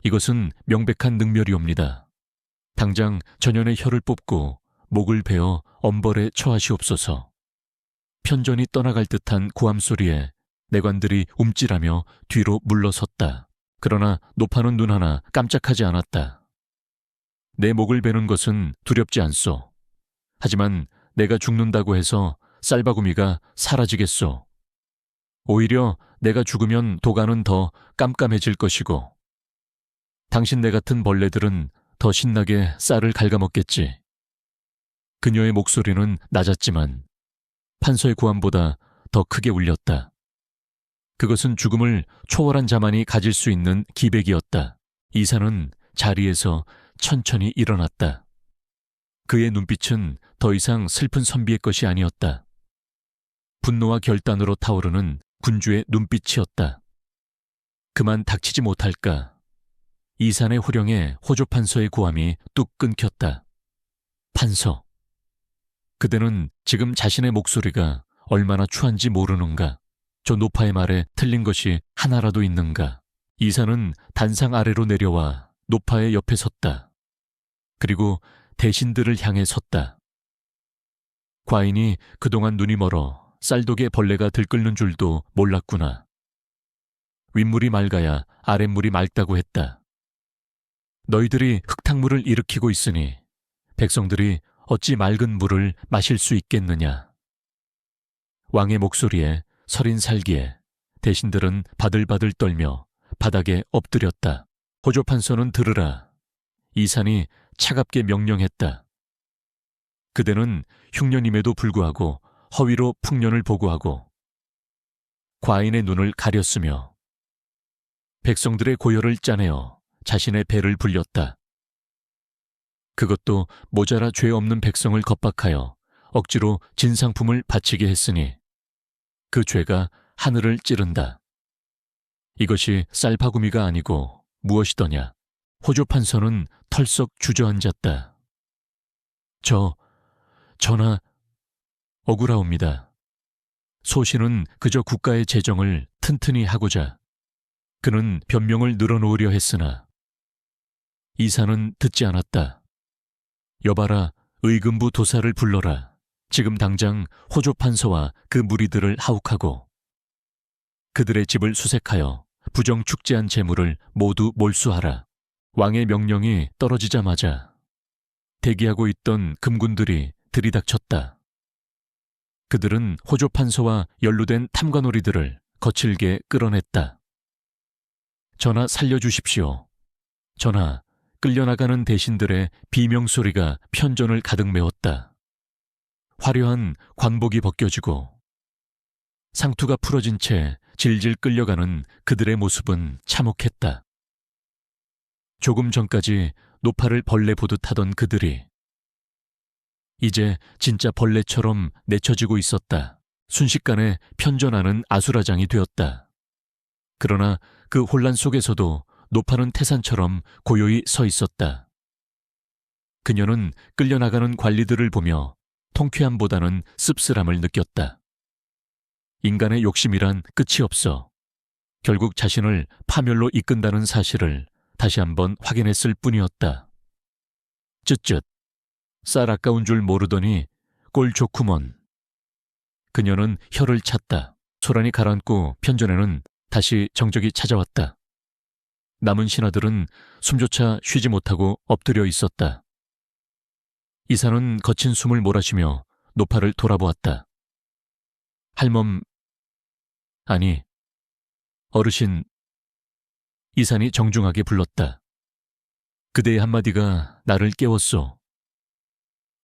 이것은 명백한 능멸이옵니다. 당장 전연의 혀를 뽑고 목을 베어 엄벌에 처하시옵소서. 편전이 떠나갈 듯한 고함 소리에 내관들이 움찔하며 뒤로 물러섰다. 그러나 노파는 눈 하나 깜짝하지 않았다. 내 목을 베는 것은 두렵지 않소. 하지만 내가 죽는다고 해서 쌀바구미가 사라지겠소. 오히려 내가 죽으면 도가는 더 깜깜해질 것이고 당신네 같은 벌레들은 더 신나게 쌀을 갉아먹겠지. 그녀의 목소리는 낮았지만 판서의 고함보다 더 크게 울렸다. 그것은 죽음을 초월한 자만이 가질 수 있는 기백이었다. 이사는 자리에서 천천히 일어났다. 그의 눈빛은 더 이상 슬픈 선비의 것이 아니었다. 분노와 결단으로 타오르는 군주의 눈빛이었다. 그만 닥치지 못할까. 이산의 호령에 호조판서의 고함이 뚝 끊겼다. 판서. 그대는 지금 자신의 목소리가 얼마나 추한지 모르는가? 저 노파의 말에 틀린 것이 하나라도 있는가? 이사는 단상 아래로 내려와 노파의 옆에 섰다. 그리고 대신들을 향해 섰다. 과인이 그동안 눈이 멀어 쌀독에 벌레가 들끓는 줄도 몰랐구나. 윗물이 맑아야 아랫물이 맑다고 했다. 너희들이 흙탕물을 일으키고 있으니 백성들이 어찌 맑은 물을 마실 수 있겠느냐. 왕의 목소리에 서린 살기에 대신들은 바들바들 떨며 바닥에 엎드렸다. 호조판서는 들으라. 이산이 차갑게 명령했다. 그대는 흉년임에도 불구하고 허위로 풍년을 보고하고 과인의 눈을 가렸으며 백성들의 고열을 짜내어 자신의 배를 불렸다. 그것도 모자라 죄 없는 백성을 겁박하여 억지로 진상품을 바치게 했으니 그 죄가 하늘을 찌른다. 이것이 쌀바구미가 아니고 무엇이더냐. 호조판서는 털썩 주저앉았다. 전하, 억울하옵니다. 소신은 그저 국가의 재정을 튼튼히 하고자 그는 변명을 늘어놓으려 했으나 이사는 듣지 않았다. 여봐라, 의금부 도사를 불러라. 지금 당장 호조판서와 그 무리들을 하욱하고 그들의 집을 수색하여 부정축제한 재물을 모두 몰수하라. 왕의 명령이 떨어지자마자 대기하고 있던 금군들이 들이닥쳤다. 그들은 호조판서와 연루된 탐관오리들을 거칠게 끌어냈다. 전하, 살려주십시오. 전하, 끌려나가는 대신들의 비명소리가 편전을 가득 메웠다. 화려한 관복이 벗겨지고 상투가 풀어진 채 질질 끌려가는 그들의 모습은 참혹했다. 조금 전까지 노파를 벌레 보듯 하던 그들이 이제 진짜 벌레처럼 내쳐지고 있었다. 순식간에 편전하는 아수라장이 되었다. 그러나 그 혼란 속에서도 노파는 태산처럼 고요히 서 있었다. 그녀는 끌려나가는 관리들을 보며 통쾌함보다는 씁쓸함을 느꼈다. 인간의 욕심이란 끝이 없어. 결국 자신을 파멸로 이끈다는 사실을 다시 한번 확인했을 뿐이었다. 쯧쯧. 쌀 아까운 줄 모르더니 꼴 좋구먼. 그녀는 혀를 찼다. 소란이 가라앉고 편전에는 다시 정적이 찾아왔다. 남은 신하들은 숨조차 쉬지 못하고 엎드려 있었다. 이사는 거친 숨을 몰아쉬며 노파를 돌아보았다. 아니, 어르신. 이산이 정중하게 불렀다. 그대의 한마디가 나를 깨웠소.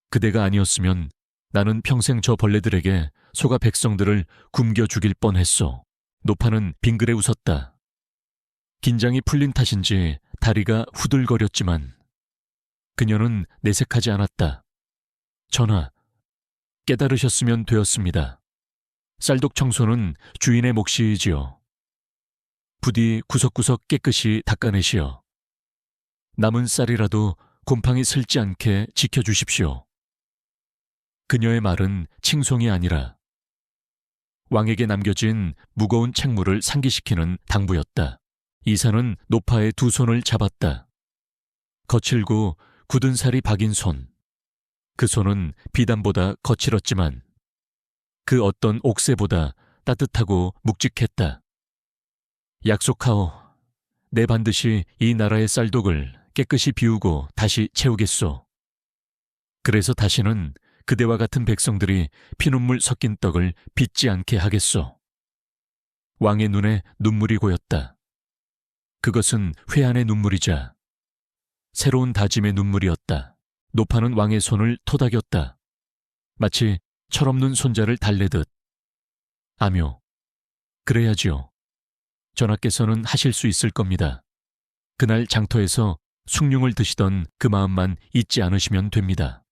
그대가 아니었으면 나는 평생 저 벌레들에게 속아 백성들을 굶겨 죽일 뻔했소. 노파는 빙그레 웃었다. 긴장이 풀린 탓인지 다리가 후들거렸지만 그녀는 내색하지 않았다. 전하, 깨달으셨으면 되었습니다. 쌀독 청소는 주인의 몫이지요. 부디 구석구석 깨끗이 닦아내시어 남은 쌀이라도 곰팡이 슬지 않게 지켜주십시오. 그녀의 말은 칭송이 아니라 왕에게 남겨진 무거운 책무를 상기시키는 당부였다. 이사는 노파의 두 손을 잡았다. 거칠고 굳은 살이 박인 손. 그 손은 비단보다 거칠었지만 그 어떤 옥새보다 따뜻하고 묵직했다. 약속하오. 내 반드시 이 나라의 쌀독을 깨끗이 비우고 다시 채우겠소. 그래서 다시는 그대와 같은 백성들이 피눈물 섞인 떡을 빚지 않게 하겠소. 왕의 눈에 눈물이 고였다. 그것은 회한의 눈물이자 새로운 다짐의 눈물이었다. 노파는 왕의 손을 토닥였다. 마치 철없는 손자를 달래듯. 아묘, 그래야지요. 전하께서는 하실 수 있을 겁니다. 그날 장터에서 숭늉을 드시던 그 마음만 잊지 않으시면 됩니다.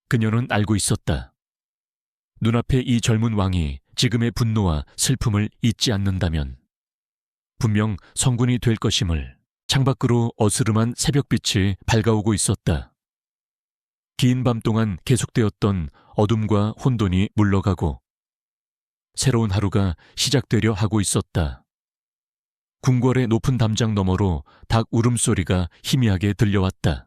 그녀는 알고 있었다. 눈앞에 이 젊은 왕이 지금의 분노와 슬픔을 잊지 않는다면 분명 성군이 될 것임을. 창밖으로 어스름한 새벽빛이 밝아오고 있었다. 긴 밤 동안 계속되었던 어둠과 혼돈이 물러가고 새로운 하루가 시작되려 하고 있었다. 궁궐의 높은 담장 너머로 닭 울음소리가 희미하게 들려왔다.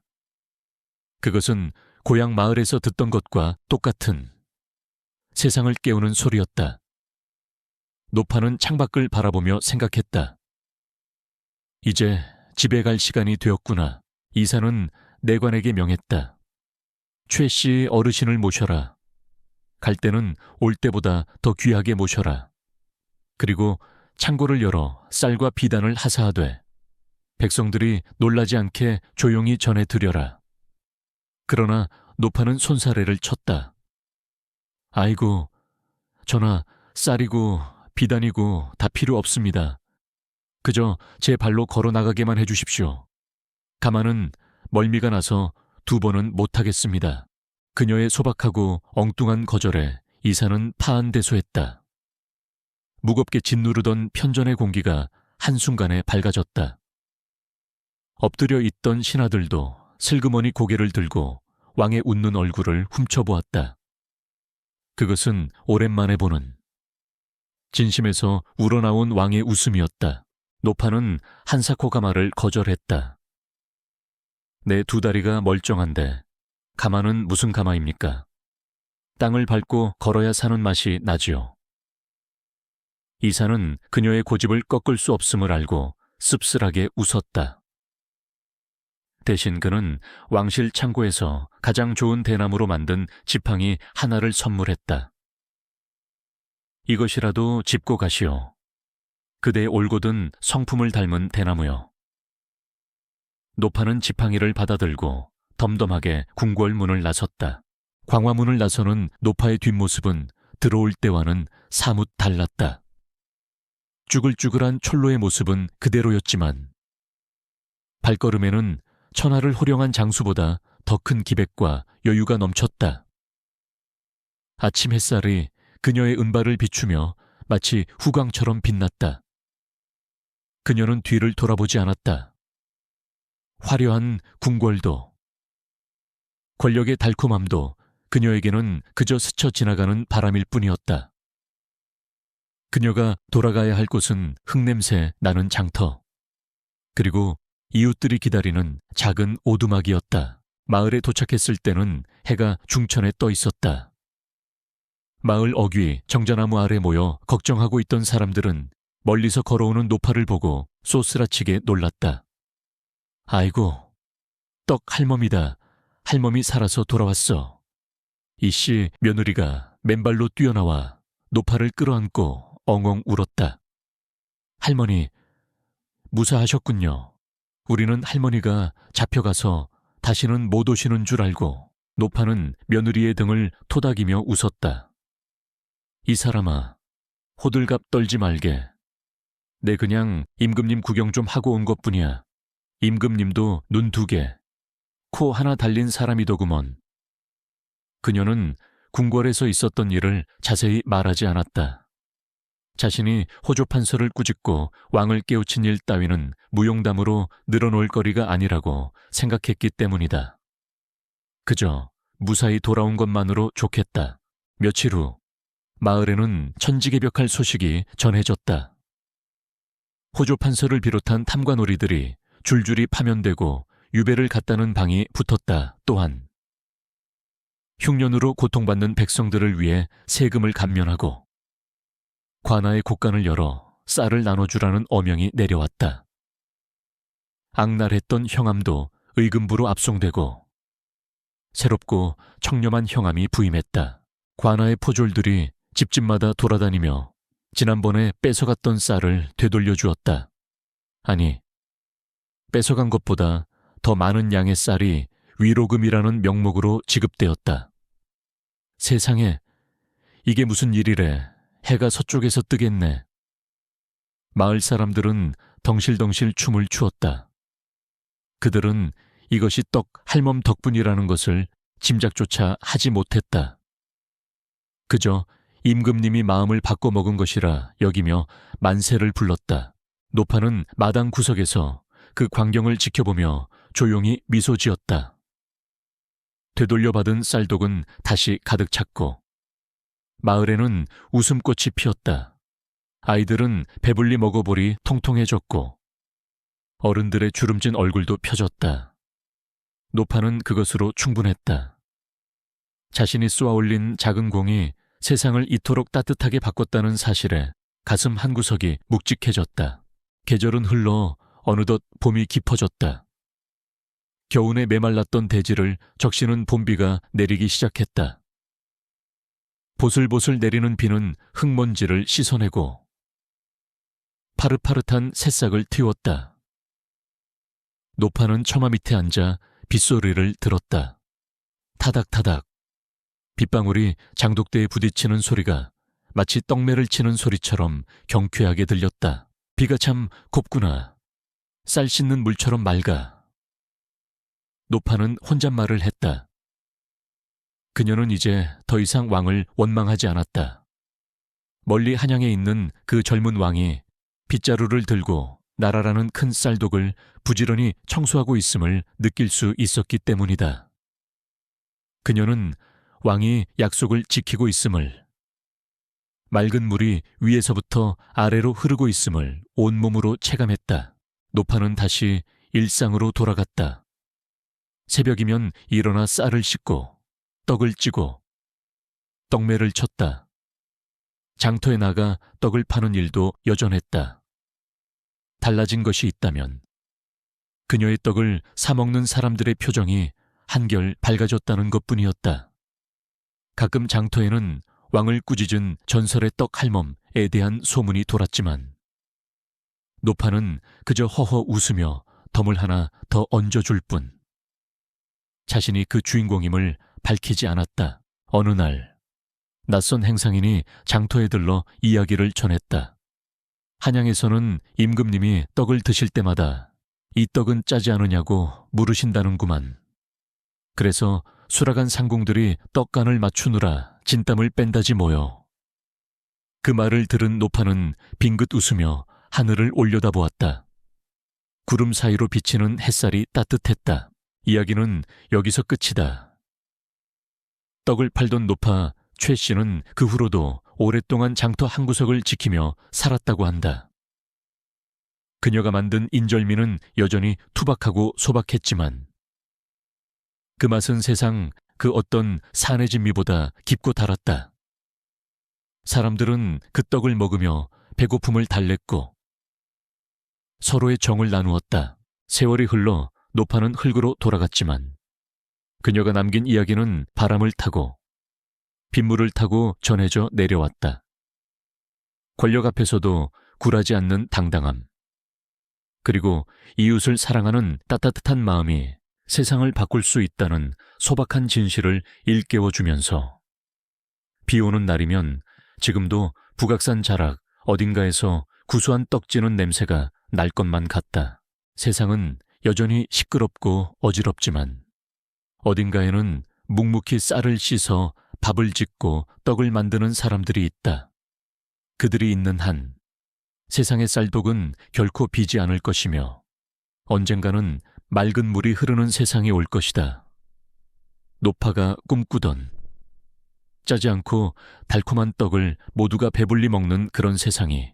그것은 고향 마을에서 듣던 것과 똑같은 세상을 깨우는 소리였다. 노파는 창밖을 바라보며 생각했다. 이제 집에 갈 시간이 되었구나. 이사는 내관에게 명했다. 최 씨 어르신을 모셔라. 갈 때는 올 때보다 더 귀하게 모셔라. 그리고 창고를 열어 쌀과 비단을 하사하되 백성들이 놀라지 않게 조용히 전해드려라. 그러나 노파는 손사래를 쳤다. 아이고, 전하, 쌀이고 비단이고 다 필요 없습니다. 그저 제 발로 걸어 나가게만 해주십시오. 가마는 멀미가 나서 2번은 못하겠습니다. 그녀의 소박하고 엉뚱한 거절에 이사는 파한대소했다. 무겁게 짓누르던 편전의 공기가 한순간에 밝아졌다. 엎드려 있던 신하들도 슬그머니 고개를 들고 왕의 웃는 얼굴을 훔쳐보았다. 그것은 오랜만에 보는 진심에서 우러나온 왕의 웃음이었다. 노파는 한사코 가마를 거절했다. 내 2 다리가 멀쩡한데 가마는 무슨 가마입니까? 땅을 밟고 걸어야 사는 맛이 나지요. 이사는 그녀의 고집을 꺾을 수 없음을 알고 씁쓸하게 웃었다. 대신 그는 왕실 창고에서 가장 좋은 대나무로 만든 지팡이 하나를 선물했다. 이것이라도 짚고 가시오. 그대의 올곧은 성품을 닮은 대나무요. 노파는 지팡이를 받아들고 덤덤하게 궁궐 문을 나섰다. 광화문을 나서는 노파의 뒷모습은 들어올 때와는 사뭇 달랐다. 쭈글쭈글한 촐로의 모습은 그대로였지만 발걸음에는 천하를 호령한 장수보다 더 큰 기백과 여유가 넘쳤다. 아침 햇살이 그녀의 은발을 비추며 마치 후광처럼 빛났다. 그녀는 뒤를 돌아보지 않았다. 화려한 궁궐도, 권력의 달콤함도 그녀에게는 그저 스쳐 지나가는 바람일 뿐이었다. 그녀가 돌아가야 할 곳은 흙냄새 나는 장터, 그리고 이웃들이 기다리는 작은 오두막이었다. 마을에 도착했을 때는 해가 중천에 떠 있었다. 마을 어귀 정자나무 아래 모여 걱정하고 있던 사람들은 멀리서 걸어오는 노파를 보고 쏘스라치게 놀랐다. 아이고, 떡 할멈이다. 할멈이 살아서 돌아왔어. 이씨 며느리가 맨발로 뛰어나와 노파를 끌어안고 엉엉 울었다. 할머니, 무사하셨군요. 우리는 할머니가 잡혀가서 다시는 못 오시는 줄 알고. 노파는 며느리의 등을 토닥이며 웃었다. 이 사람아, 호들갑 떨지 말게. 내 그냥 임금님 구경 좀 하고 온 것뿐이야. 임금님도 눈 2개, 코 하나 달린 사람이더구먼. 그녀는 궁궐에서 있었던 일을 자세히 말하지 않았다. 자신이 호조 판서를 꾸짖고 왕을 깨우친 일 따위는 무용담으로 늘어놓을 거리가 아니라고 생각했기 때문이다. 그저 무사히 돌아온 것만으로 좋겠다. 며칠 후 마을에는 천지개벽할 소식이 전해졌다. 호조 판서를 비롯한 탐관오리들이 줄줄이 파면되고 유배를 갔다는 방이 붙었다. 또한 흉년으로 고통받는 백성들을 위해 세금을 감면하고 관아의 곳간을 열어 쌀을 나눠주라는 어명이 내려왔다. 악랄했던 형암도 의금부로 압송되고 새롭고 청렴한 형암이 부임했다. 관아의 포졸들이 집집마다 돌아다니며 지난번에 뺏어갔던 쌀을 되돌려 주었다. 아니, 뺏어간 것보다 더 많은 양의 쌀이 위로금이라는 명목으로 지급되었다. 세상에, 이게 무슨 일이래. 해가 서쪽에서 뜨겠네. 마을 사람들은 덩실덩실 춤을 추었다. 그들은 이것이 떡 할멈 덕분이라는 것을 짐작조차 하지 못했다. 그저 임금님이 마음을 바꿔먹은 것이라 여기며 만세를 불렀다. 노파는 마당 구석에서 그 광경을 지켜보며 조용히 미소 지었다. 되돌려받은 쌀독은 다시 가득 찼고 마을에는 웃음꽃이 피었다. 아이들은 배불리 먹어보리 통통해졌고 어른들의 주름진 얼굴도 펴졌다. 노파는 그것으로 충분했다. 자신이 쏘아올린 작은 공이 세상을 이토록 따뜻하게 바꿨다는 사실에 가슴 한구석이 묵직해졌다. 계절은 흘러 어느덧 봄이 깊어졌다. 겨우내 메말랐던 대지를 적시는 봄비가 내리기 시작했다. 보슬보슬 내리는 비는 흙먼지를 씻어내고 파릇파릇한 새싹을 틔웠다. 노파는 처마 밑에 앉아 빗소리를 들었다. 타닥타닥. 빗방울이 장독대에 부딪히는 소리가 마치 떡매를 치는 소리처럼 경쾌하게 들렸다. 비가 참 곱구나. 쌀 씻는 물처럼 맑아. 노파는 혼잣말을 했다. 그녀는 이제 더 이상 왕을 원망하지 않았다. 멀리 한양에 있는 그 젊은 왕이 빗자루를 들고 나라라는 큰 쌀독을 부지런히 청소하고 있음을 느낄 수 있었기 때문이다. 그녀는 왕이 약속을 지키고 있음을, 맑은 물이 위에서부터 아래로 흐르고 있음을 온몸으로 체감했다. 노파는 다시 일상으로 돌아갔다. 새벽이면 일어나 쌀을 씻고 떡을 찌고 떡매를 쳤다. 장터에 나가 떡을 파는 일도 여전했다. 달라진 것이 있다면 그녀의 떡을 사먹는 사람들의 표정이 한결 밝아졌다는 것뿐이었다. 가끔 장터에는 왕을 꾸짖은 전설의 떡 할멈에 대한 소문이 돌았지만 노파는 그저 허허 웃으며 덤을 하나 더 얹어줄 뿐 자신이 그 주인공임을 밝히지 않았다. 어느 날 낯선 행상인이 장터에 들러 이야기를 전했다. 한양에서는 임금님이 떡을 드실 때마다 이 떡은 짜지 않으냐고 물으신다는구만. 그래서 수라간 상궁들이 떡간을 맞추느라 진땀을 뺀다지 뭐요. 그 말을 들은 노파는 빙긋 웃으며 하늘을 올려다보았다. 구름 사이로 비치는 햇살이 따뜻했다. 이야기는 여기서 끝이다. 떡을 팔던 노파 최 씨는 그 후로도 오랫동안 장터 한 구석을 지키며 살았다고 한다. 그녀가 만든 인절미는 여전히 투박하고 소박했지만 그 맛은 세상 그 어떤 산해진미보다 깊고 달았다. 사람들은 그 떡을 먹으며 배고픔을 달랬고 서로의 정을 나누었다. 세월이 흘러 노파는 흙으로 돌아갔지만 그녀가 남긴 이야기는 바람을 타고 빗물을 타고 전해져 내려왔다. 권력 앞에서도 굴하지 않는 당당함, 그리고 이웃을 사랑하는 따뜻한 마음이 세상을 바꿀 수 있다는 소박한 진실을 일깨워주면서 비 오는 날이면 지금도 북악산 자락 어딘가에서 구수한 떡 지는 냄새가 날 것만 같다. 세상은 여전히 시끄럽고 어지럽지만 어딘가에는 묵묵히 쌀을 씻어 밥을 짓고 떡을 만드는 사람들이 있다. 그들이 있는 한 세상의 쌀독은 결코 비지 않을 것이며 언젠가는 맑은 물이 흐르는 세상이 올 것이다. 노파가 꿈꾸던 짜지 않고 달콤한 떡을 모두가 배불리 먹는 그런 세상이